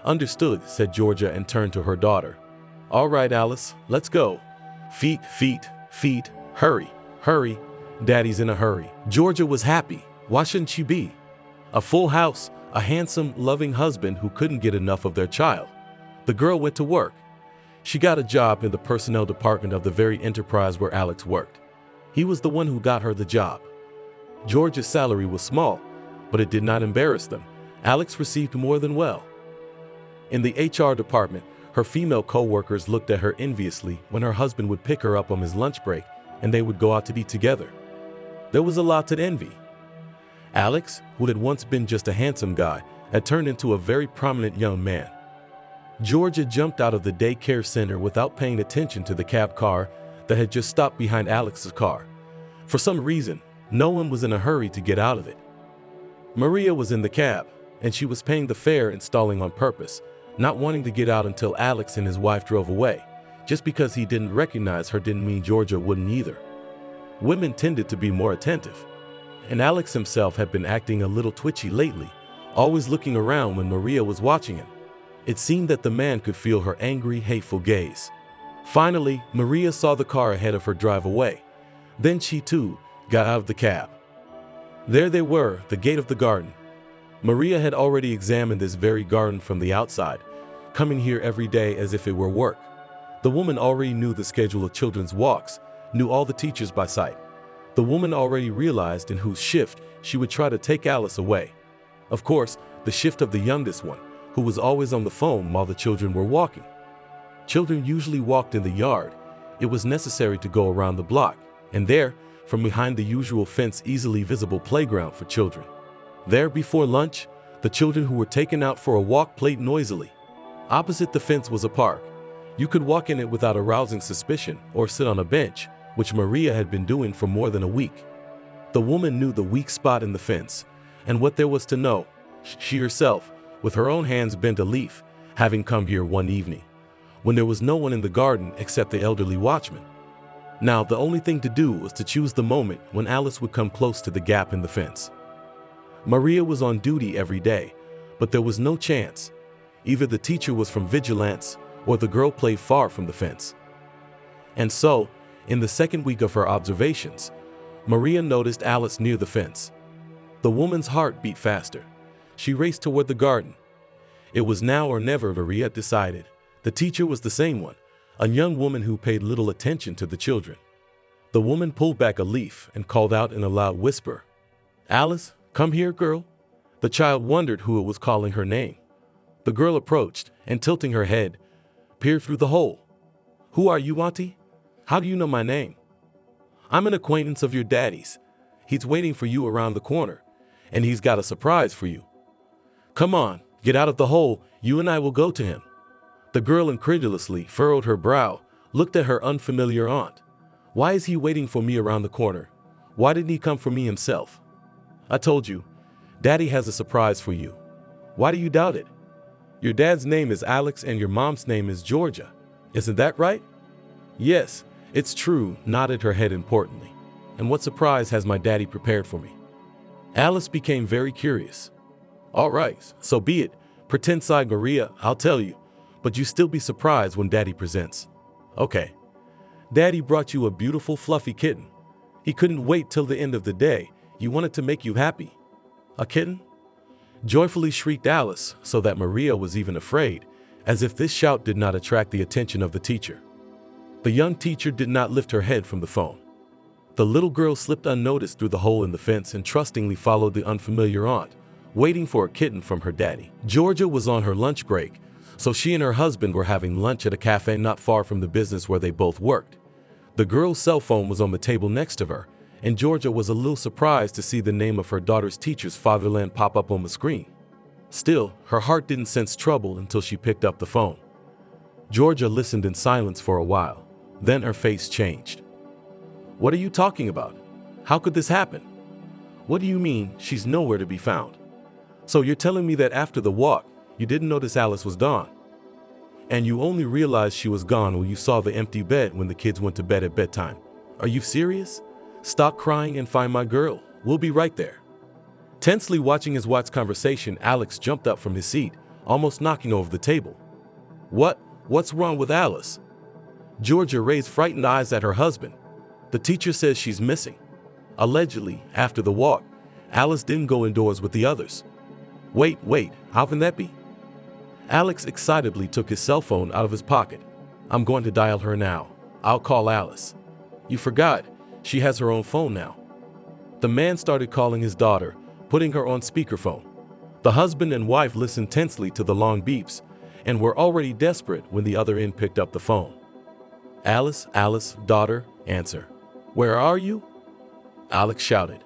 "Understood," said Georgia and turned to her daughter. "All right, Alice, let's go. Feet, feet, feet, hurry, hurry. Daddy's in a hurry." Georgia was happy. Why shouldn't she be? A full house, a handsome, loving husband who couldn't get enough of their child. The girl went to work. She got a job in the personnel department of the very enterprise where Alex worked. He was the one who got her the job. Georgia's salary was small, but it did not embarrass them. Alex received more than well. In the HR department, her female co-workers looked at her enviously when her husband would pick her up on his lunch break and they would go out to eat together. There was a lot to envy. Alex, who had once been just a handsome guy, had turned into a very prominent young man. Georgia jumped out of the daycare center without paying attention to the cab car that had just stopped behind Alex's car. For some reason, no one was in a hurry to get out of it. Maria was in the cab, and she was paying the fare and stalling on purpose, not wanting to get out until Alex and his wife drove away. Just because he didn't recognize her didn't mean Georgia wouldn't either. Women tended to be more attentive, and Alex himself had been acting a little twitchy lately, always looking around when Maria was watching him. It seemed that the man could feel her angry, hateful gaze. Finally, Maria saw the car ahead of her drive away. Then she too got out of the cab. There they were, the gate of the garden. Maria had already examined this very garden from the outside, coming here every day as if it were work. The woman already knew the schedule of children's walks, knew all the teachers by sight. The woman already realized in whose shift she would try to take Alice away. Of course, the shift of the youngest one, who was always on the phone while the children were walking. Children usually walked in the yard. It was necessary to go around the block, and there, from behind the usual fence, easily visible playground for children. There, before lunch, the children who were taken out for a walk played noisily. Opposite the fence was a park. You could walk in it without arousing suspicion or sit on a bench, which Maria had been doing for more than a week. The woman knew the weak spot in the fence, and what there was to know. She herself, with her own hands, bent a leaf, having come here one evening, when there was no one in the garden except the elderly watchman. Now, the only thing to do was to choose the moment when Alice would come close to the gap in the fence. Maria was on duty every day, but there was no chance. Either the teacher was from vigilance or the girl played far from the fence. And so, in the second week of her observations, Maria noticed Alice near the fence. The woman's heart beat faster. She raced toward the garden. It was now or never, Maria decided. The teacher was the same one, a young woman who paid little attention to the children. The woman pulled back a leaf and called out in a loud whisper, "Alice, come here, girl." The child wondered who it was calling her name. The girl approached and, tilting her head, peered through the hole. "Who are you, Auntie? How do you know my name?" "I'm an acquaintance of your daddy's. He's waiting for you around the corner, and he's got a surprise for you. Come on, get out of the hole. You and I will go to him." The girl incredulously furrowed her brow, looked at her unfamiliar aunt. "Why is he waiting for me around the corner? Why didn't he come for me himself?" "I told you, Daddy has a surprise for you. Why do you doubt it? Your dad's name is Alex and your mom's name is Georgia. Isn't that right?" "Yes, it's true," nodded her head importantly. "And what surprise has my daddy prepared for me?" Alice became very curious. "All right, so be it. Pretend sighed Maria, I'll tell you. But you still be surprised when Daddy presents." "Okay. Daddy brought you a beautiful fluffy kitten. He couldn't wait till the end of the day. You wanted to make you happy." "A kitten?" joyfully shrieked Alice, so that Maria was even afraid, as if this shout did not attract the attention of the teacher. The young teacher did not lift her head from the phone. The little girl slipped unnoticed through the hole in the fence and trustingly followed the unfamiliar aunt, waiting for a kitten from her daddy. Georgia was on her lunch break, so she and her husband were having lunch at a cafe not far from the business where they both worked. The girl's cell phone was on the table next to her, and Georgia was a little surprised to see the name of her daughter's teacher's fatherland pop up on the screen. Still, her heart didn't sense trouble until she picked up the phone. Georgia listened in silence for a while. Then her face changed. "What are you talking about? How could this happen?" "What do you mean, she's nowhere to be found? So you're telling me that after the walk, you didn't notice Alice was gone? And you only realized she was gone when you saw the empty bed when the kids went to bed at bedtime? Are you serious? Stop crying and find my girl. We'll be right there." Tensely watching his wife's conversation, Alex jumped up from his seat, almost knocking over the table. What's wrong with Alice?" Georgia raised frightened eyes at her husband. "The teacher says she's missing. Allegedly, after the walk, Alice didn't go indoors with the others." Wait, how can that be?" Alex excitedly took his cell phone out of his pocket. "I'm going to dial her now. I'll call Alice." "You forgot, she has her own phone now." The man started calling his daughter, putting her on speakerphone. The husband and wife listened tensely to the long beeps and were already desperate when the other end picked up the phone. Alice, daughter, answer." "Where are you?" Alex shouted.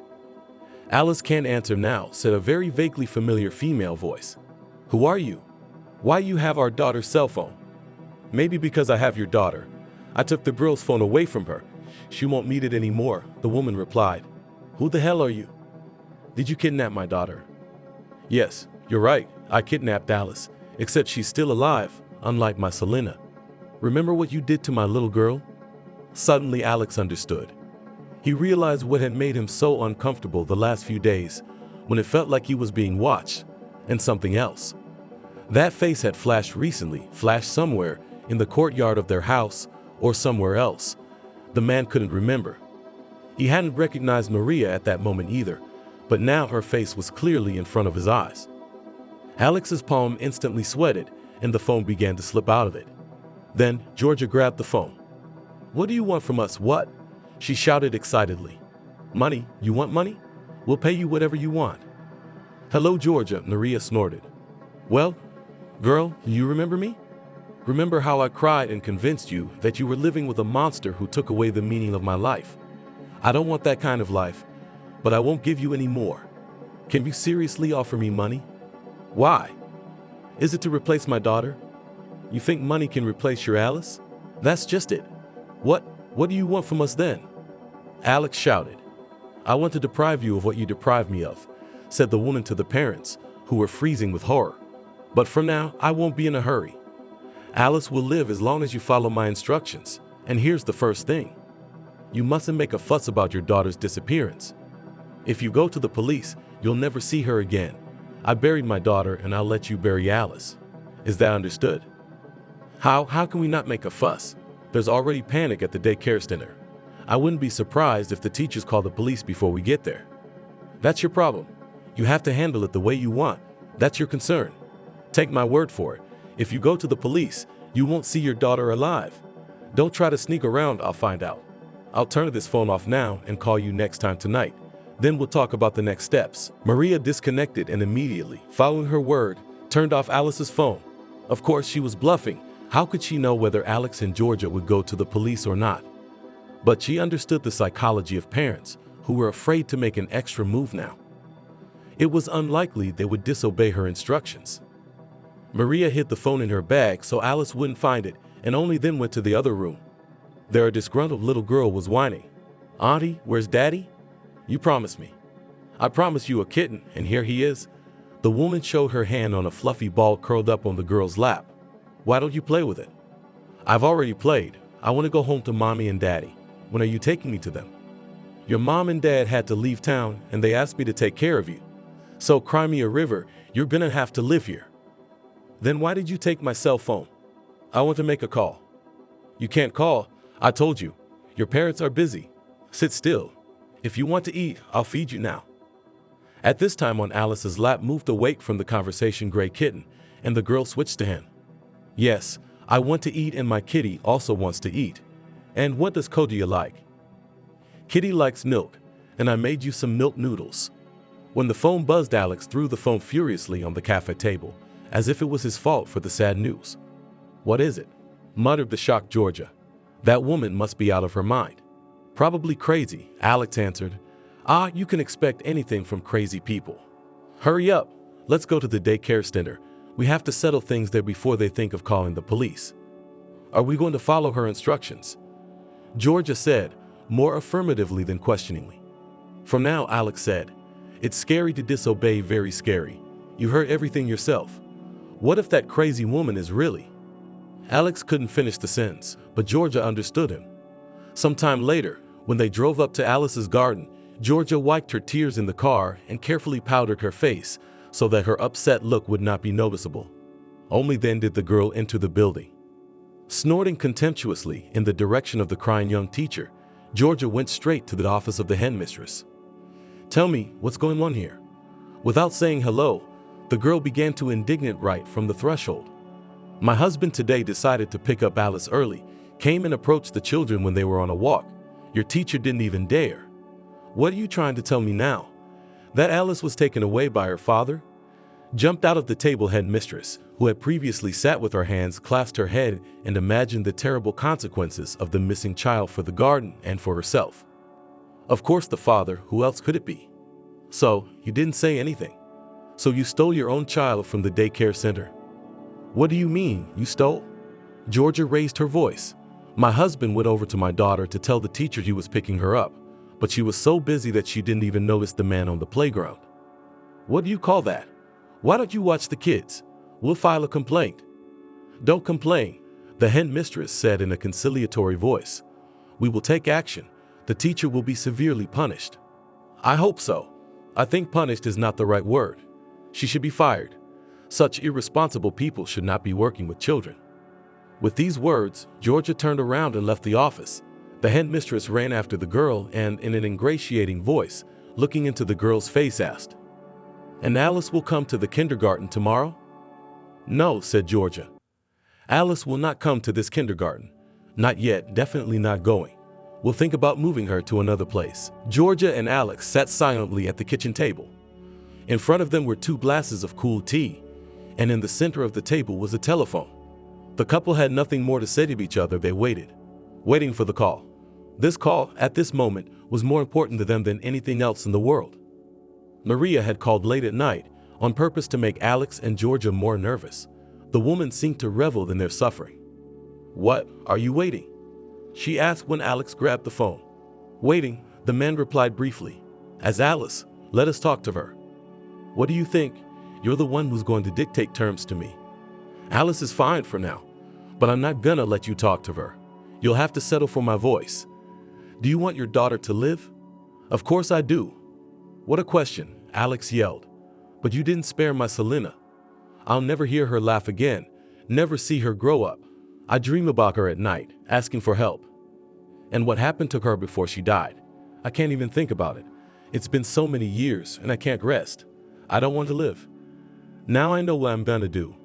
"Alice can't answer now," said a very vaguely familiar female voice. "Who are you? Why you have our daughter's cell phone?" "Maybe because I have your daughter. I took the girl's phone away from her. She won't need it anymore," the woman replied. "Who the hell are you?" "Did you kidnap my daughter?" "Yes, you're right. I kidnapped Alice, except she's still alive, unlike my Selena. Remember what you did to my little girl?" Suddenly Alex understood. He realized what had made him so uncomfortable the last few days, when it felt like he was being watched, and something else. That face had flashed recently, flashed somewhere in the courtyard of their house or somewhere else. The man couldn't remember. He hadn't recognized Maria at that moment either, but now her face was clearly in front of his eyes. Alex's palm instantly sweated, and the phone began to slip out of it. Then Georgia grabbed the phone. "What do you want from us, what?" she shouted excitedly. "Money? You want money? We'll pay you whatever you want." "Hello, Georgia," Maria snorted. "Well, girl, you remember me? Remember how I cried and convinced you that you were living with a monster who took away the meaning of my life? I don't want that kind of life, but I won't give you any more. Can you seriously offer me money? Why? Is it to replace my daughter? You think money can replace your Alice? That's just it. What do you want from us then?" Alex shouted. "I want to deprive you of what you deprived me of," said the woman to the parents, who were freezing with horror. "But for now, I won't be in a hurry. Alice will live as long as you follow my instructions, and here's the first thing. You mustn't make a fuss about your daughter's disappearance. If you go to the police, you'll never see her again. I buried my daughter and I'll let you bury Alice. Is that understood? How can we not make a fuss? There's already panic at the daycare center. I wouldn't be surprised if the teachers call the police before we get there. That's your problem. You have to handle it the way you want. That's your concern. Take my word for it. If you go to the police, you won't see your daughter alive. Don't try to sneak around, I'll find out. I'll turn this phone off now and call you next time tonight. Then we'll talk about the next steps. Maria disconnected and immediately, following her word, turned off Alice's phone. Of course, she was bluffing. How could she know whether Alex and Georgia would go to the police or not? But she understood the psychology of parents who were afraid to make an extra move now. It was unlikely they would disobey her instructions. Maria hid the phone in her bag so Alice wouldn't find it, and only then went to the other room. There a disgruntled little girl was whining. "Auntie, where's Daddy? You promised me. I promised you a kitten, and here he is." The woman showed her hand on a fluffy ball curled up on the girl's lap. "Why don't you play with it?" "I've already played. I want to go home to Mommy and Daddy. When are you taking me to them?" "Your mom and dad had to leave town, and they asked me to take care of you. So cry me a river, you're gonna have to live here." "Then why did you take my cell phone?" "I want to make a call." "You can't call. I told you. Your parents are busy. Sit still. If you want to eat, I'll feed you now." At this time on Alice's lap moved awake from the conversation gray kitten, and the girl switched to him. "Yes, I want to eat and my kitty also wants to eat. And what does Cody like?" "Kitty likes milk, and I made you some milk noodles." When the phone buzzed, Alex threw the phone furiously on the cafe table, as if it was his fault for the sad news. "What is it?" muttered the shocked Georgia. "That woman must be out of her mind." "Probably crazy," Alex answered. You can expect anything from crazy people. "Hurry up, let's go to the daycare center. We have to settle things there before they think of calling the police." "Are we going to follow her instructions?" Georgia said, more affirmatively than questioningly. "From now," Alex said. "It's scary to disobey, very scary. You heard everything yourself. What if that crazy woman is really—" Alex couldn't finish the sentence, but Georgia understood him. Sometime later, when they drove up to Alice's garden, Georgia wiped her tears in the car and carefully powdered her face so that her upset look would not be noticeable. Only then did the girl enter the building. Snorting contemptuously in the direction of the crying young teacher, Georgia went straight to the office of the headmistress. "Tell me, what's going on here?" Without saying hello, the girl began to indignate right from the threshold. "My husband today decided to pick up Alice early, came and approached the children when they were on a walk. Your teacher didn't even dare." "What are you trying to tell me now? That Alice was taken away by her father?" Jumped out of the table headmistress, who had previously sat with her hands clasped her head and imagined the terrible consequences of the missing child for the garden and for herself. "Of course the father, who else could it be?" "So, you didn't say anything? So you stole your own child from the daycare center?" "What do you mean, you stole?" Georgia raised her voice. "My husband went over to my daughter to tell the teacher he was picking her up, but she was so busy that she didn't even notice the man on the playground." "What do you call that? Why don't you watch the kids? We'll file a complaint." "Don't complain," the headmistress said in a conciliatory voice. "We will take action. The teacher will be severely punished." "I hope so. I think punished is not the right word. She should be fired. Such irresponsible people should not be working with children." With these words, Georgia turned around and left the office. The headmistress ran after the girl and, in an ingratiating voice, looking into the girl's face, asked, "And Alice will come to the kindergarten tomorrow?" "No," said Georgia. "Alice will not come to this kindergarten. Not yet, definitely not going. We'll think about moving her to another place." Georgia and Alex sat silently at the kitchen table. In front of them were 2 glasses of cool tea, and in the center of the table was a telephone. The couple had nothing more to say to each other. They waiting for the call. This call, at this moment, was more important to them than anything else in the world. Maria had called late at night, on purpose to make Alex and Georgia more nervous. The woman seemed to revel in their suffering. "What, are you waiting?" she asked when Alex grabbed the phone. "Waiting," the man replied briefly. "As Alice, let us talk to her." "What do you think? You're the one who's going to dictate terms to me." "Alice is fine for now, but I'm not gonna let you talk to her. You'll have to settle for my voice." Do you want your daughter to live? Of course I do. What a question, Alex yelled. But you didn't spare my Selena. I'll never hear her laugh again, never see her grow up. I dream about her at night, asking for help. And what happened to her before she died? I can't even think about it. It's been so many years, and I can't rest. I don't want to live. Now I know what I'm gonna do.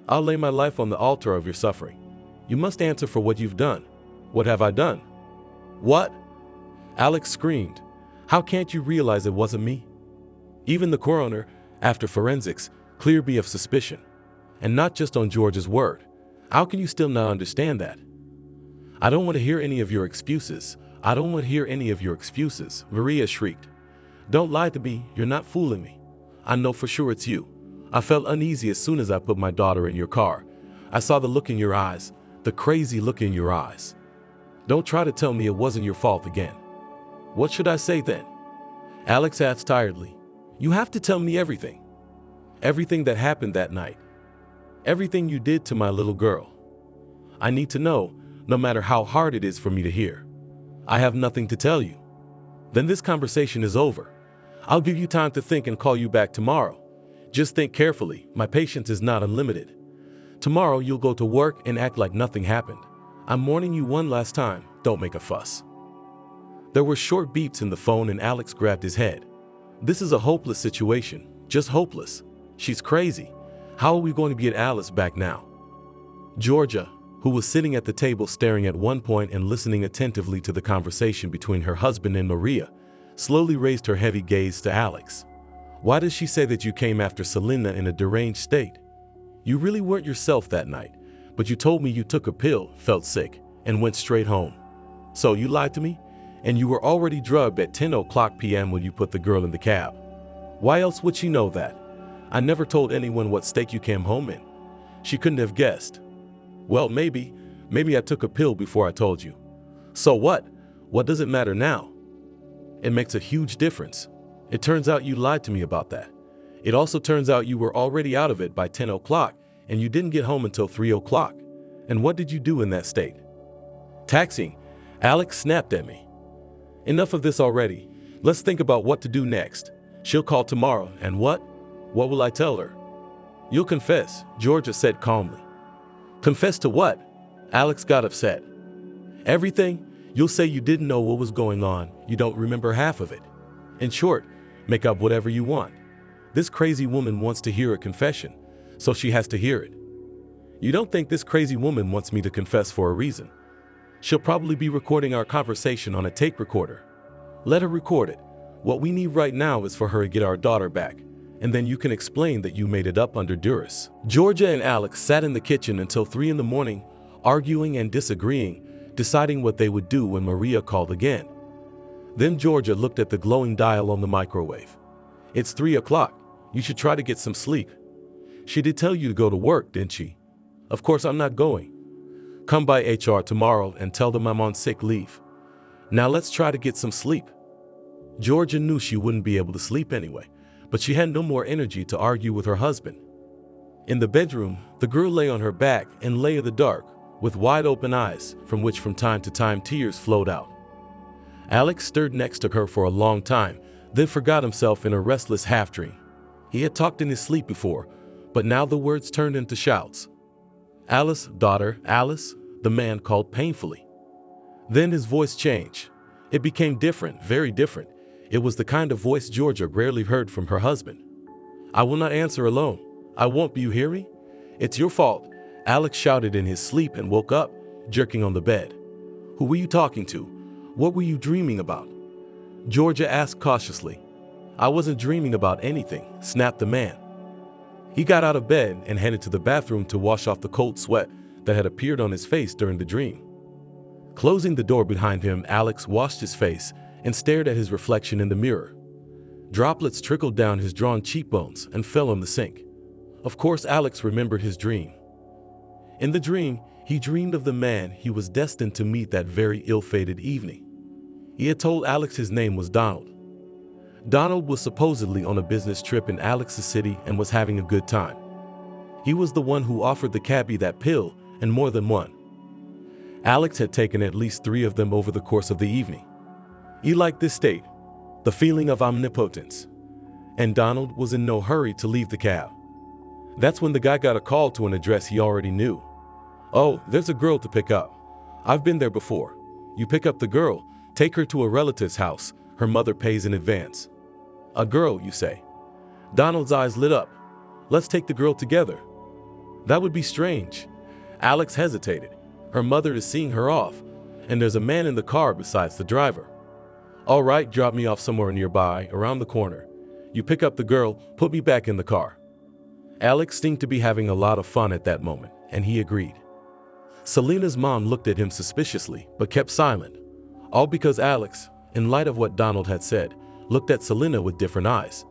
I'll lay my life on the altar of your suffering. You must answer for what you've done. What have I done? What? Alex screamed. How can't you realize it wasn't me? Even the coroner, after forensics, cleared me of suspicion. And not just on George's word. How can you still not understand that? I don't want to hear any of your excuses. I don't want to hear any of your excuses, Maria shrieked. Don't lie to me, you're not fooling me. I know for sure it's you. I felt uneasy as soon as I put my daughter in your car. I saw the look in your eyes, the crazy look in your eyes. Don't try to tell me it wasn't your fault again. What should I say then? Alex asked tiredly. You have to tell me everything. Everything that happened that night. Everything you did to my little girl. I need to know, no matter how hard it is for me to hear. I have nothing to tell you. Then this conversation is over. I'll give you time to think and call you back tomorrow. Just think carefully, my patience is not unlimited. Tomorrow you'll go to work and act like nothing happened. I'm warning you one last time, don't make a fuss. There were short beeps in the phone and Alex grabbed his head. This is a hopeless situation, just hopeless. She's crazy. How are we going to get Alice back now? Georgia, who was sitting at the table staring at one point and listening attentively to the conversation between her husband and Maria, slowly raised her heavy gaze to Alex. Why does she say that you came after Selena in a deranged state? You really weren't yourself that night, but you told me you took a pill, felt sick, and went straight home. So you lied to me? And you were already drugged at 10:00 p.m. when you put the girl in the cab. Why else would she know that? I never told anyone what state you came home in. She couldn't have guessed. Well, maybe I took a pill before I told you. So what? What does it matter now? It makes a huge difference. It turns out you lied to me about that. It also turns out you were already out of it by 10:00 and you didn't get home until 3:00. And what did you do in that state? Taxiing. Alex snapped at me. Enough of this already. Let's think about what to do next. She'll call tomorrow, and what? What will I tell her? You'll confess, Georgia said calmly. Confess to what? Alex got upset. Everything? You'll say you didn't know what was going on. You don't remember half of it. In short, make up whatever you want. This crazy woman wants to hear a confession, so she has to hear it. You don't think this crazy woman wants me to confess for a reason? She'll probably be recording our conversation on a tape recorder. Let her record it. What we need right now is for her to get our daughter back, and then you can explain that you made it up under duress. Georgia and Alex sat in the kitchen until 3 in the morning, arguing and disagreeing, deciding what they would do when Maria called again. Then Georgia looked at the glowing dial on the microwave. It's 3:00. You should try to get some sleep. She did tell you to go to work, didn't she? Of course I'm not going. Come by HR tomorrow and tell them I'm on sick leave. Now let's try to get some sleep. Georgia knew she wouldn't be able to sleep anyway, but she had no more energy to argue with her husband. In the bedroom, the girl lay on her back and lay in the dark, with wide open eyes, from which from time to time tears flowed out. Alex stirred next to her for a long time, then forgot himself in a restless half-dream. He had talked in his sleep before, but now the words turned into shouts. Alice, daughter, Alice, the man called painfully. Then his voice changed. It became different, very different. It was the kind of voice Georgia rarely heard from her husband. I will not answer alone. I won't, you hear me? It's your fault. Alex shouted in his sleep and woke up, jerking on the bed. Who were you talking to? What were you dreaming about? Georgia asked cautiously. I wasn't dreaming about anything, snapped the man. He got out of bed and headed to the bathroom to wash off the cold sweat that had appeared on his face during the dream. Closing the door behind him, Alex washed his face and stared at his reflection in the mirror. Droplets trickled down his drawn cheekbones and fell on the sink. Of course, Alex remembered his dream. In the dream, he dreamed of the man he was destined to meet that very ill-fated evening. He had told Alex his name was Donald. Donald was supposedly on a business trip in Alex's city and was having a good time. He was the one who offered the cabbie that pill and more than one. Alex had taken at least 3 of them over the course of the evening. He liked this state, the feeling of omnipotence. And Donald was in no hurry to leave the cab. That's when the guy got a call to an address he already knew. "Oh, there's a girl to pick up. I've been there before. You pick up the girl, take her to a relative's house. Her mother pays in advance." "A girl, you say?" Donald's eyes lit up. "Let's take the girl together." "That would be strange." Alex hesitated. Her mother is seeing her off, and there's a man in the car besides the driver. "All right, drop me off somewhere nearby, around the corner. You pick up the girl, put me back in the car." Alex seemed to be having a lot of fun at that moment, and he agreed. Selena's mom looked at him suspiciously, but kept silent. All because Alex, in light of what Donald had said, looked at Selena with different eyes.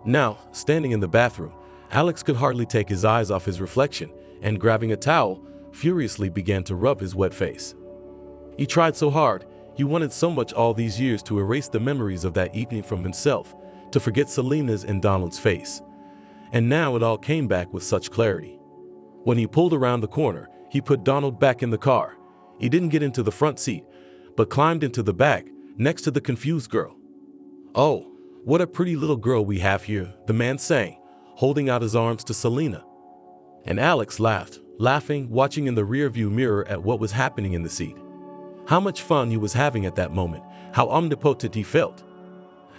Now, standing in the bathroom, Alex could hardly take his eyes off his reflection, and grabbing a towel, furiously began to rub his wet face. He tried so hard, he wanted so much all these years to erase the memories of that evening from himself, to forget Selena's and Donald's face. And now it all came back with such clarity. When he pulled around the corner, he put Donald back in the car. He didn't get into the front seat, but climbed into the back, next to the confused girl. "Oh, what a pretty little girl we have here," the man sang, holding out his arms to Selena. And Alex laughed, laughing, watching in the rearview mirror at what was happening in the seat. How much fun he was having at that moment, how omnipotent he felt.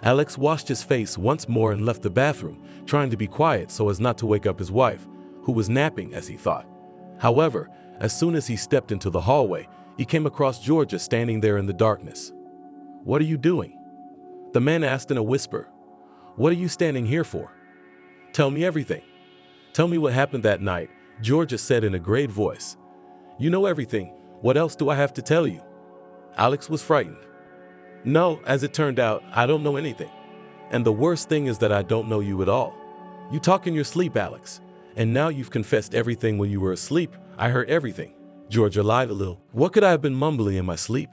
Alex washed his face once more and left the bathroom, trying to be quiet so as not to wake up his wife, who was napping as he thought. However, as soon as he stepped into the hallway, he came across Georgia standing there in the darkness. "What are you doing?" the man asked in a whisper. "What are you standing here for?" "Tell me everything. Tell me what happened that night," Georgia said in a grave voice. "You know everything. What else do I have to tell you?" Alex was frightened. "No, as it turned out, I don't know anything. And the worst thing is that I don't know you at all. You talk in your sleep, Alex. And now you've confessed everything when you were asleep. I heard everything." Georgia lied a little. "What could I have been mumbling in my sleep?"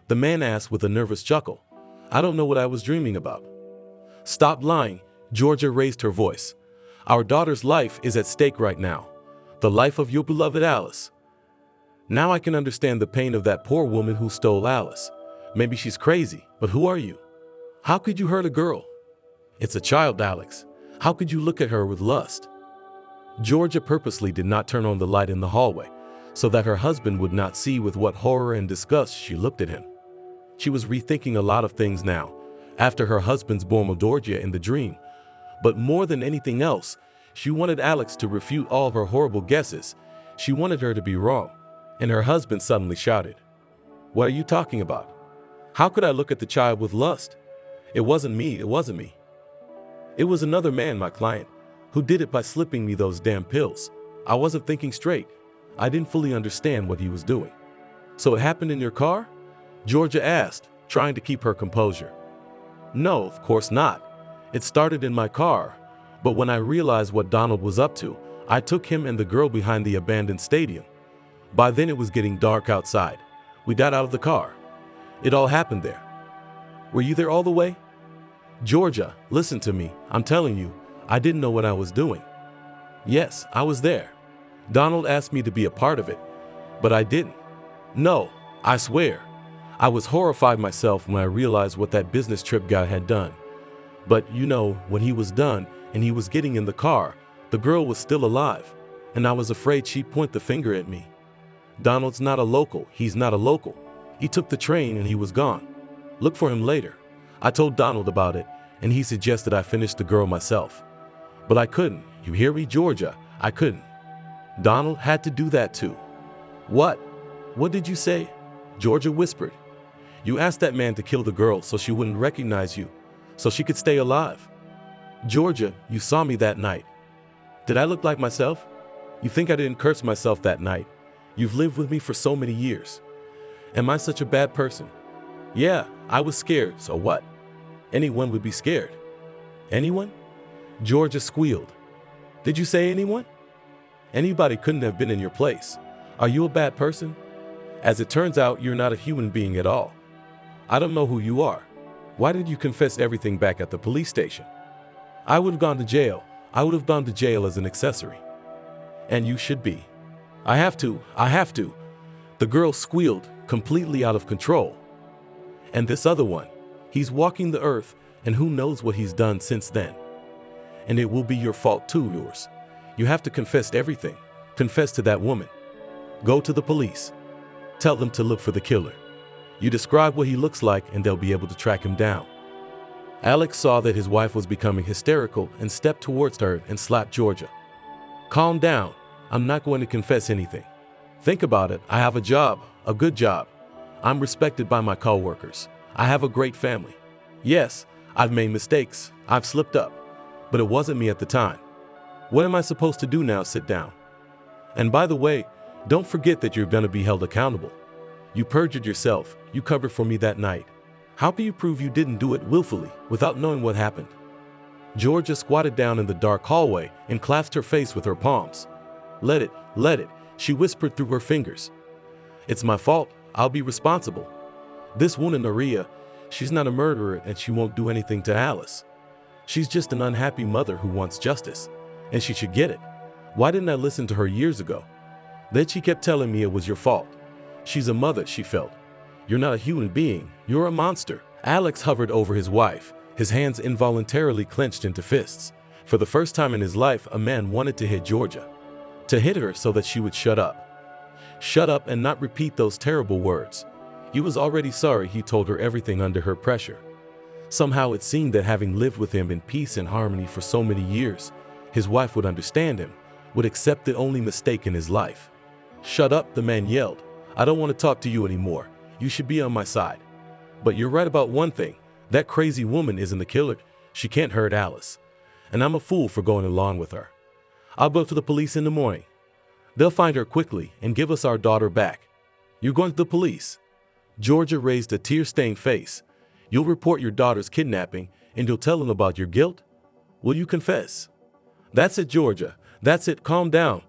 the man asked with a nervous chuckle. "I don't know what I was dreaming about." "Stop lying," Georgia raised her voice. "Our daughter's life is at stake right now. The life of your beloved Alice. Now I can understand the pain of that poor woman who stole Alice. Maybe she's crazy, but who are you? How could you hurt a girl? It's a child, Alex. How could you look at her with lust?" Georgia purposely did not turn on the light in the hallway, so that her husband would not see with what horror and disgust she looked at him. She was rethinking a lot of things now, after her husband's Bormodorgia in the dream. But more than anything else, she wanted Alex to refute all of her horrible guesses. She wanted her to be wrong. And her husband suddenly shouted, "What are you talking about? How could I look at the child with lust? It wasn't me, it wasn't me. It was another man, my client, who did it by slipping me those damn pills. I wasn't thinking straight. I didn't fully understand what he was doing." "So it happened in your car?" Georgia asked, trying to keep her composure. "No, of course not. It started in my car, but when I realized what Donald was up to, I took him and the girl behind the abandoned stadium. By then it was getting dark outside. We got out of the car. It all happened there." "Were you there all the way?" "Georgia, listen to me. I'm telling you, I didn't know what I was doing." "Yes, I was there. Donald asked me to be a part of it, but I didn't. No, I swear. I was horrified myself when I realized what that business trip guy had done. But you know, when he was done and he was getting in the car, the girl was still alive, and I was afraid she'd point the finger at me. Donald's not a local. He's not a local. He took the train and he was gone. Look for him later. I told Donald about it, and he suggested I finish the girl myself. But I couldn't. You hear me, Georgia? I couldn't. Donald had to do that too." "What? What did you say?" Georgia whispered. "You asked that man to kill the girl so she wouldn't recognize you, so she could stay alive. Georgia, you saw me that night. Did I look like myself? You think I didn't curse myself that night? You've lived with me for so many years. Am I such a bad person? Yeah, I was scared, so what? Anyone would be scared." "Anyone?" Georgia squealed. "Did you say anyone? Anybody couldn't have been in your place. Are you a bad person? As it turns out, you're not a human being at all. I don't know who you are. Why did you confess everything back at the police station?" "I would have gone to jail. I would have gone to jail as an accessory." "And you should be." I have to. The girl squealed, completely out of control. And this other one, he's walking the earth, and who knows what he's done since then. And it will be your fault too, yours. You have to confess everything. Confess to that woman. Go to the police. Tell them to look for the killer. You describe what he looks like and they'll be able to track him down. Alex saw that his wife was becoming hysterical and stepped towards her and slapped Georgia. Calm down. I'm not going to confess anything. Think about it. I have a job, a good job. I'm respected by my co-workers. I have a great family. Yes, I've made mistakes. I've slipped up. But it wasn't me at the time. What am I supposed to do now? Sit down. And by the way, don't forget that you're going to be held accountable. You perjured yourself. You covered for me that night. How can you prove you didn't do it willfully without knowing what happened? Georgia squatted down in the dark hallway and clasped her face with her palms. Let it, she whispered through her fingers. It's my fault. I'll be responsible. This woman, Maria, she's not a murderer and she won't do anything to Alice. She's just an unhappy mother who wants justice, and she should get it. Why didn't I listen to her years ago? Then she kept telling me it was your fault. She's a mother, she felt. You're not a human being. You're a monster. Alex hovered over his wife, his hands involuntarily clenched into fists. For the first time in his life, a man wanted to hit Georgia. To hit her so that she would shut up. Shut up and not repeat those terrible words. He was already sorry he told her everything under her pressure. Somehow it seemed that having lived with him in peace and harmony for so many years, his wife would understand him, would accept the only mistake in his life. Shut up, the man yelled. I don't want to talk to you anymore. You should be on my side. But you're right about one thing. That crazy woman isn't the killer. She can't hurt Alice. And I'm a fool for going along with her. I'll go to the police in the morning. They'll find her quickly and give us our daughter back. You're going to the police? Georgia raised a tear-stained face. You'll report your daughter's kidnapping and you'll tell them about your guilt? Will you confess? That's it, Georgia. That's it. Calm down.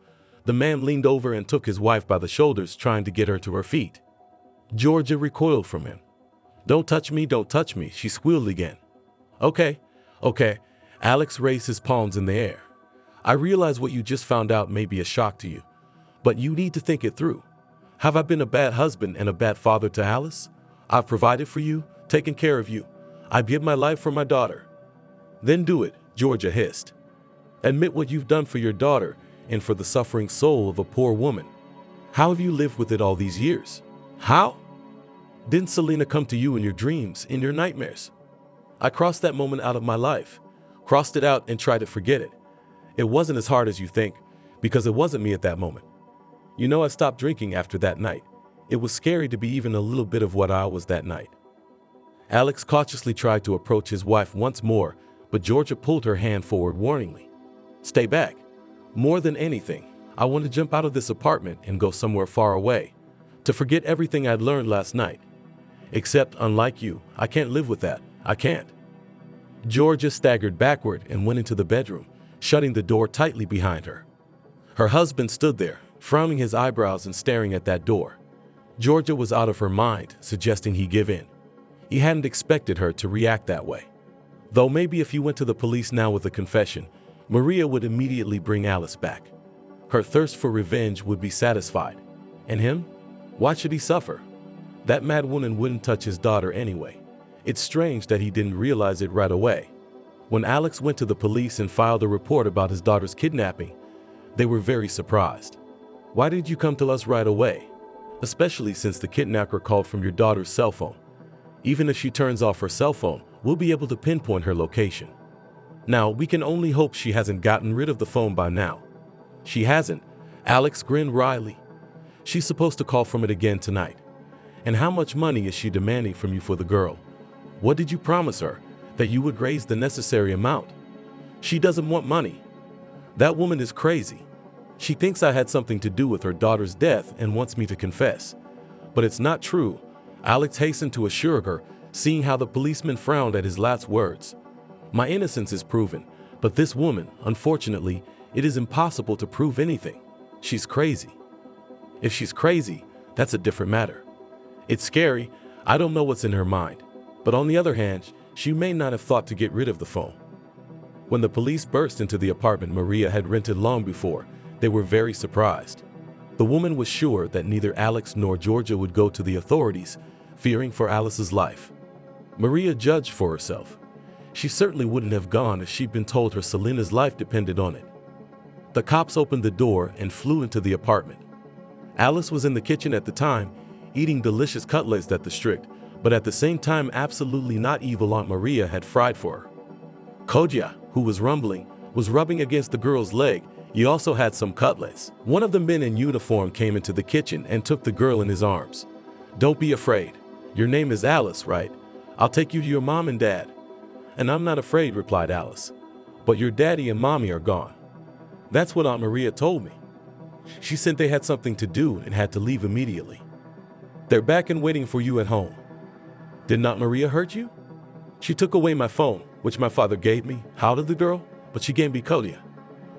The man leaned over and took his wife by the shoulders, trying to get her to her feet. Georgia recoiled from him. Don't touch me, she squealed again. Okay. Alex raised his palms in the air. I realize what you just found out may be a shock to you, but you need to think it through. Have I been a bad husband and a bad father to Alice? I've provided for you, taken care of you. I'd give my life for my daughter. Then do it, Georgia hissed. Admit what you've done for your daughter and for the suffering soul of a poor woman. How have you lived with it all these years? How? Didn't Selena come to you in your dreams, in your nightmares? I crossed that moment out of my life, crossed it out and tried to forget it. It wasn't as hard as you think, because it wasn't me at that moment. You know, I stopped drinking after that night. It was scary to be even a little bit of what I was that night. Alex cautiously tried to approach his wife once more, but Georgia pulled her hand forward warningly. Stay back. More than anything, I want to jump out of this apartment and go somewhere far away, to forget everything I'd learned last night. Except, unlike you, I can't live with that. I can't. Georgia staggered backward and went into the bedroom, shutting the door tightly behind her. Her husband stood there, frowning his eyebrows and staring at that door. Georgia was out of her mind, suggesting he give in. He hadn't expected her to react that way. Though maybe if he went to the police now with a confession, Maria would immediately bring Alice back. Her thirst for revenge would be satisfied. And him? Why should he suffer? That mad woman wouldn't touch his daughter anyway. It's strange that he didn't realize it right away. When Alex went to the police and filed a report about his daughter's kidnapping, they were very surprised. Why did you come to us right away? Especially since the kidnapper called from your daughter's cell phone. Even if she turns off her cell phone, we'll be able to pinpoint her location. Now, we can only hope she hasn't gotten rid of the phone by now. She hasn't. Alex grinned wryly. She's supposed to call from it again tonight. And how much money is she demanding from you for the girl? What did you promise her? That you would raise the necessary amount? She doesn't want money. That woman is crazy. She thinks I had something to do with her daughter's death and wants me to confess. But it's not true, Alex hastened to assure her, seeing how the policeman frowned at his last words. My innocence is proven, but this woman, unfortunately, it is impossible to prove anything. She's crazy. If she's crazy, that's a different matter. It's scary. I don't know what's in her mind. But on the other hand, she may not have thought to get rid of the phone. When the police burst into the apartment Maria had rented long before, they were very surprised. The woman was sure that neither Alex nor Georgia would go to the authorities, fearing for Alice's life. Maria judged for herself. She certainly wouldn't have gone if she'd been told her Selena's life depended on it. The cops opened the door and flew into the apartment. Alice was in the kitchen at the time, eating delicious cutlets that the strict, but at the same time absolutely not evil Aunt Maria had fried for her. Kodja, who was rubbing against the girl's leg. He also had some cutlets. One of the men in uniform came into the kitchen and took the girl in his arms. "Don't be afraid. Your name is Alice, right? I'll take you to your mom and dad." "And I'm not afraid," replied Alice. "But your daddy and mommy are gone." "That's what Aunt Maria told me. She said they had something to do and had to leave immediately. They're back and waiting for you at home." "Did Aunt Maria hurt you?" "She took away my phone, which my father gave me." "How did the girl?" "But she gave me Kodja.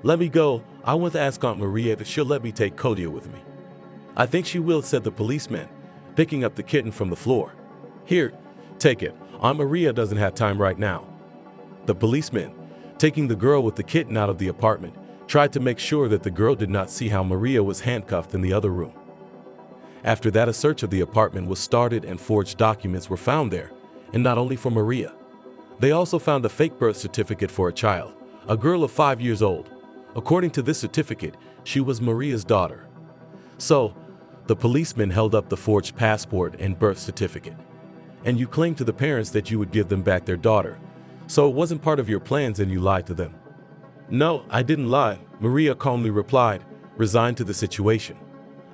Let me go. I want to ask Aunt Maria if she'll let me take Kodja with me." "I think she will," said the policeman, picking up the kitten from the floor. "Here, take it. Aunt Maria doesn't have time right now." The policeman, taking the girl with the kitten out of the apartment, tried to make sure that the girl did not see how Maria was handcuffed in the other room. After that, a search of the apartment was started and forged documents were found there, and not only for Maria. They also found a fake birth certificate for a child, a girl of 5 years old. According to this certificate, she was Maria's daughter. So, the policeman held up the forged passport and birth certificate. "And you claimed to the parents that you would give them back their daughter. So it wasn't part of your plans and you lied to them." "No, I didn't lie," Maria calmly replied, resigned to the situation.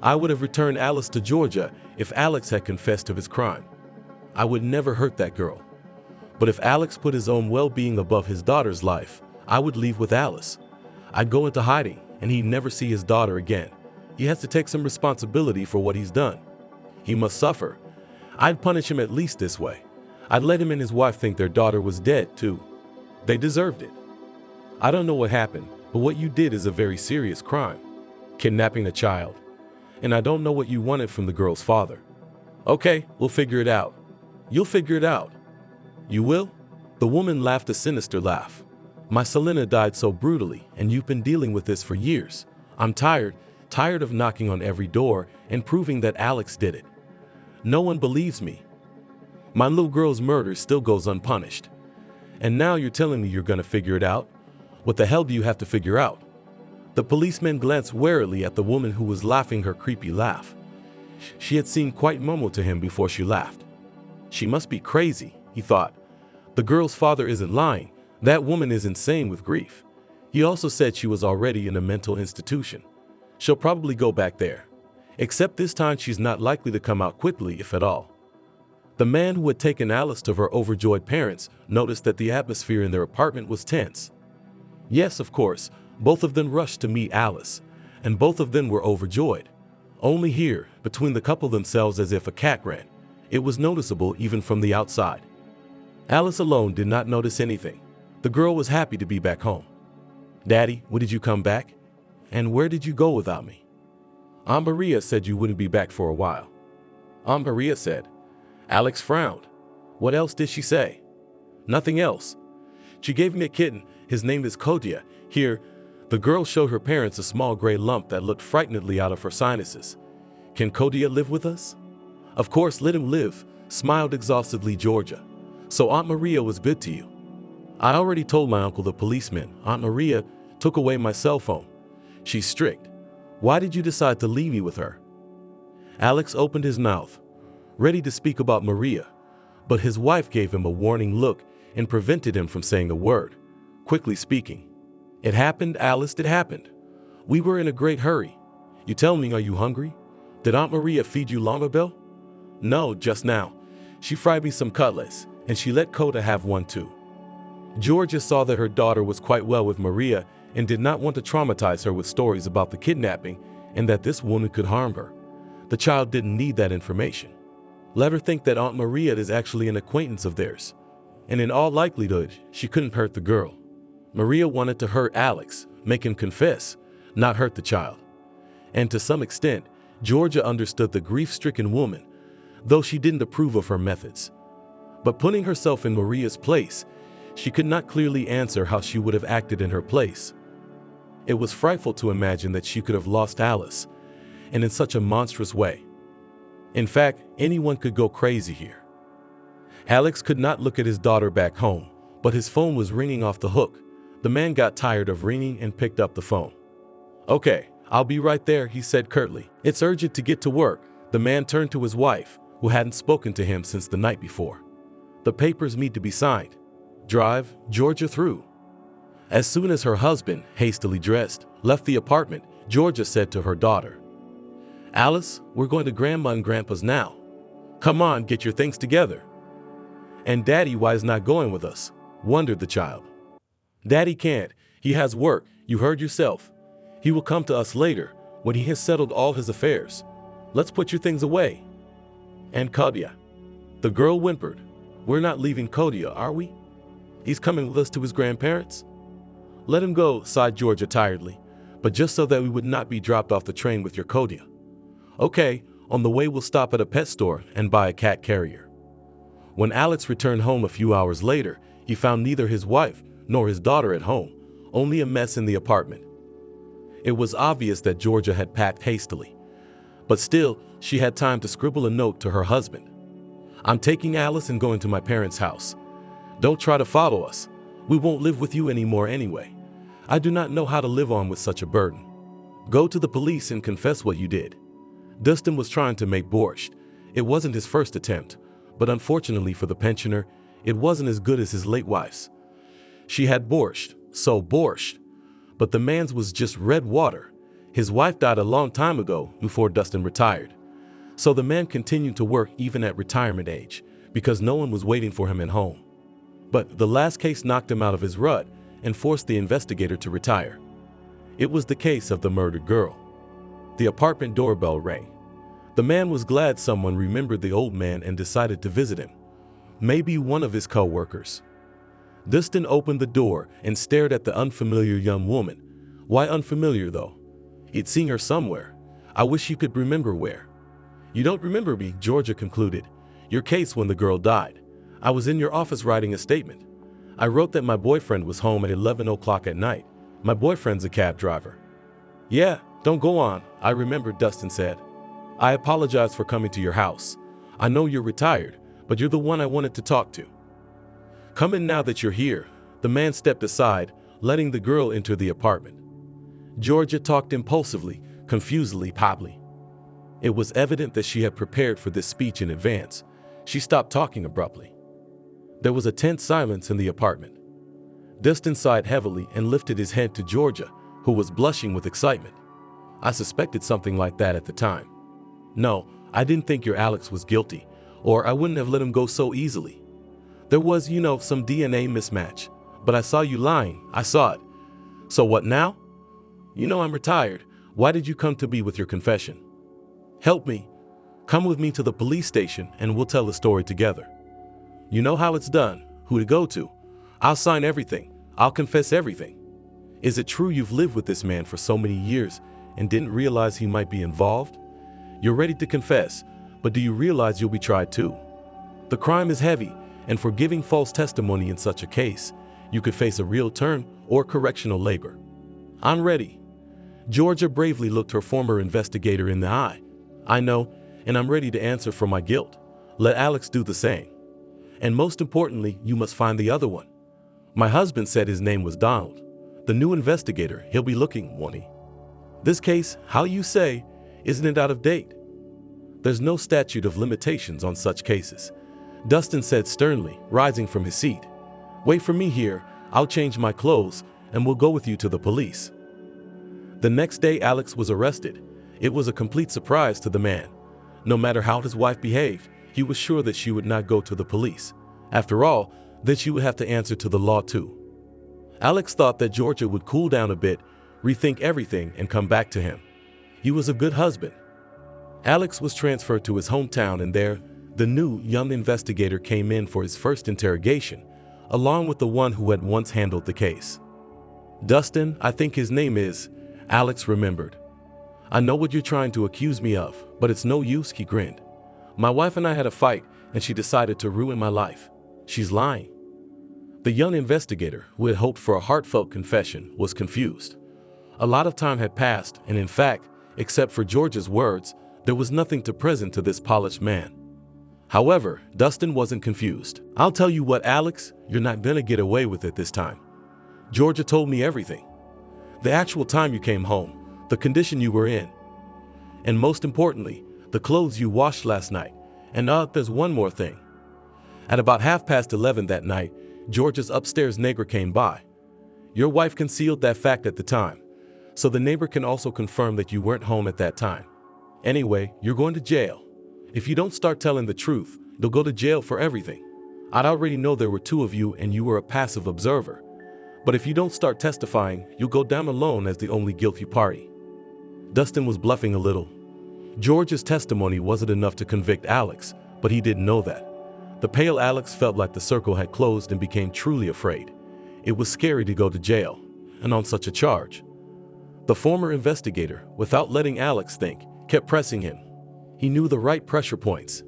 "I would have returned Alice to Georgia if Alex had confessed to his crime. I would never hurt that girl. But if Alex put his own well-being above his daughter's life, I would leave with Alice. I'd go into hiding, and he'd never see his daughter again. He has to take some responsibility for what he's done. He must suffer. I'd punish him at least this way. I'd let him and his wife think their daughter was dead, too. They deserved it. I don't know what happened, but what you did is a very serious crime. Kidnapping a child. And I don't know what you wanted from the girl's father." "Okay, we'll figure it out." "You'll figure it out." "You will?" The woman laughed a sinister laugh. "My Selena died so brutally, and you've been dealing with this for years. I'm tired of knocking on every door and proving that Alex did it. No one believes me. My little girl's murder still goes unpunished. And now you're telling me you're gonna figure it out? What the hell do you have to figure out?" The policeman glanced warily at the woman who was laughing her creepy laugh. She had seemed quite normal to him before she laughed. "She must be crazy," he thought. "The girl's father isn't lying. That woman is insane with grief. He also said she was already in a mental institution. She'll probably go back there. Except this time she's not likely to come out quickly, if at all." The man who had taken Alice to her overjoyed parents noticed that the atmosphere in their apartment was tense. Yes, of course, both of them rushed to meet Alice, and both of them were overjoyed. Only here, between the couple themselves as if a cat ran, it was noticeable even from the outside. Alice alone did not notice anything. The girl was happy to be back home. "Daddy, when did you come back? And where did you go without me?" "Aunt Maria said you wouldn't be back for a while." "Aunt Maria said?" Alex frowned. "What else did she say?" "Nothing else. She gave me a kitten. His name is Kodja. Here." The girl showed her parents a small gray lump that looked frighteningly out of her sinuses. "Can Kodja live with us?" "Of course, let him live," smiled exhaustedly Georgia. "So Aunt Maria was good to you?" "I already told my uncle the policeman. Aunt Maria took away my cell phone. She's strict. Why did you decide to leave me with her?" Alex opened his mouth, ready to speak about Maria, but his wife gave him a warning look and prevented him from saying a word. Quickly speaking, "It happened, Alice, it happened. We were in a great hurry. You tell me, are you hungry? Did Aunt Maria feed you long ago?" "No, just now. She fried me some cutlets, and she let Kodja have one too." Georgia saw that her daughter was quite well with Maria and did not want to traumatize her with stories about the kidnapping and that this woman could harm her. The child didn't need that information. Let her think that Aunt Maria is actually an acquaintance of theirs, and in all likelihood, she couldn't hurt the girl. Maria wanted to hurt Alex, make him confess, not hurt the child. And to some extent, Georgia understood the grief-stricken woman, though she didn't approve of her methods. But putting herself in Maria's place, she could not clearly answer how she would have acted in her place. It was frightful to imagine that she could have lost Alice, and in such a monstrous way. In fact, anyone could go crazy here. Alex could not look at his daughter back home, but his phone was ringing off the hook. The man got tired of ringing and picked up the phone. "Okay, I'll be right there," he said curtly. "It's urgent to get to work." The man turned to his wife, who hadn't spoken to him since the night before. "The papers need to be signed. Drive Georgia through." As soon as her husband, hastily dressed, left the apartment, Georgia said to her daughter, "Alice, we're going to Grandma and Grandpa's now. Come on, get your things together." "And Daddy, why is not going with us?" wondered the child. "Daddy can't. He has work. You heard yourself. He will come to us later, when he has settled all his affairs. Let's put your things away." "And Kodia?" The girl whimpered. "We're not leaving Kodia, are we? He's coming with us to his grandparents." "Let him go," sighed Georgia tiredly, "but just so that we would not be dropped off the train with your Kodia." "Okay, on the way we'll stop at a pet store and buy a cat carrier." When Alex returned home a few hours later, he found neither his wife nor his daughter at home, only a mess in the apartment. It was obvious that Georgia had packed hastily, but still, she had time to scribble a note to her husband. "I'm taking Alice and going to my parents' house. Don't try to follow us. We won't live with you anymore anyway. I do not know how to live on with such a burden. Go to the police and confess what you did." Dustin was trying to make borscht. It wasn't his first attempt, but unfortunately for the pensioner, it wasn't as good as his late wife's. She had borscht, but the man's was just red water. His wife died a long time ago before Dustin retired. So the man continued to work even at retirement age, because no one was waiting for him at home. But the last case knocked him out of his rut and forced the investigator to retire. It was the case of the murdered girl. The apartment doorbell rang. The man was glad someone remembered the old man and decided to visit him. Maybe one of his co-workers. Dustin opened the door and stared at the unfamiliar young woman. Why unfamiliar though? He'd seen her somewhere. I wish you could remember where. "You don't remember me," Georgia concluded. "Your case when the girl died. I was in your office writing a statement. I wrote that my boyfriend was home at 11 o'clock at night. My boyfriend's a cab driver." "Yeah, don't go on. I remember," Dustin said. "I apologize for coming to your house. I know you're retired, but you're the one I wanted to talk to. Come in now that you're here." The man stepped aside, letting the girl enter the apartment. Georgia talked impulsively, confusedly, poppily. It was evident that she had prepared for this speech in advance. She stopped talking abruptly. There was a tense silence in the apartment. Dustin sighed heavily and lifted his head to Georgia, who was blushing with excitement. "I suspected something like that at the time. No, I didn't think your Alex was guilty, or I wouldn't have let him go so easily. There was, some DNA mismatch, but I saw you lying. I saw it. So what now? I'm retired. Why did you come to me with your confession? Help me. Come with me to the police station and we'll tell the story together. You know how it's done, who to go to. I'll sign everything. I'll confess everything. Is it true you've lived with this man for so many years and didn't realize he might be involved? You're ready to confess, but do you realize you'll be tried too? The crime is heavy, and for giving false testimony in such a case, you could face a real term or correctional labor. I'm ready." Georgia bravely looked her former investigator in the eye. "I know, and I'm ready to answer for my guilt. Let Alex do the same. And most importantly, you must find the other one. My husband said his name was Donald. The new investigator, he'll be looking, won't he? This case, how you say, isn't it out of date? There's no statute of limitations on such cases," Dustin said sternly, rising from his seat. "Wait for me here. I'll change my clothes, and we'll go with you to the police." The next day, Alex was arrested. It was a complete surprise to the man. No matter how his wife behaved, he was sure that she would not go to the police. After all, then she would have to answer to the law too. Alex thought that Georgia would cool down a bit, rethink everything, and come back to him. He was a good husband. Alex was transferred to his hometown, and there, the new young investigator came in for his first interrogation, along with the one who had once handled the case. "Dustin, I think his name is," Alex remembered. "I know what you're trying to accuse me of, but it's no use," he grinned. "My wife and I had a fight, and she decided to ruin my life. She's lying." The young investigator, who had hoped for a heartfelt confession, was confused. A lot of time had passed, and in fact, Except for George's words, there was nothing to present to this polished man. However, Dustin wasn't confused. "I'll tell you what, Alex, you're not gonna get away with it this time. Georgia told me everything. The actual time you came home, the condition you were in, and most importantly, the clothes you washed last night. And there's one more thing. At about 11:30 that night, Georgia's upstairs neighbor came by. Your wife concealed that fact at the time, so the neighbor can also confirm that you weren't home at that time. Anyway, you're going to jail. If you don't start telling the truth, you'll go to jail for everything. I'd already know there were two of you and you were a passive observer. But if you don't start testifying, you'll go down alone as the only guilty party." Dustin was bluffing a little. George's testimony wasn't enough to convict Alex, but he didn't know that. The pale Alex felt like the circle had closed and became truly afraid. It was scary to go to jail, and on such a charge. The former investigator, without letting Alex think, kept pressing him. He knew the right pressure points.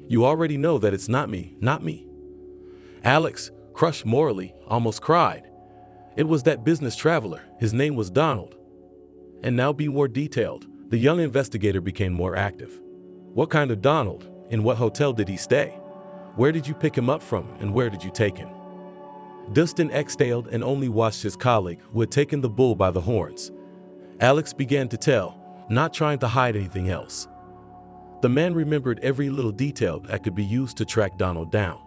"You already know that it's not me, not me." Alex, crushed morally, almost cried. It was that business traveler. His name was Donald. And now be more detailed. The young investigator became more active. "What kind of Donald? In what hotel did he stay? Where did you pick him up from and where did you take him?" Dustin exhaled and only watched his colleague, who had taken the bull by the horns. Alex began to tell, not trying to hide anything else. The man remembered every little detail that could be used to track Donald down.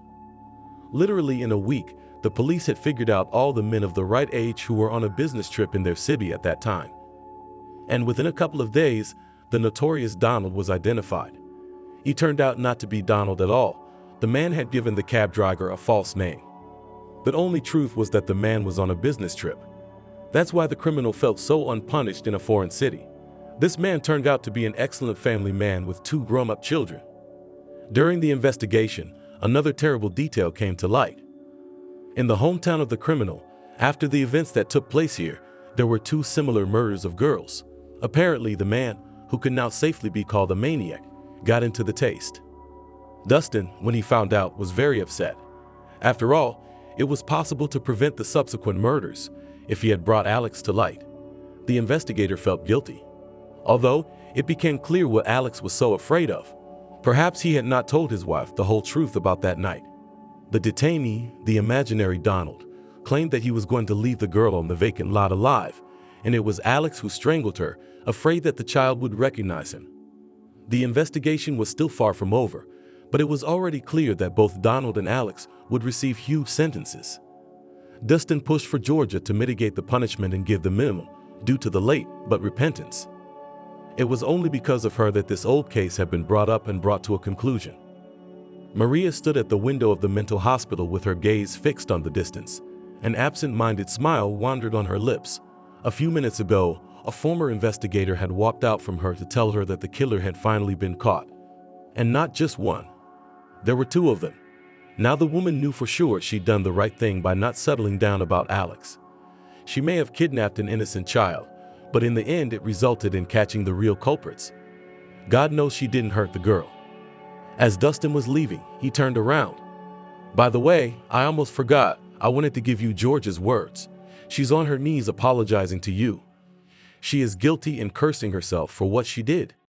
Literally in a week, the police had figured out all the men of the right age who were on a business trip in their city at that time. And within a couple of days, the notorious Donald was identified. He turned out not to be Donald at all. The man had given the cab driver a false name. The only truth was that the man was on a business trip. That's why the criminal felt so unpunished in a foreign city. This man turned out to be an excellent family man with 2 grown-up children. During the investigation, another terrible detail came to light. In the hometown of the criminal, after the events that took place here, there were 2 similar murders of girls. Apparently, the man, who could now safely be called a maniac, got into the taste. Dustin, when he found out, was very upset. After all, it was possible to prevent the subsequent murders if he had brought Alex to light. The investigator felt guilty. Although it became clear what Alex was so afraid of. Perhaps he had not told his wife the whole truth about that night. The detainee, the imaginary Donald, claimed that he was going to leave the girl on the vacant lot alive, and it was Alex who strangled her, afraid that the child would recognize him. The investigation was still far from over, but it was already clear that both Donald and Alex would receive huge sentences. Dustin pushed for Georgia to mitigate the punishment and give the minimum, due to the late but repentance. It was only because of her that this old case had been brought up and brought to a conclusion. Maria stood at the window of the mental hospital with her gaze fixed on the distance. An absent-minded smile wandered on her lips. A few minutes ago, a former investigator had walked out from her to tell her that the killer had finally been caught. And not just one. There were 2 of them. Now the woman knew for sure she'd done the right thing by not settling down about Alex. She may have kidnapped an innocent child, but in the end it resulted in catching the real culprits. God knows she didn't hurt the girl. As Dustin was leaving, he turned around. "By the way, I almost forgot. I wanted to give you George's words. She's on her knees apologizing to you. She is guilty and cursing herself for what she did."